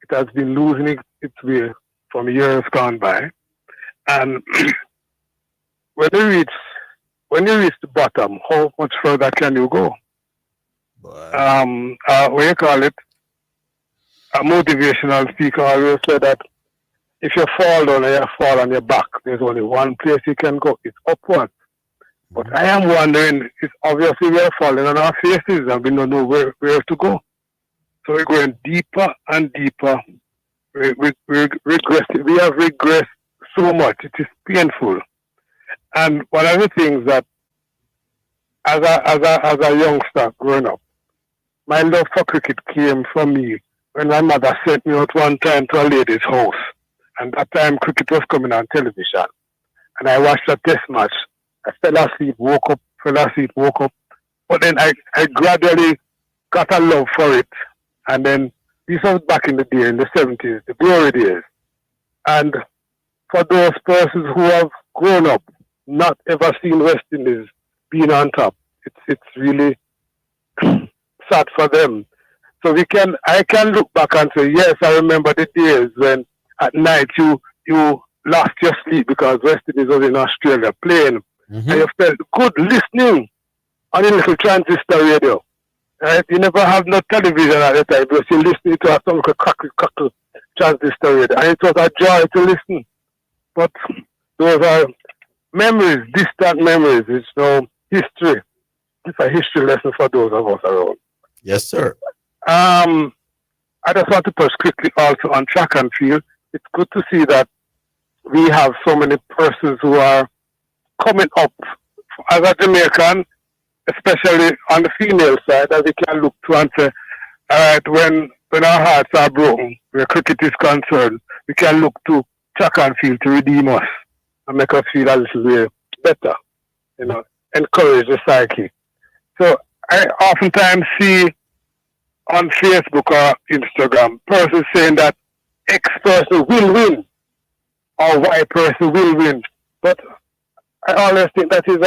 It has been losing its way from years gone by. And when you reach the bottom, how much further can you go? What you call it? A motivational speaker always said that if you fall down and you fall on your back, there's only one place you can go. It's upward. But I am wondering, it's obviously we are falling on our faces and we don't know where to go. So we're going deeper and deeper. We have regressed so much. It is painful. And one of the things that, as a youngster growing up, my love for cricket came from me when my mother sent me out one time to a lady's house. And that time cricket was coming on television. And I watched a test match. I fell asleep, woke up. But then I gradually got a love for it. And then this was back in the day, in the 70s, the glory days. And for those persons who have grown up, not ever seen West Indies being on top, it's really sad for them. So I can look back and say, yes, I remember the days when at night you lost your sleep because West Indies was in Australia playing. Mm-hmm. And you felt good listening on a little transistor radio. Right? You never have no television at the time because you're listening to some crackle transistor radio. And it was a joy to listen. But those are memories, distant memories. It's no history. It's a history lesson for those of us around. Yes, sir. I just want to touch quickly also on track and field. It's good to see that we have so many persons who are coming up as a Jamaican, especially on the female side, that we can look to and say, all right, when our hearts are broken, where cricket is concerned, we can look to track and field to redeem us and make us feel a little bit better, encourage the psyche. So I oftentimes see on Facebook or Instagram persons saying that X person will win or Y person will win. But I always think that is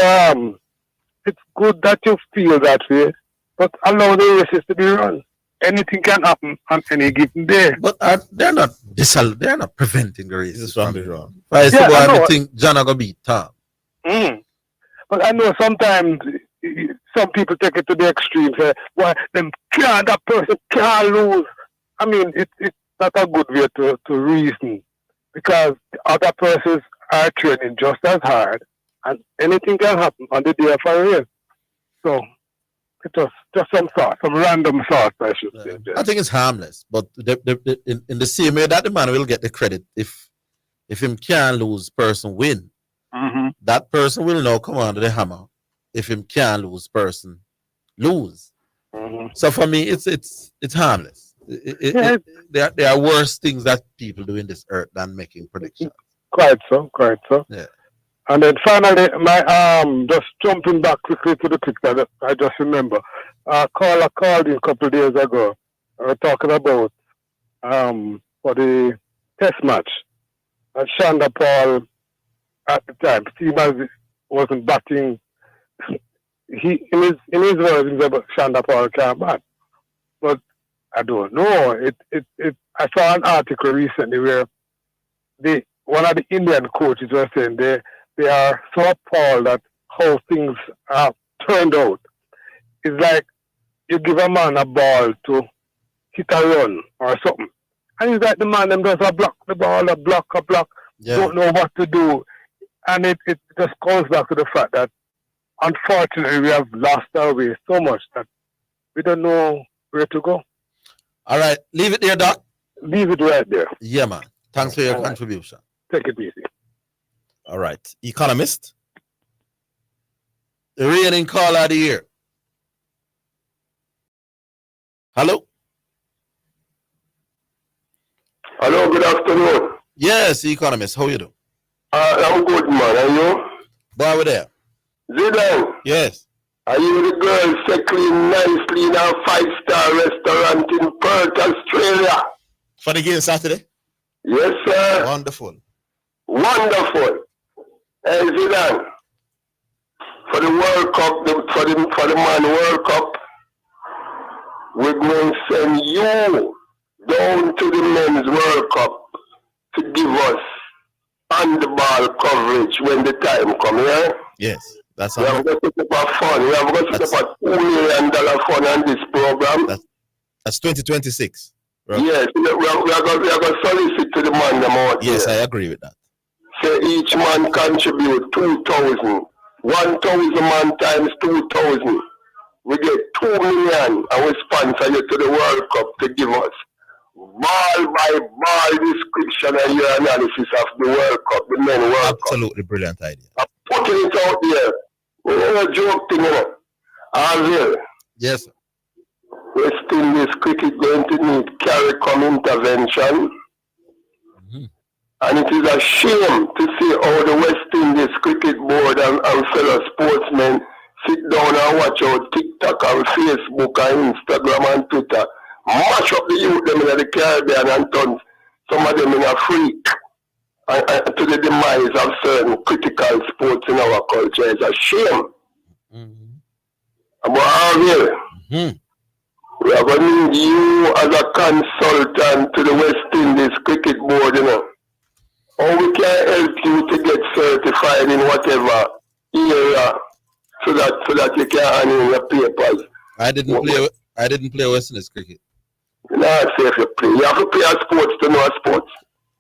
it's good that you feel that way, but allow the races to be run. Anything can happen on any given day. But they're not they're not preventing the races from being run. I think John are gonna beat Tom. But I know sometimes some people take it to the extreme. Say, "Why that person can't lose?" I mean, it's not a good way to reason, because other persons are training just as hard, and anything can happen on the day of a race. So it was just some random thoughts, I should say. I think it's harmless, but in the same way that the man will get the credit if him can lose, person win. That person will now come under the hammer. If him can lose, person lose. So for me, it's harmless. There are worse things that people do in this earth than making predictions. Quite so. Yeah. And then finally, my just jumping back quickly to the picture, I just remember caller called in a couple of days ago. We were talking about for the test match, and Shanda Paul at the time, Steve wasn't batting. He in his words, he said Shanda Paul can't bat, but I don't know. I saw an article recently where one of the Indian coaches was saying they are so appalled at how things have turned out. It's like you give a man a ball to hit a run or something, and it's like the man them does a block the ball, a block, don't know what to do, and it just comes back to the fact that unfortunately we have lost our way so much that we don't know where to go. All right, leave it there, Doc. Leave it right there. Yeah, man. Thanks for your contribution. Take it easy. All right. Economist. The reigning caller of the year. Hello? Hello, good afternoon. Yes, Economist. How you do? I'm good, man. Are you? Boy, over there. Zidane. Yes. Are you the girl settling nicely in a 5-star restaurant in Perth, Australia? For the game Saturday? Yes, sir. Wonderful. Wonderful. Hey, Zidane, for the World Cup, for the Man World Cup, we're going to send you down to the Men's World Cup to give us on-the-ball coverage when the time comes, yeah? Yes. That's we have got to set up fun. We have got to set up a $2 million fund on this program. That's 2026. Right? Yes, we are going to solicit to the man them out. Yes, I agree with that. So each man contribute 2,000. 1,000 man times 2,000. We get 2 million and we sponsor you to the World Cup to give us ball by ball description and your analysis of the World Cup, the Men World Cup. Absolutely brilliant idea. I'm putting it out there. A joke thing, you know. Arville. Yes, sir. West Indies cricket going to need CARICOM intervention. And it is a shame to see how the West Indies Cricket Board and fellow sportsmen sit down and watch out TikTok and Facebook and Instagram and Twitter. Mash up the youth them in the Caribbean and turn some of them in a freak to the demise of certain critical sports in our culture. It's a shame. But Harvey, we are going to need you as a consultant to the West Indies Cricket Board, you know. Or we can help you to get certified in whatever area so that you can hand in your papers. I didn't play West Indies cricket. No, say if you play. You have to play a sports to know a sports.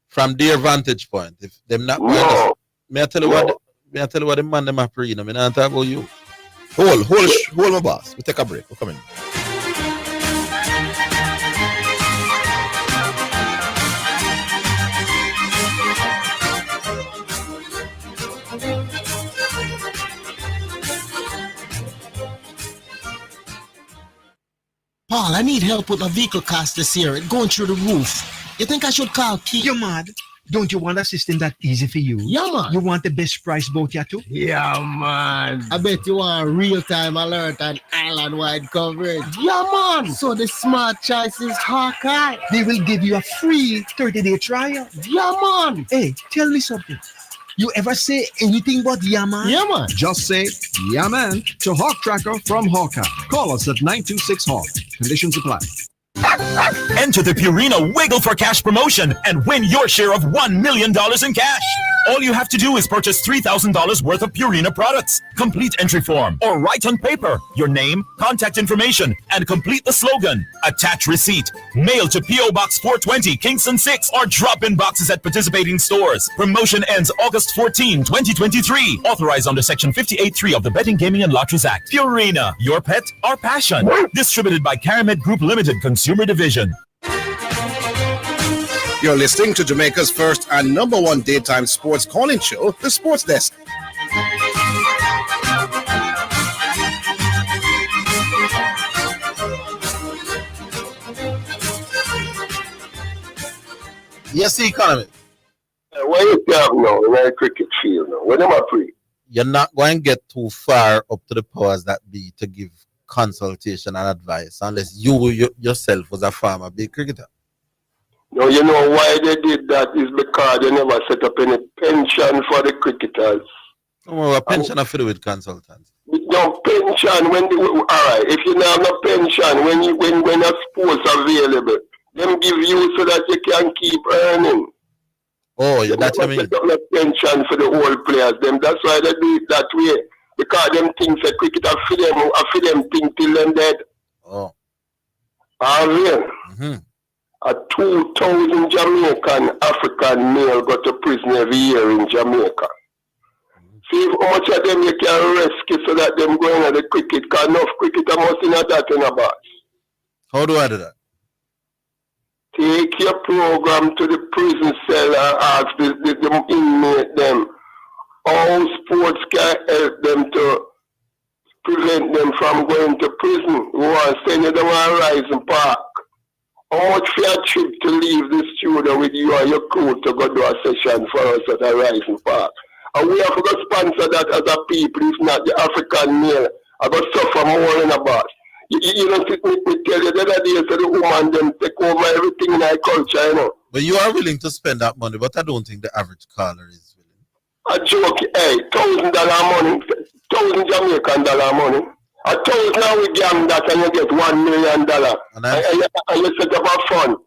From their vantage point, if them not may I tell you what the man them are praying. I mean, I talk about you. Hold my boss. We take a break. We're coming. Paul, I need help with my vehicle cost this year. It's going through the roof. You think I should call Keith? You're mad. Don't you want a system that easy for you? Yeah, man. You want the best price boat you too? Yeah, man. I bet you want real-time alert and island-wide coverage. Yeah, man. So the smart choice is Hawkeye. They will give you a free 30-day trial. Yeah, man. Hey, tell me something. You ever say anything but yeah, man? Yeah, man. Just say yeah, man to Hawk Tracker from Hawker. Call us at 926 Hawk. Conditions apply. Enter the Purina Wiggle for Cash promotion and win your share of $1 million in cash. All you have to do is purchase $3,000 worth of Purina products. Complete entry form or write on paper your name, contact information, and complete the slogan. Attach receipt. Mail to P.O. Box 420, Kingston 6, or drop in boxes at participating stores. Promotion ends August 14, 2023. Authorized under Section 58.3 of the Betting, Gaming, and Lotteries Act. Purina, your pet, our passion. Distributed by Caramed Group Limited, Consumer Division. You're listening to Jamaica's first and number one daytime sports calling show, The Sports Desk. Yes, the economy. Where you have now in a cricket field now? When am I free? You're not going to get too far up to the powers that be to give consultation and advice unless you yourself was a former big cricketer. No, you know why they did that is because they never set up any pension for the cricketers. Oh, a pension I feel with consultants. No pension when all right. If you don't have no pension when a sports available, them give you so that you can keep earning. Oh, yeah, that's what I mean. Set up no pension for the old players. Them that's why they do it that way. Because them things a cricket are for them thing till them dead. Oh. A 2,000 Jamaican African male go to prison every year in Jamaica. See how much of them you can rescue so that them go into the cricket, because enough cricketer must in that in a box. How do I do that? Take your program to the prison cell and ask the inmate them how sports can help them to prevent them from going to prison. We want to send you them on Rising Park. How much for a trip to leave the studio with you and your crew to go do a session for us at the Rising Park? And we have to sponsor that as a people, if not the African male. I got suffer more in a boss. You know, me tell you the other day, so the woman them take over everything in our culture, you know. But you are willing to spend that money, but I don't think the average caller is willing. A joke, hey, $1,000 money, 1,000 Jamaican dollar money. 1,000 we gang that and you get $1 million. And you set up a fund.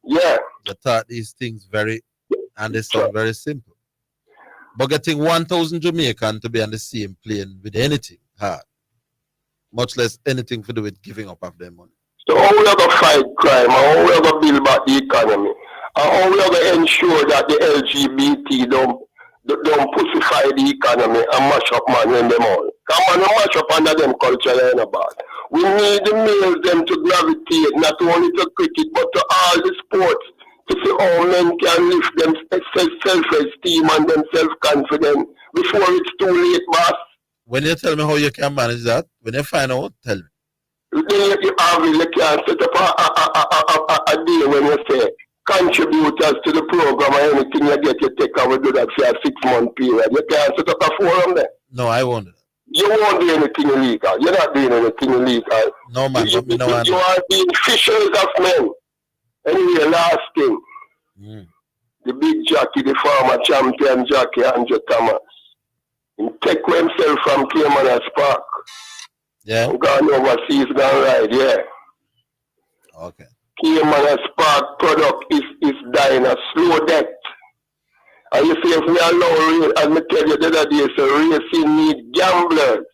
Yeah. You thought these things and they sound very simple. But getting 1,000 Jamaican to be on the same plane with anything hard. Much less anything to do with giving up of their money. So how we are going to fight crime? How we are going to build back the economy? And how we are going to ensure that the LGBT don't pussify the economy and mash up man in them all? Come on, mash up under them culture in about. We need the males them to gravitate not only to cricket but to all the sports to see how men can lift them self-esteem and them self-confidence before it's too late, boss. When you tell me how you can manage that, when you find out, tell me. Then you can set up a deal when you say contributors to the program or anything you get, you take and we do that for a 6-month period. You can set up a forum there. No, I won't do that. You won't do anything illegal. You're not doing anything illegal. No, man. You are being fishers of men. Anyway, last thing. The big jockey, the former champion jockey, Andrew Thomas. He take himself from Cayman Park. Yeah. Gone overseas, gone ride, yeah. Okay. Cayman Park product is dying a slow death. And you see, if we allow, as I tell you the other day, so racing need gamblers.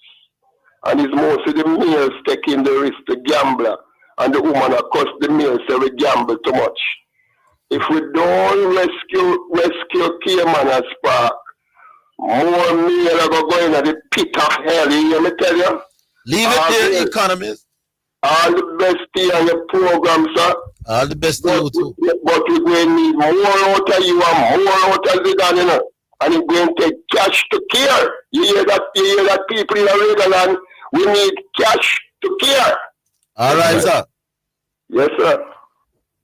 And it's mostly the males taking the risk to gambler. And the woman across the males say we gamble too much. If we don't rescue Cayman Park, more males are going to the pit of hell. You hear me tell you? Leave it there, economists. All the best to you and your program, sir. All the best to you too. But we're going to need more out of you and more out of Zidane, you know. And it's going to take cash to care. You hear that people in Regaland, we need cash to care. All right, sir. Yes, sir.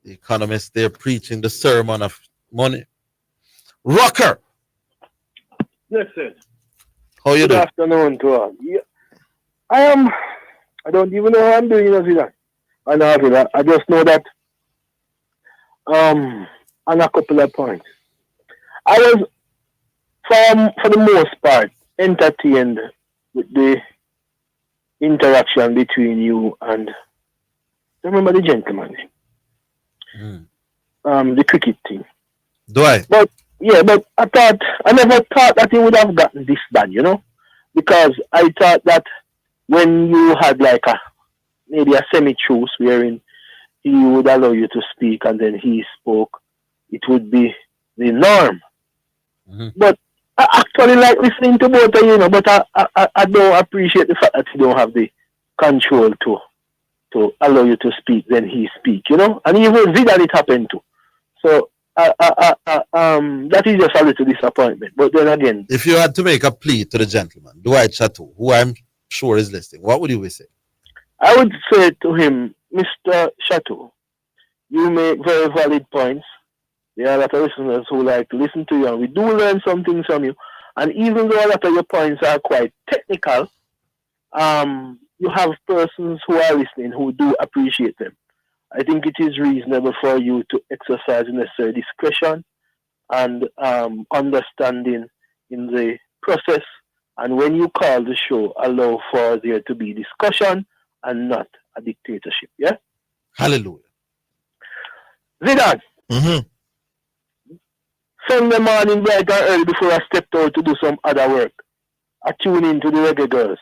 The economists, they're preaching the sermon of money. Rocker. Yes, sir. How you doing? Good afternoon to all. Yeah. I don't even know how I'm doing that. I just know that on a couple of points. I was for the most part, entertained with the interaction between you and, remember the gentleman, the cricket team. Do I? But I never thought that he would have gotten this bad, you know, because I thought that when you had like maybe a semi-truce wherein he would allow you to speak and then he spoke, it would be the norm. But I actually like listening to both of you, know, but I don't appreciate the fact that you don't have the control to allow you to speak, then he speak, you know, and even Zidane it happened to. So that is just a little disappointment. But then again, if you had to make a plea to the gentleman, Dwight Chateau, who I'm sure is listening, what would you say? I would say to him, Mr. Chateau, you make very valid points. There are a lot of listeners who like to listen to you, and we do learn some things from you. And even though a lot of your points are quite technical, you have persons who are listening who do appreciate them. I think it is reasonable for you to exercise necessary discretion and understanding in the process. And when you call the show, allow for there to be discussion and not a dictatorship. Yeah? Hallelujah. Zidane. Sunday morning, bright and early before I stepped out to do some other work, I tuned into the Reggae Girls.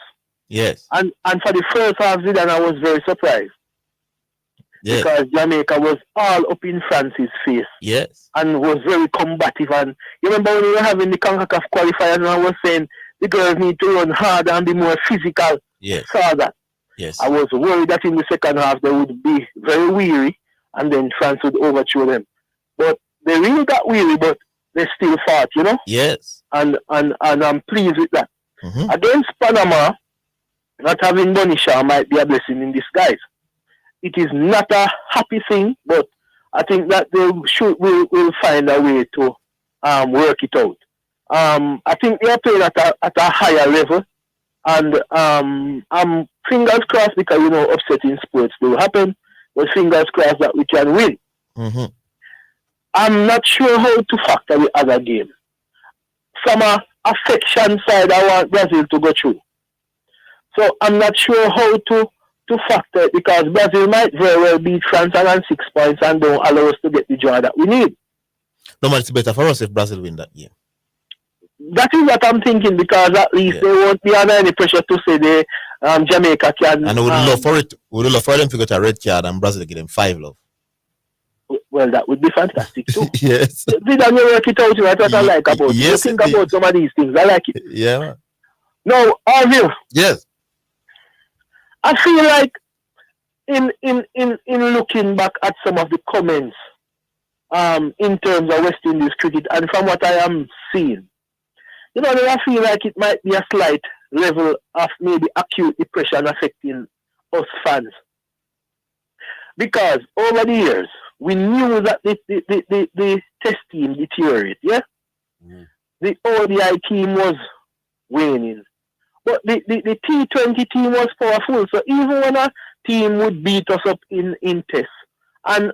Yes. And for the first half, Zidane, I was very surprised. Yes. Because Jamaica was all up in France's face. Yes. And was very combative. And you remember when we were having the CONCACAF qualifiers and I was saying the girls need to run harder and be more physical. Yes. Saw that. Yes. I was worried that in the second half they would be very weary and then France would overthrow them. But they really got weary, but they still fought, you know? Yes. And I'm pleased with that. Against Panama, not having Bonisha might be a blessing in disguise. It is not a happy thing, but I think that they will find a way to work it out. I think they are playing at a higher level, and I'm fingers crossed because, you know, upsetting sports will happen, but fingers crossed that we can win. I'm not sure how to factor the other game. From a affection side, I want Brazil to go through. So I'm not sure how to factor it because Brazil might very well beat France around 6 points and don't allow us to get the joy that we need. No, man, it's better for us if Brazil win that game. That is what I'm thinking because at least they won't be under any pressure to say they Jamaica can. And we would love for it. We would love for them to get a red card and Brazil give them 5 love. Well, that would be fantastic too. Yes. Didn't you work it out? That's what I like about it. You think about some of these things. I like it. Yeah. Man. Now, Arville. Yes. I feel like in looking back at some of the comments in terms of West Indies cricket and from what I am seeing, you know, I feel like it might be a slight level of maybe acute depression affecting us fans. Because over the years, we knew that the test team deteriorated, yeah? The ODI team was waning. But the T20 team was powerful. So even when a team would beat us up in tests, and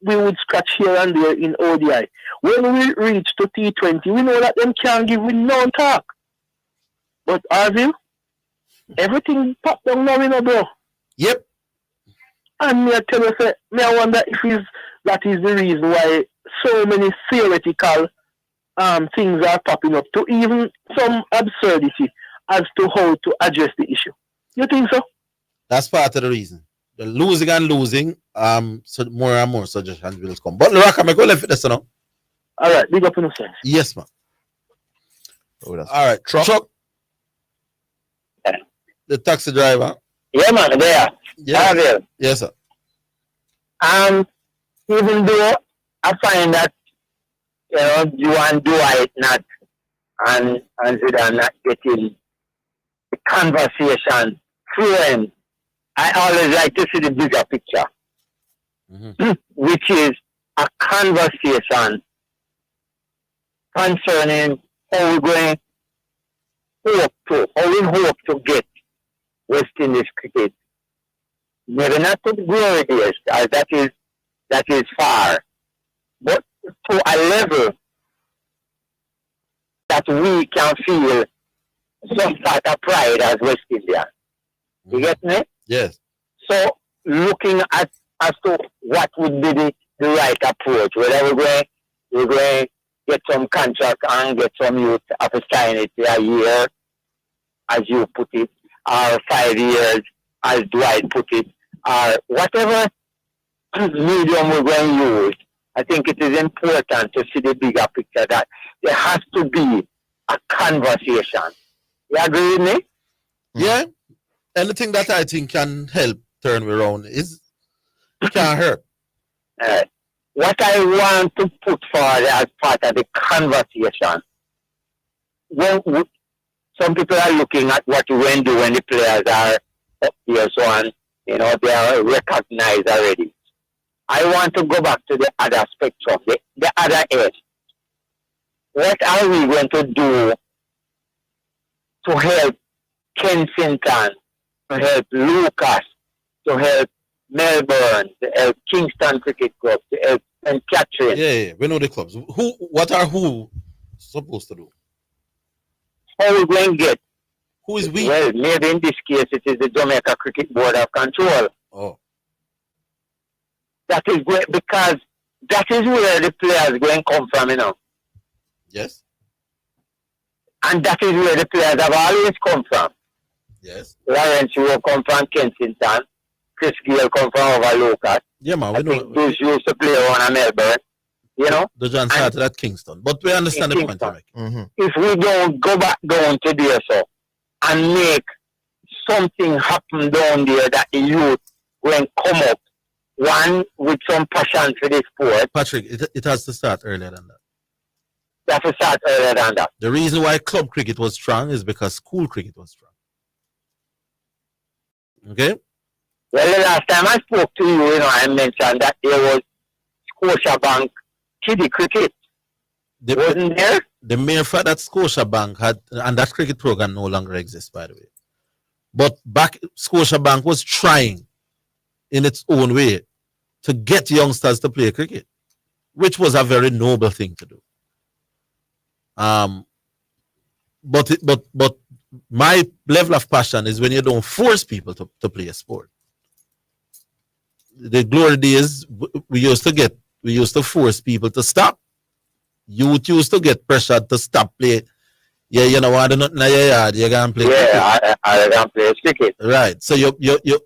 we would scratch here and there in ODI, when we reach to T20, we know that them can't give with no talk. But Arville, everything popped down now, you know, bro. Yep. And me I tell you, I wonder if that is the reason why so many theoretical things are popping up to even some absurdity as to how to address the issue. You think so? That's part of the reason. The losing and losing, so more and more suggestions will come. But Loraka, I'm going to left it this now. All right, big up in the sense. Yes, man. All right, truck. Yeah. The taxi driver. Yeah, man, there. Yes. Yes, sir. Even though I find that, you know, you and Dwight not and Zidane not getting the conversation fluent, I always like to see the bigger picture, which is a conversation concerning how we hope to get West Indies cricket. Maybe not to the glory days, as that is far, but to a level that we can feel some sort of pride as West Indians. You get me? Yes. So looking at as to what would be the right approach, whether we're going to get some contract and get some youth after sign it a year, as you put it, or 5 years, as Dwight put it, or whatever medium we're going to use. I think it is important to see the bigger picture that there has to be a conversation. You agree with me? Yeah. Anything that I think can help turn me around is can't hurt. What I want to put forward as part of the conversation, some people are looking at what we when do when the players are up here, so on, they are recognized already. I want to go back to the other spectrum, the other edge. What are we going to do to help Kensington, to help Lucas, to help Melbourne, to help Kingston Cricket Club, to help St. Catherine? Yeah, we know the clubs. What are who supposed to do? How are we going to get? Who is we? Well, maybe in this case it is the Jamaica Cricket Board of Control. Oh. That is great because that is where the players going to come from, Yes. And that is where the players have always come from. Yes. Lawrence will come from Kensington. Chris Gale come from over Lucas. Yeah, man. We know. Those used to play on Melbourne. The John started at Kingston. But we understand the point you're making. If we don't go back down to there and make something happen down there that the youth will come up, one with some passion for the sport. Patrick, it has to start earlier than that. It has to start earlier than that. The reason why club cricket was strong is because school cricket was strong. Okay? Well, the last time I spoke to you, I mentioned that there was Scotiabank kiddie cricket. Wasn't there? The mere fact that Scotiabank had, and that cricket program no longer exists, by the way. But back, Scotiabank was trying in its own way to get youngsters to play cricket, which was a very noble thing to do. But my level of passion is when you don't force people to play a sport. The glory days we used to force people to stop. Youth used to get pressured to stop play. Yeah, I do nothing in your yard, you can play cricket. Yeah, I can play cricket. Right. So you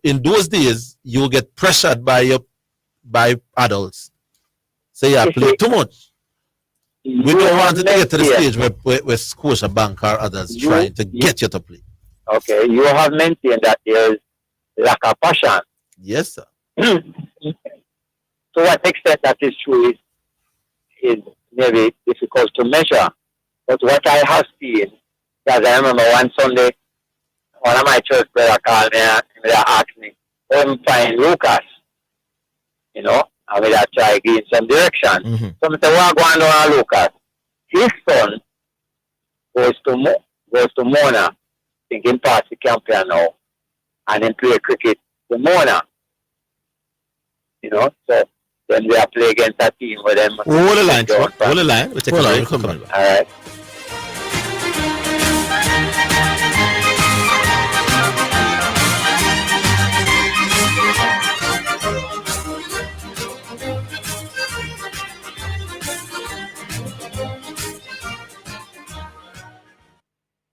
in those days you get pressured by adults. So yeah, play too much. We don't want to get to the stage where Scotiabank or others trying to get you to play. Okay, you have maintained that there is lack of passion. Yes, sir. To what extent that is true is maybe difficult to measure. But what I have seen, because I remember one Sunday, one of my church brothers called me and they asked me, "I'm find Lucas," and we try to give some direction. So I said, "What going on, Lucas?" His son goes to Mona, thinking past the champion now, and then play cricket to Mona. So then we are play against a team with them. Hold the line, hold the line. We'll take a break. Come on. All right.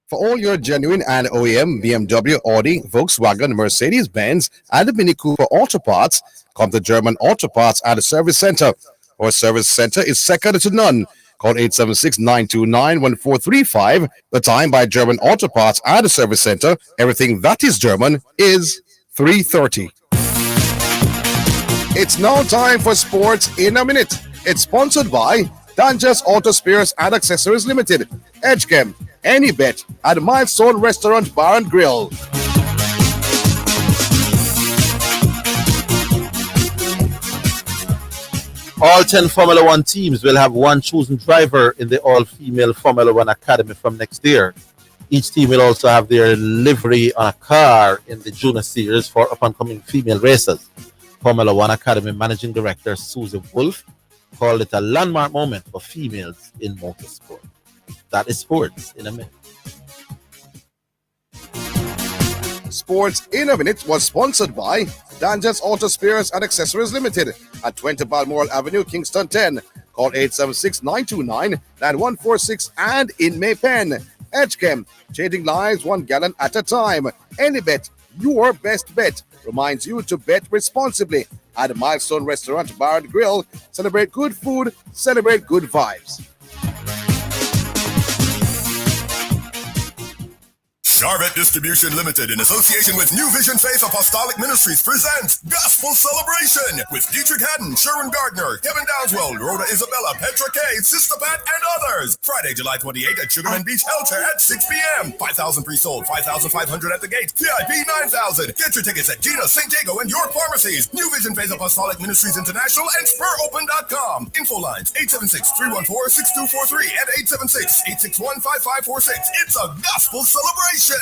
For all your genuine and OEM BMW, Audi, Volkswagen, Mercedes-Benz, and the Mini Cooper auto parts, come to German Auto Parts at the Service Center. Our service center is second to none. Call 876-929-1435. The time by German Auto Parts at the Service Center, everything that is German, is 3:30. It's now time for Sports in a Minute. It's sponsored by Dangerous Auto Spares and Accessories Limited, Edgechem, Any Bet, at Milestone Restaurant Bar and Grill. All 10 Formula One teams will have one chosen driver in the all-female Formula One Academy from next year. Each team will also have their livery on a car in the Junior Series for up-and-coming female racers. Formula One Academy Managing Director Susie Wolf called it a landmark moment for females in motorsport. That is sports in a minute. Sports in a Minute was sponsored by Dangerous Auto Spares and Accessories Limited at 20 Balmoral Avenue, Kingston 10. Call 876-929-9146 and in Maypen. Edgechem, changing lives 1 gallon at a time. Any bet, your best bet, reminds you to bet responsibly at Milestone Restaurant Bar and Grill. Celebrate good food, celebrate good vibes. Charvet Distribution Limited, in association with New Vision Faith Apostolic Ministries, presents Gospel Celebration with Dietrich Haddon, Sherwin Gardner, Kevin Downswell, Rhoda Isabella, Petra Kay, Sister Pat, and others. Friday, July 28th at Sugarman Beach, Elcher at 6 p.m. 5,000 pre-sold, 5,500 at the gate. VIP 9,000. Get your tickets at Gina, St. Diego, and York Pharmacies. New Vision Faith Apostolic Ministries International and SpurOpen.com. Info lines 876-314-6243 and 876-861-5546. It's a gospel celebration.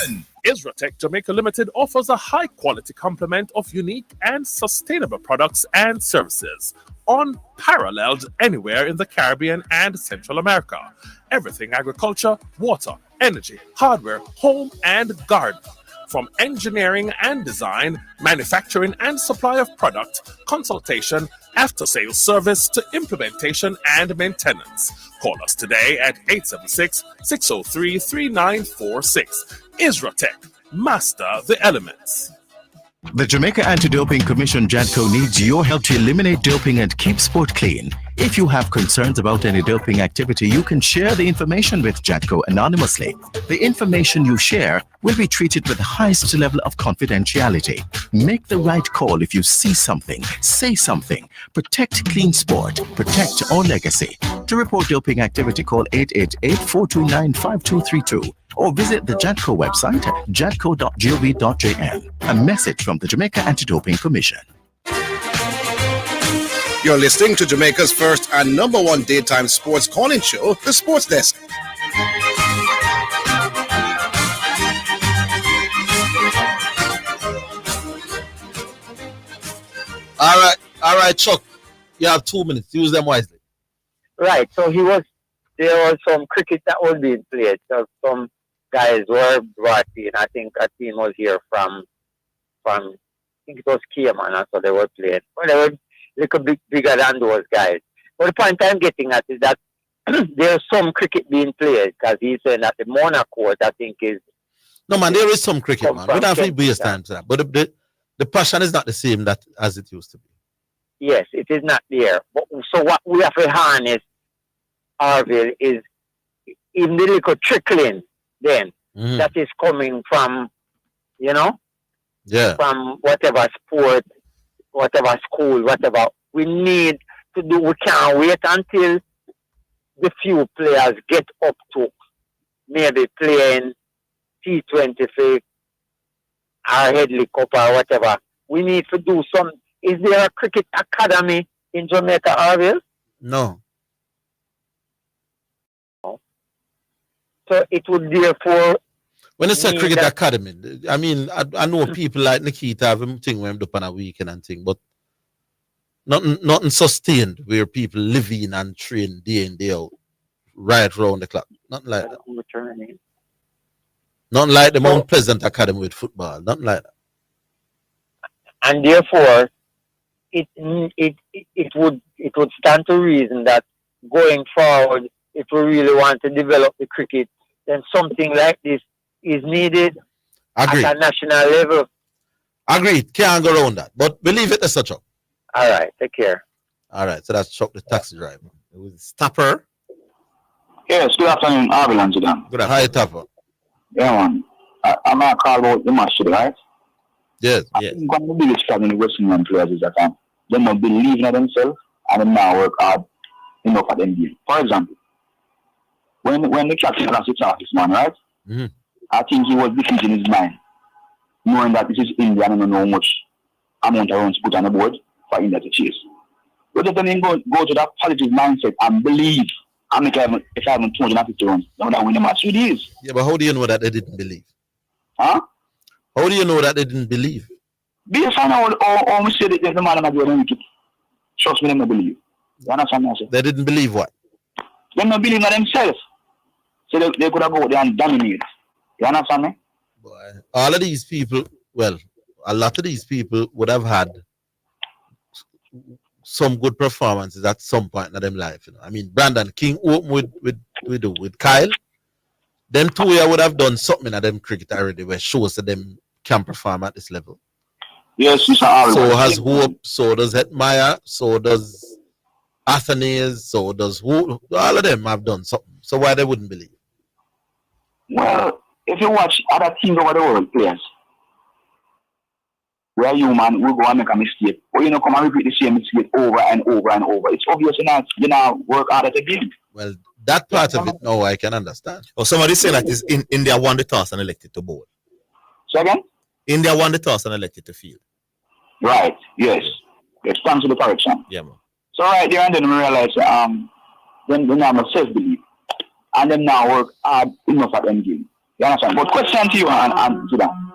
Isratech Jamaica Limited offers a high-quality complement of unique and sustainable products and services, unparalleled anywhere in the Caribbean and Central America. Everything agriculture, water, energy, hardware, home, and garden. From engineering and design, manufacturing and supply of product, consultation, after-sales service to implementation and maintenance. Call us today at 876-603-3946. Isratech, master the elements. The Jamaica Anti-Doping Commission, JADCO, needs your help to eliminate doping and keep sport clean. If you have concerns about any doping activity, you can share the information with JADCO anonymously. The information you share will be treated with the highest level of confidentiality. Make the right call if you see something, say something. Protect clean sport. Protect our legacy. To report doping activity, call 888-429-5232 or visit the JADCO website at jadco.gov.jn. A message from the Jamaica Anti-Doping Commission. You're listening to Jamaica's first and number one daytime sports calling show, The Sports Desk. All right, Chuck. You have 2 minutes. Use them wisely. Right. So there was some cricket that was being played. So some guys were brought in. I think a team was here from I think it was Cayman, and so they were playing. But they were a little bit bigger than those guys. But the point I'm getting at is that there's some cricket being played, because he's saying that the Monarch court, I think, is... No, man, there is some cricket, man. We don't have to waste time to that. But the passion is not the same as it used to be. Yes, it is not there. But, so what we have to harness, Arville, is in the little trickling then that is coming from, from whatever sport, whatever school, whatever. We need to do, we can't wait until the few players get up to maybe playing T20 for our Headley Cup or whatever. We need to do some. Is there a cricket academy in Jamaica, Arville? No. So it would therefore. When it's a cricket academy, I mean, I know people like Nikita have a thing where I'm up on a weekend and thing, but nothing sustained where people live in and train day in, day out, right around the clock. Nothing like that. Nothing like the Mount Pleasant Academy with football. Nothing like that. And therefore, it would stand to reason that going forward, if we really want to develop the cricket, then something like this is needed at a national level. Agreed. Can't go around that. But believe it, that's such a. All right. Take care. All right. So that's Chuck, the taxi driver. It was Stopper. Yes. Good afternoon, Arville and Sudan. Good afternoon. Hi, Topper. Yeah, man. I'm going to call about the match today, right? Yes. I think one of the biggest problem in the Western Indian players is that they don't believe in themselves and they now work hard enough at the end game. For example, when the captain has to talk this man, right? Mm-hmm. I think he was defeated in his mind, knowing that this is India and I don't know how much amount of runs put on the board for India to chase. But then he go to that positive mindset and believe, and if I haven't 250 runs, then I win the match with these. Yeah, but how do you know that they didn't believe? Huh? How do you know that they didn't believe? Based on how we say that the man and the wicket, trust me, they don't believe. You understand what I'm saying? They didn't believe what? They don't believe in themselves. So they could have go there and dominate. You understand me? All of these people, well, a lot of these people would have had some good performances at some point in their life. You know? I mean, Brandon King opened with Kyle. Them two years would have done something at them cricket already where shows that them can perform at this level. Yes, Mr. So has Hope, so does Hetmeyer, so does Athanase, so does who? All of them have done something. So why they wouldn't believe? Well, if you watch other teams over the world, players, where human will go and make a mistake, or come and repeat the same mistake over and over and over. It's obvious you work harder again. Well, that part of it, no, I can understand. Or somebody saying that is in India won the toss and elected to bowl. Second? India won the toss and elected to field. Right, yes. It stands to the correction. Yeah, man. So right there and then we realize then they have self-belief. And then now work hard enough at end game. You understand? But question to you and Sudan.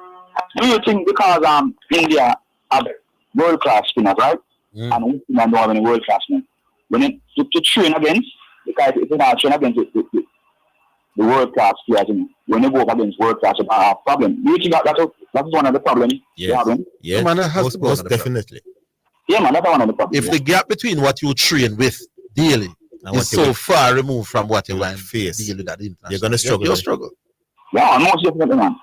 Do you think because India have world-class spinners, right? And we don't have any world-class men. When it to train against, because if you not train against the world-class players, when you go up against world-class, you have a problem. Do you think that's one of the problems you're having? Yeah, man, that has to go definitely. Yeah, man, that's one of the problems. If the gap between what you train with daily is so far removed from what you want to deal with that international, you're going to struggle. You'll struggle. Yeah, most definitely, man.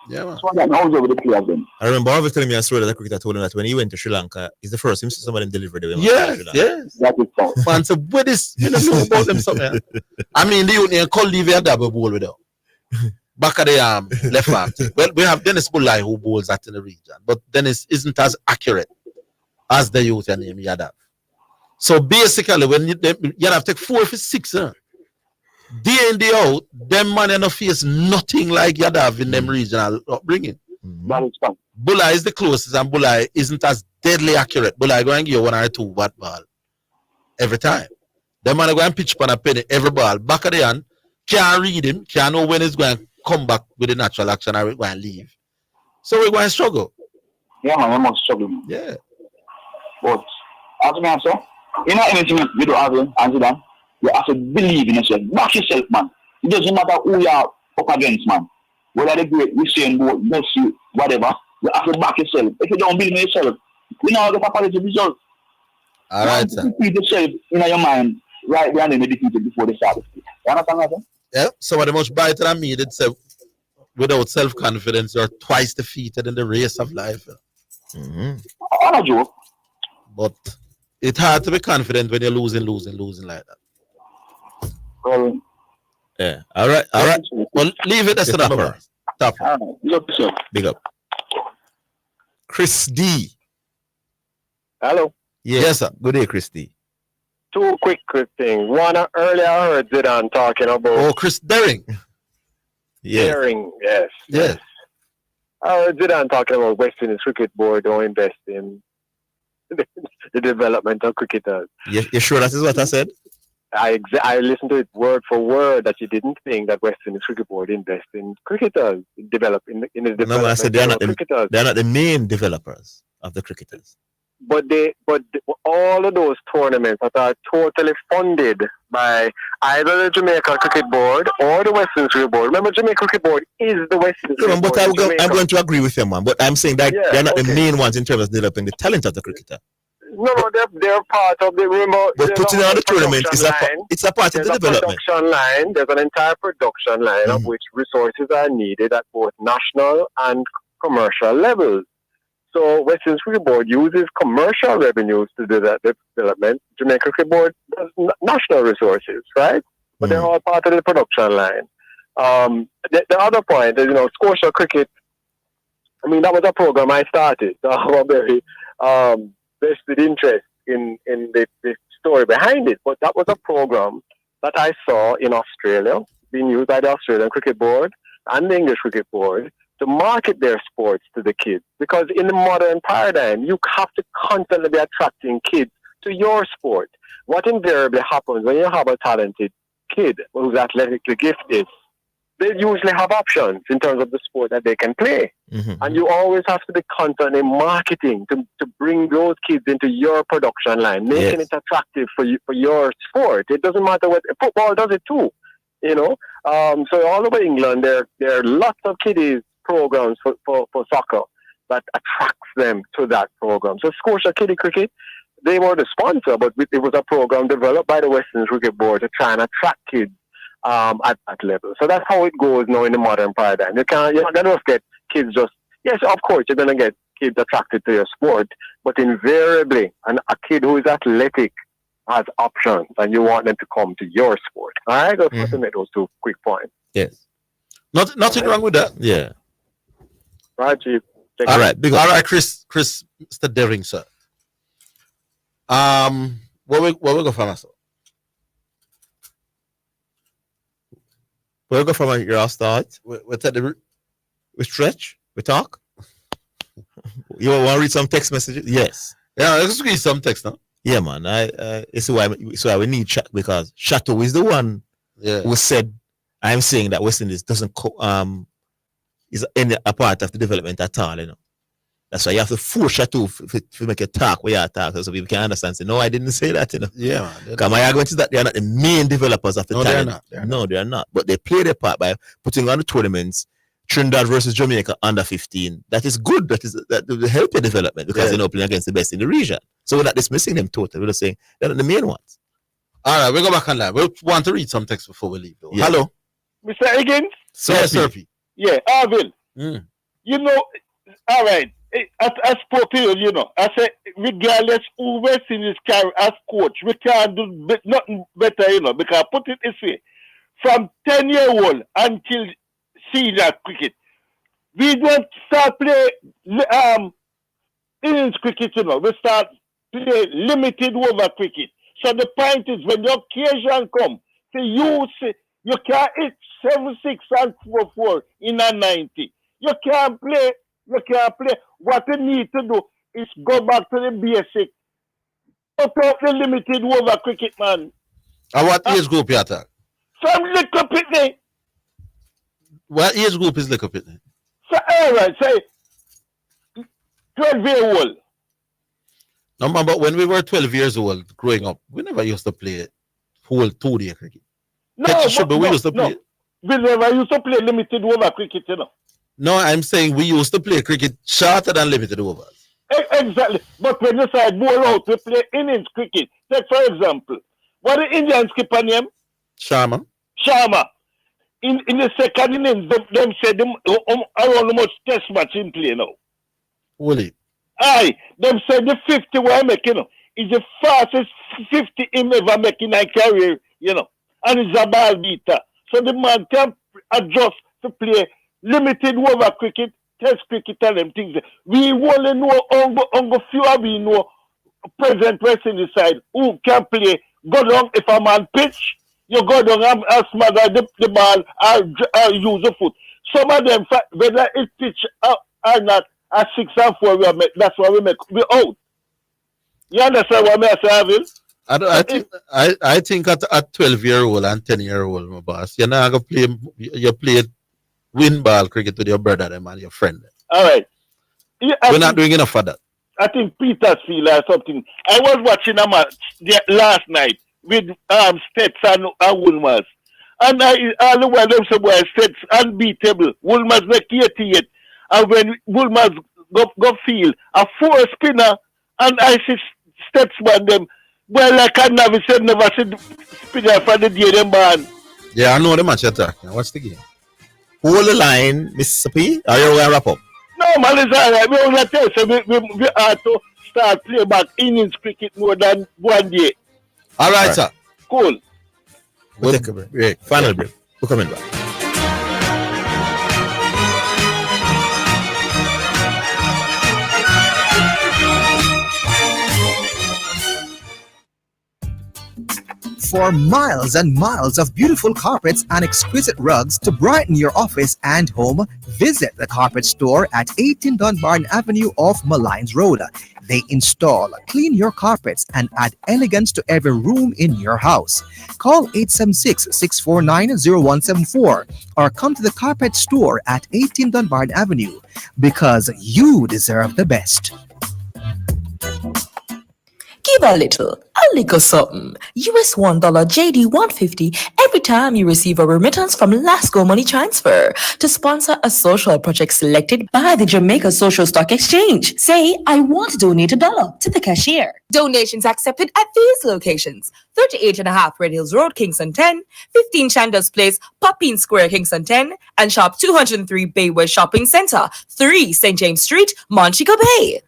Yeah, man. That's why I know over the players then. I remember Harvey telling me a story that a cricketer told him that when he went to Sri Lanka, it's the first time somebody delivered the way. Yes. That is so. Man, so what is, you don't know about them something. I mean, the Union called Livia double bowl with them. Back at the left arm. Well, we have Dennis Bulai who bowls that in the region, but Dennis isn't as accurate as the youth name Yadav. So basically, when Yadav take 4 for 6, day in, day out, them man in the face nothing like Yadav in them regional upbringing. That is fine. Bulai is the closest, and Bulai isn't as deadly accurate. Bulai go and give you 1 or 2 watt ball every time. Them man go and pitch on a penny every ball. Back of the hand, can't read him, can't know when he's going to come back with the natural action or going to leave. So we're going to struggle. Yeah, man, we must struggle. Yeah. But as I say, you know anything you do have and Zidane, you have to believe in yourself. Back yourself, man. It doesn't matter who you are up against, man. Whether the great, Usain Bolt, Messi, whatever, you have to back yourself. If you don't believe in yourself, you know get a positive result. All right, sir. Defeat yourself in your mind right there and then you defeat it before they start. You understand what I'm saying? Yeah, somebody much brighter than me did say, without self-confidence, you're twice defeated in the race of life. I'm a joke. But it's hard to be confident when you're losing like that. Well, yeah. All right. Well, leave it as an upper. Top. Big up. Chris D. Hello. Yes, sir. Good day, Chris D. 2 quick things. One, earlier I heard Zidane talking about... Oh, Chris Daring. Yes. Daring, yes. Yes. I heard Zidane talking about West Indies Cricket Board don't invest in the development of cricketers. You sure that is what I said? I listened to it word for word that you didn't think that West Indies Cricket Board invest in cricketers, develop in the development. No, I said they're not cricketers. They're not the main developers of the cricketers. But all of those tournaments that are totally funded by either the Jamaica Cricket Board or the West Indies Cricket Board. Remember, Jamaica Cricket Board is the West Indies Cricket Board. But I'm going to agree with you, man. But I'm saying that they're not the main ones in terms of developing the talent of the cricketer. No, they're part of the remote. But putting on the tournament is it's a part of the development. Production line. There's an entire production line of which resources are needed at both national and commercial levels. So West Indies Cricket Board uses commercial revenues to do that development. Jamaica Cricket Board does national resources, right? But they're all part of the production line. The other point is, Scotia Cricket. I mean, that was a program I started. So I'm a very vested interest in the story behind it. But that was a program that I saw in Australia being used by the Australian Cricket Board and the English Cricket Board to market their sports to the kids. Because in the modern paradigm, you have to constantly be attracting kids to your sport. What invariably happens when you have a talented kid who's athletically gifted, they usually have options in terms of the sport that they can play. And you always have to be constantly marketing to bring those kids into your production line, making it attractive for your sport. It doesn't matter what football does it too. You know, so all over England, there are lots of kiddies programs for soccer that attracts them to that program. So Scotia Kiddie Cricket, they were the sponsor, but it was a program developed by the Western Cricket Board to try and attract kids at that level. So that's how it goes now in the modern paradigm. You're not going to get kids just, yes, of course, you're going to get kids attracted to your sport, but invariably, a kid who is athletic has options, and you want them to come to your sport. All right, just to make those 2 quick points. Yes, nothing wrong with that. Yeah. Right, Chief. All right, Chris, Mr. Deving, sir. Where we go from us? Where we go from your all start? We take the route. We stretch. We talk. You want to read some text messages? Yes. Yeah, let's read some text now. Yeah, man. It's why we need chat, because Chateau is the one who said, I'm saying that West Indies doesn't is any a part of the development at all, you know. That's why you have to force Chateau to make a talk where you talk, so people can understand. Say, no, I didn't say that, you know. Yeah, because my argument is that they are not the main developers of the talent. They are not. But they play their part by putting on the tournaments. Trinidad versus Jamaica under 15. That is good. That will help your development, because they're not playing against the best in the region. So we're not dismissing them totally. We're just saying they're not the main ones. All right, we go back online. We want to read some text before we leave, though. Yeah. Hello, Mr. Higgins? Serpy. Yeah, Arvin. You know, all right. I spoke to you, you know. I said, regardless who West Indies carry as coach, we can't do nothing better, you know, because put it this way. From 10-year-old until senior cricket, we don't start play innings cricket, you know. We start play limited over cricket. So the point is, when the occasion come, you can't hit 7-6 and 4-4 in a 90. You can't play. What you need to do is go back to the basic. Put out the limited over cricket, man. And what age group you attack? From Little Pitney. What age group is Little Pitney? So, all right, say 12-year-old. No, man, but when we were 12 years old, growing up, we never used to play whole 2-day cricket. We used to play. We never used to play limited over cricket, you know. No, I'm saying we used to play cricket shorter than limited overs. Exactly. But when you say ball out, we play innings cricket. Take, for example, what the Indian skipper name? Sharma. In the second innings, them said them around how much test match in play now. Really? Aye. Them said the 50 we're making, you know, is the fastest 50 him ever making a career, you know. And it's a ball beater. So the man can adjust to play limited over cricket, test cricket, and them things. We only know on few of we know present West Indies side who can play. Go down if a man pitch, you go down and smother the ball or use the foot. Some of them, whether it pitch or not, at 6 and 4, that's why we out. You understand what I say, Avil? I think at 12-year-old and 10-year-old, my boss, you're not gonna play win ball cricket with your brother them and your friend. All right. Yeah, we're not doing enough for that. I think Petersfield or something. I was watching a match last night with Stets and Woolmers. And all the while them say, boy, Stets unbeatable. Woolmers make 88. And when Woolmers go field, a 4 spinner, and I see Stets man them. Well, I can't never say never see spinner for the day them man. Yeah, I know the match attack. What's the game? Hold the line, Mississippi. Are you going to wrap up? No, man, it's all right. We only tell you, so we have to start playing back innings cricket more than one day. All right, sir. Cool. We'll take a break. Final break. We're coming back. For miles and miles of beautiful carpets and exquisite rugs to brighten your office and home, visit the Carpet Store at 18 Dunbarton Avenue off Malines Road. They install, clean your carpets, and add elegance to every room in your house. Call 876-649-0174 or come to the Carpet Store at 18 Dunbarton Avenue, because you deserve the best. Give a little, a little something. US $1 JD 150 every time you receive a remittance from Lasco Money Transfer to sponsor a social project selected by the Jamaica Social Stock Exchange. Say, I want to donate $1 to the cashier. Donations accepted at these locations: 38.5 Red Hills Road, Kingston 10, 15 Chandos Place, Poppin Square, Kingston 10, and Shop 203 Bayway Shopping Center, 3 St. James Street, Montego Bay.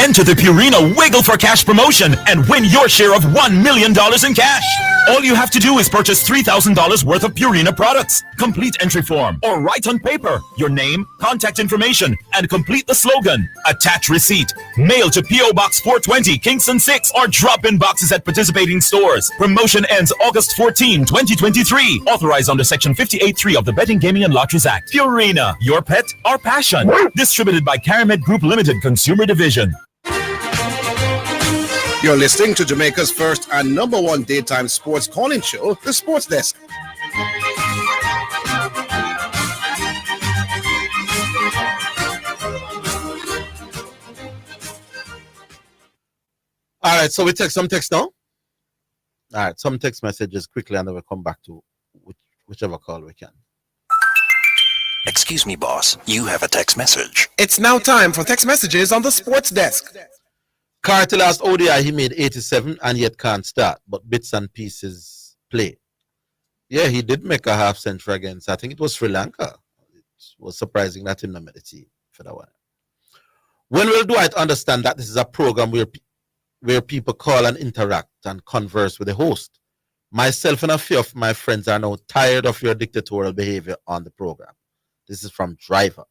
Enter the Purina Wiggle for Cash promotion and win your share of $1 million in cash. All you have to do is purchase $3,000 worth of Purina products. Complete entry form or write on paper your name, contact information, and complete the slogan. Attach receipt. Mail to P.O. Box 420, Kingston 6, or drop in boxes at participating stores. Promotion ends August 14, 2023. Authorized under Section 58.3 of the Betting, Gaming, and Lotteries Act. Purina, your pet, our passion. Distributed by Caramed Group Limited, Consumer Division. You're listening to Jamaica's first and #1 daytime sports calling show, The Sports Desk. All right, so we take some text now. All right, some text messages quickly, and then we'll come back to whichever call we can. Excuse me, boss. You have a text message. It's now time for text messages on the Sports Desk. Carter last ODI, he made 87 and yet can't start, but bits and pieces play. Yeah, he did make a half century against, I think it was Sri Lanka. It was surprising that he didn't make the team for that one. When will Dwight understand that this is a program where people call and interact and converse with the host? Myself and a few of my friends are now tired of your dictatorial behavior on the program. This is from Driver.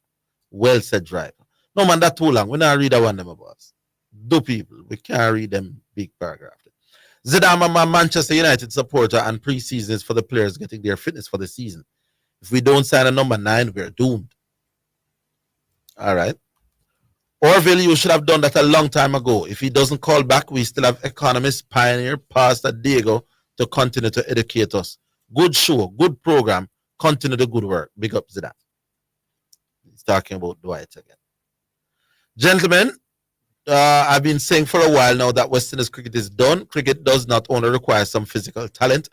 Well said, Driver. No, man, that's too long. We not read that one, them, boss. Do people. We can't read them big paragraph. Zidane, my Manchester United supporter, and preseason is for the players getting their fitness for the season. If we don't sign a number 9, we're doomed. All right. Orville, you should have done that a long time ago. If he doesn't call back, we still have economist, pioneer, Pastor Diego to continue to educate us. Good show, good program. Continue the good work. Big up Zidane. He's talking about Dwight again. Gentlemen, I've been saying for a while now that West Indies cricket is done. Cricket does not only require some physical talent.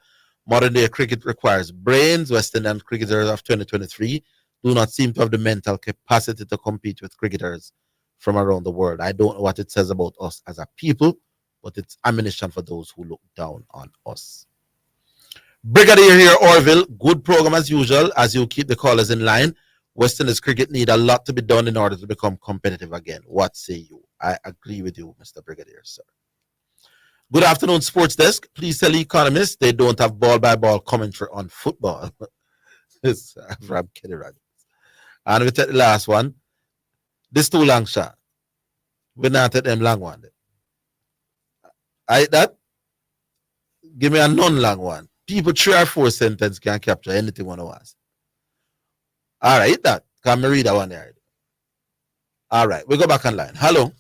Modern day cricket requires brains. West Indian cricketers of 2023 do not seem to have the mental capacity to compete with cricketers from around the world. I don't know what it says about us as a people, but it's ammunition for those who look down on us. Brigadier here, Orville. Good program as usual as you keep the callers in line. West Indies cricket need a lot to be done in order to become competitive again. What say you? I agree with you, Mr. Brigadier, sir. Good afternoon, Sports Desk. Please tell the economists they don't have ball-by-ball commentary on football. It's from Kenny Rogers. And we take the last one. This too long shot. We not take them long one. I that. Give me a non-long one. People 3 or 4 sentences can capture anything one of us. All right, hit that. Can me read that one there? All right, we go back online. Hello.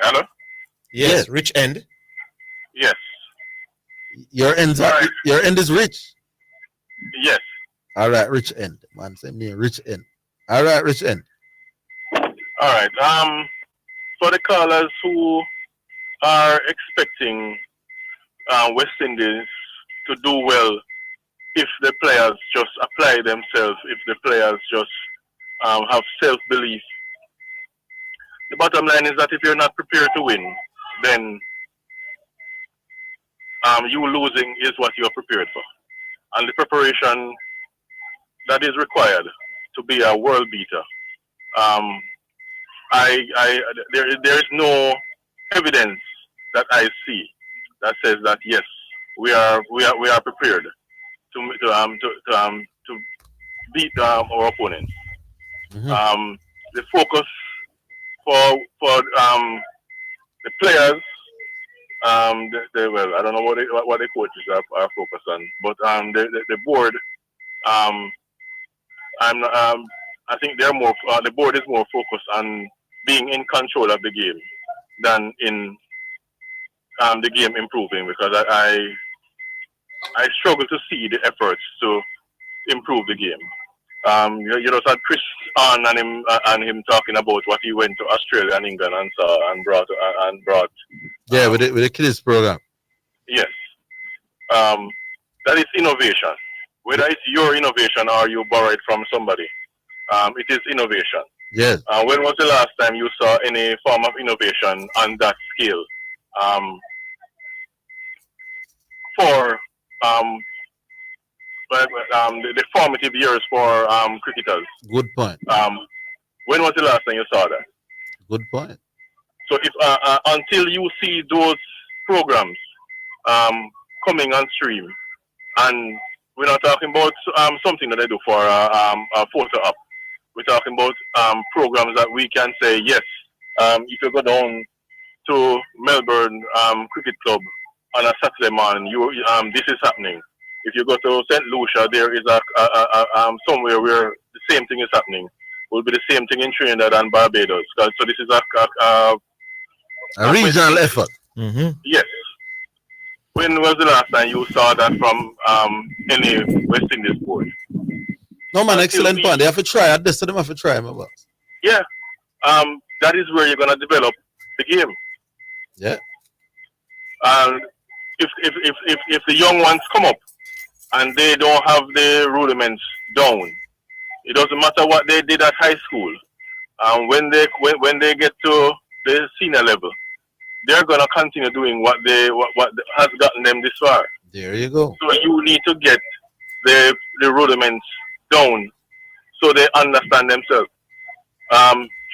Hello. Yes, Rich End. Yes. Your end is Rich. Yes. All right, Rich End. Man, say me Rich End. All right, Rich End. All right. For the callers who are expecting West Indies to do well, if the players just apply themselves, if the players just have self-belief. The bottom line is that if you're not prepared to win, then you losing is what you are prepared for. And the preparation that is required to be a world beater, there is no evidence that I see that says that yes, we are prepared to beat our opponents. Mm-hmm. The focus for the players, well, I don't know what the coaches are focused on, but the board, I think they're more. The board is more focused on being in control of the game than in the game improving, because I struggle to see the efforts to improve the game. You just had Chris on and him talking about what he went to Australia and England and saw and brought. Yeah, with the kids program. Yes, that is innovation. Whether it's your innovation or you borrow it from somebody, it is innovation. Yes. When was the last time you saw any form of innovation on that scale? For the formative years for cricketers. Good point. When was the last time you saw that? Good point. So if until you see those programs coming on stream, and we're not talking about something that they do for a photo up. We're talking about programs that we can say, yes, if you go down to Melbourne Cricket Club on a Saturday morning, this is happening. If you go to St. Lucia, there is somewhere where the same thing is happening. It will be the same thing in Trinidad and Barbados. So this is a regional effort. Mm-hmm. Yes. When was the last time you saw that from any West Indies board? No man, excellent point. They have to try. At this, they have to try, my boss. Yeah. That is where you're gonna develop the game. Yeah. And if the young ones come up and they don't have the rudiments down, it doesn't matter what they did at high school. When they get to the senior level, they're gonna continue doing what has gotten them this far. There you go. So you need to get the rudiments down so they understand themselves.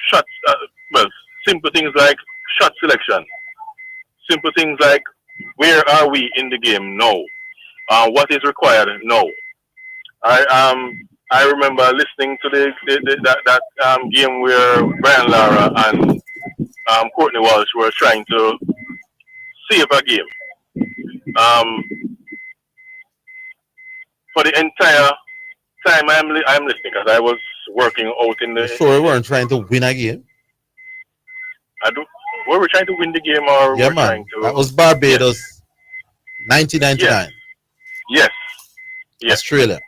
Shots, simple things like shot selection. Simple things like where are we in the game now? What is required now? I remember listening to that game where Brian Lara and Courtney Walsh were trying to save a game. For the entire time I'm listening, because I was working out in the. So we weren't trying to win a game. Were we trying to win the game or yeah, were man. trying to? That was Barbados, 1999. Yes. Australia.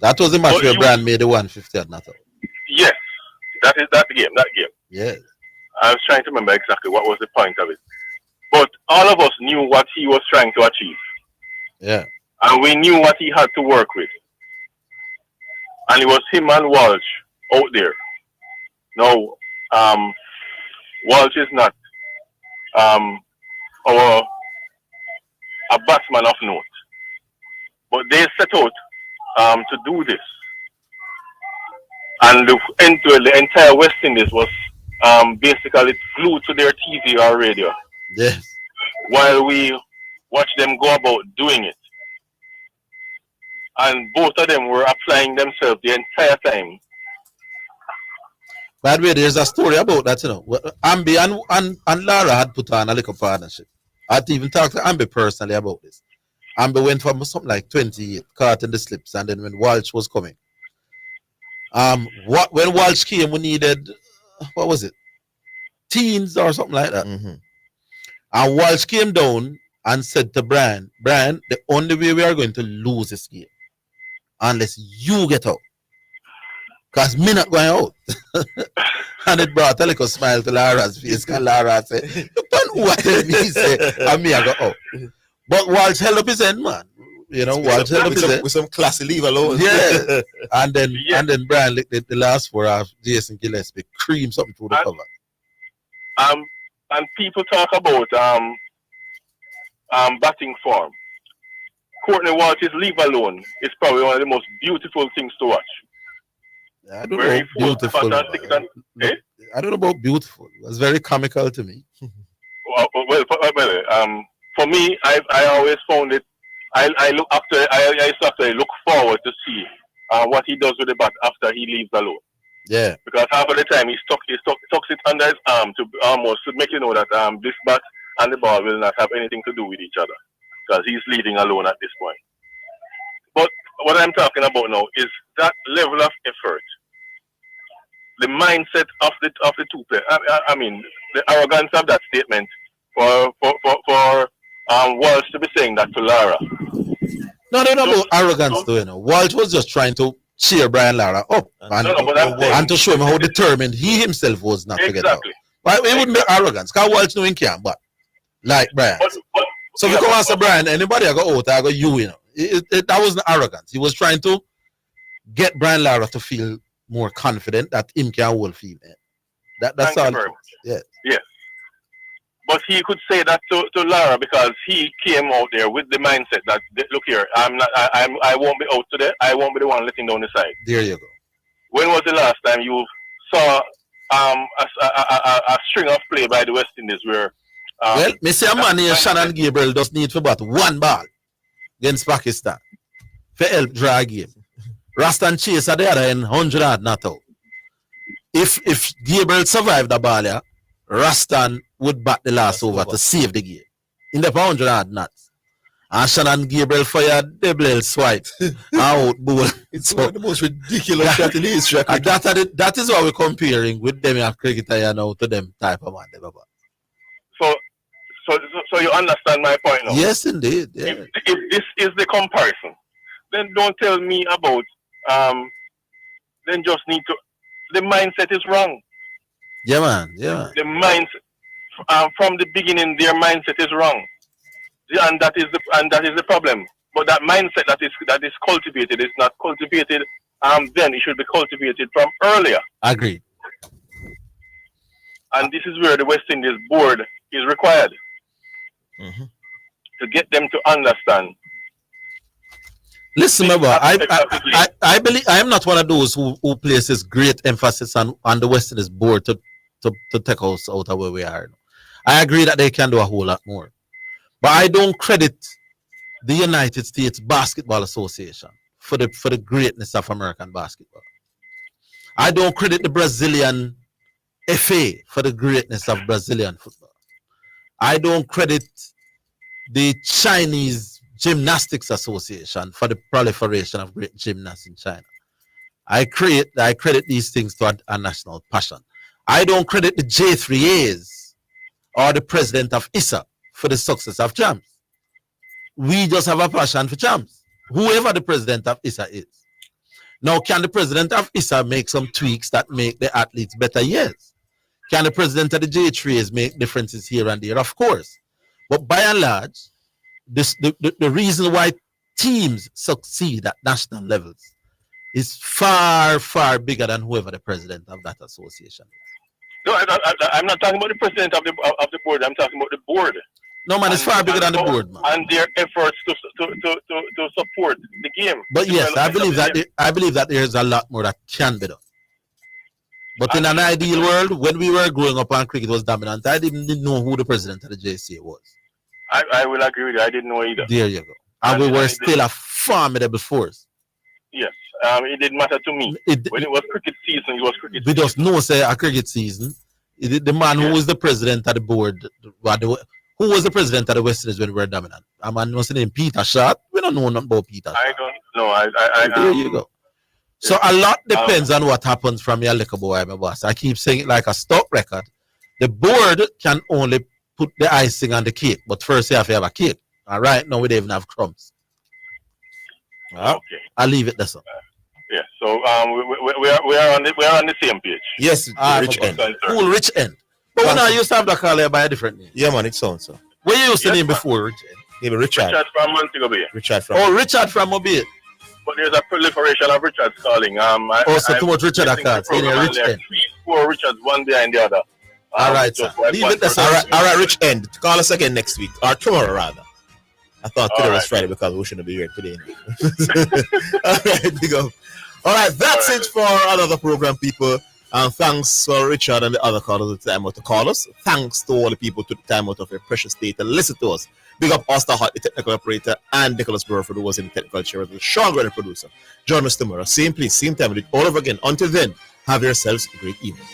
That was the match where Brian made the 150 at Natal. Yes, that's the game. That game. Yes. I was trying to remember exactly what was the point of it, but all of us knew what he was trying to achieve. Yeah. And we knew what he had to work with. And it was him and Walsh out there. No, Walsh is not a batsman of note. But they set out to do this. And the entire West Indies was basically glued to their TV or radio. Yes. While we watched them go about doing it. And both of them were applying themselves the entire time. By the way, there's a story about that, you know. Ambi and Lara had put on a little partnership. I had to even talk to Ambi personally about this. Ambi went for something like 28, caught in the slips, and then when Walsh was coming. When Walsh came, we needed, what was it? Teens or something like that. Mm-hmm. And Walsh came down and said to Brian, the only way we are going to lose this game, unless you get out. Because me not going out. And it brought a little smile to Lara's face. Because Lara said, you don't know what me say. And me I go out. But Walsh held up his end, man. You know, Walsh held up his end. With some classy leave alone. Yeah. and then Brian licked the last 4 hours, Jason Gillespie cream something through the cover. And people talk about batting form. Courtney Walsh's leave alone is probably one of the most beautiful things to watch. I don't know beautiful. I don't know about beautiful. It was very comical to me. For me, I always found it. I used to actually look forward to see what he does with the bat after he leaves alone. Yeah. Because half of the time he tucks it under his arm to almost make you know that this bat and the ball will not have anything to do with each other because he's leaving alone at this point. But what I'm talking about now is that level of effort, the mindset of the two players. I mean, the arrogance of that statement for Walsh to be saying that to Lara. No, about arrogance though, you know. Walsh was just trying to cheer Brian Lara up and to show him how determined he himself was not to get out. But it wouldn't be arrogance. Because Walsh knowing can, but like Brian. So if you come and say Brian, anybody I go out, I go you know. That wasn't arrogance. He was trying to get Brian Lara to feel more confident that him can hold feel. That's all. Yes. But he could say that to Lara because he came out there with the mindset that look here, I won't be out today. I won't be the one letting down the side. There you go. When was the last time you saw a string of play by the West Indies where well, me say a man here, Shannon Gabriel, just need for about one ball against Pakistan for help draw a game. Rastan Chase at the other end, 100 and not out. If Gabriel survived the ball here, Rastan would bat the last over to save the game. In the 100 and not. And Shannon Gabriel fired double swipe out ball. It's one of the most ridiculous shot in history. That is what we're comparing with them and cricketer you know to them type of man. So you understand my point now? Yes, indeed. Yeah. If this is the comparison, then don't tell me about then just need to the mindset is wrong. Yeah man. The mindset from the beginning their mindset is wrong. And that is the problem. But that mindset that is cultivated is not cultivated then it should be cultivated from earlier. Agreed. And this is where the West Indies board is required. To get them to understand. Listen, Mabba, I believe I am not one of those who places great emphasis on the West Indies board to take us out of where we are. I agree that they can do a whole lot more. But I don't credit the United States Basketball Association for the greatness of American basketball. I don't credit the Brazilian FA for the greatness of Brazilian football. I don't credit the Chinese Gymnastics Association for the proliferation of great gymnasts in China. I credit these things to a national passion. I don't credit the J3As or the president of ISA for the success of champs. We just have a passion for champs, whoever the president of ISA is. Now, can the president of ISA make some tweaks that make the athletes better? Yes. Can the president of the J3As make differences here and there? Of course. But by and large, the reason why teams succeed at national levels is far, far bigger than whoever the president of that association is. No, I'm not talking about the president of the board. I'm talking about the board. No, man, it's far bigger than the board, man. And their efforts to support the game. But yes, I believe that there's a lot more that can be done. But in an ideal world, when we were growing up and cricket was dominant, I didn't know who the president of the JCA was. I will agree with you. I didn't know either. There you go. And we were still a formidable force. Yes. It didn't matter to me. When it was cricket season, it was cricket season. We just know, say, a cricket season. The man who was the president of the board, who was the president of the West Indies when we were dominant? A man was named Peter Short. We don't know nothing about Peter. I don't know. There you go. So a lot depends on what happens from your little boy, my boss. I keep saying it like a stock record. The board can only put the icing on the cake, but first you have to have a cake. And right now we don't even have crumbs. Okay. I'll leave it there, sir. Yeah. So we are on the same page. Yes, Rich End. Cool, Rich End. But when I used to have the call here by a different name. Yeah, man, it sounds so. What you used to name before, Rich End? Maybe Richard. Richard from Montego Bay. Richard from Mobile. But there's a proliferation of Richards calling. So too much Richard cards. Rich End. 4 Richards, one behind the other. All right, sir. Leave it there. All right, Rich End. Call us again next week or tomorrow rather. I thought today was Friday because we shouldn't be here today. All right, big up. All right, that's it for another program, people. Thanks for Richard and the other callers to the time out to call us. Thanks to all the people to the time out of your precious day to listen to us. Big up Austin Hart, the technical operator, and Nicholas Burford, who was in the technical chair, the Sean Gray, the producer. Join us tomorrow, same place, same time, we do it all over again. Until then, have yourselves a great evening.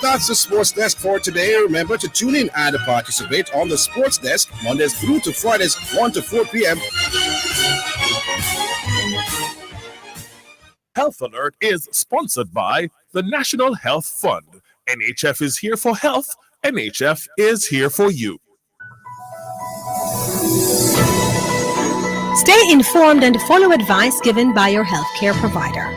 That's the Sports Desk for today. Remember to tune in and participate on the Sports Desk Mondays through to Fridays, 1 to 4 p.m. Health Alert is sponsored by the National Health Fund. NHF is here for health. NHF is here for you. Stay informed and follow advice given by your healthcare provider.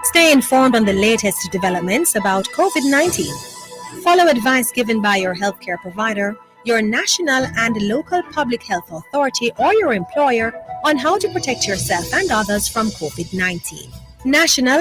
Stay informed on the latest developments about COVID-19. Follow advice given by your healthcare provider, your national and local public health authority, or your employer on how to protect yourself and others from COVID-19. National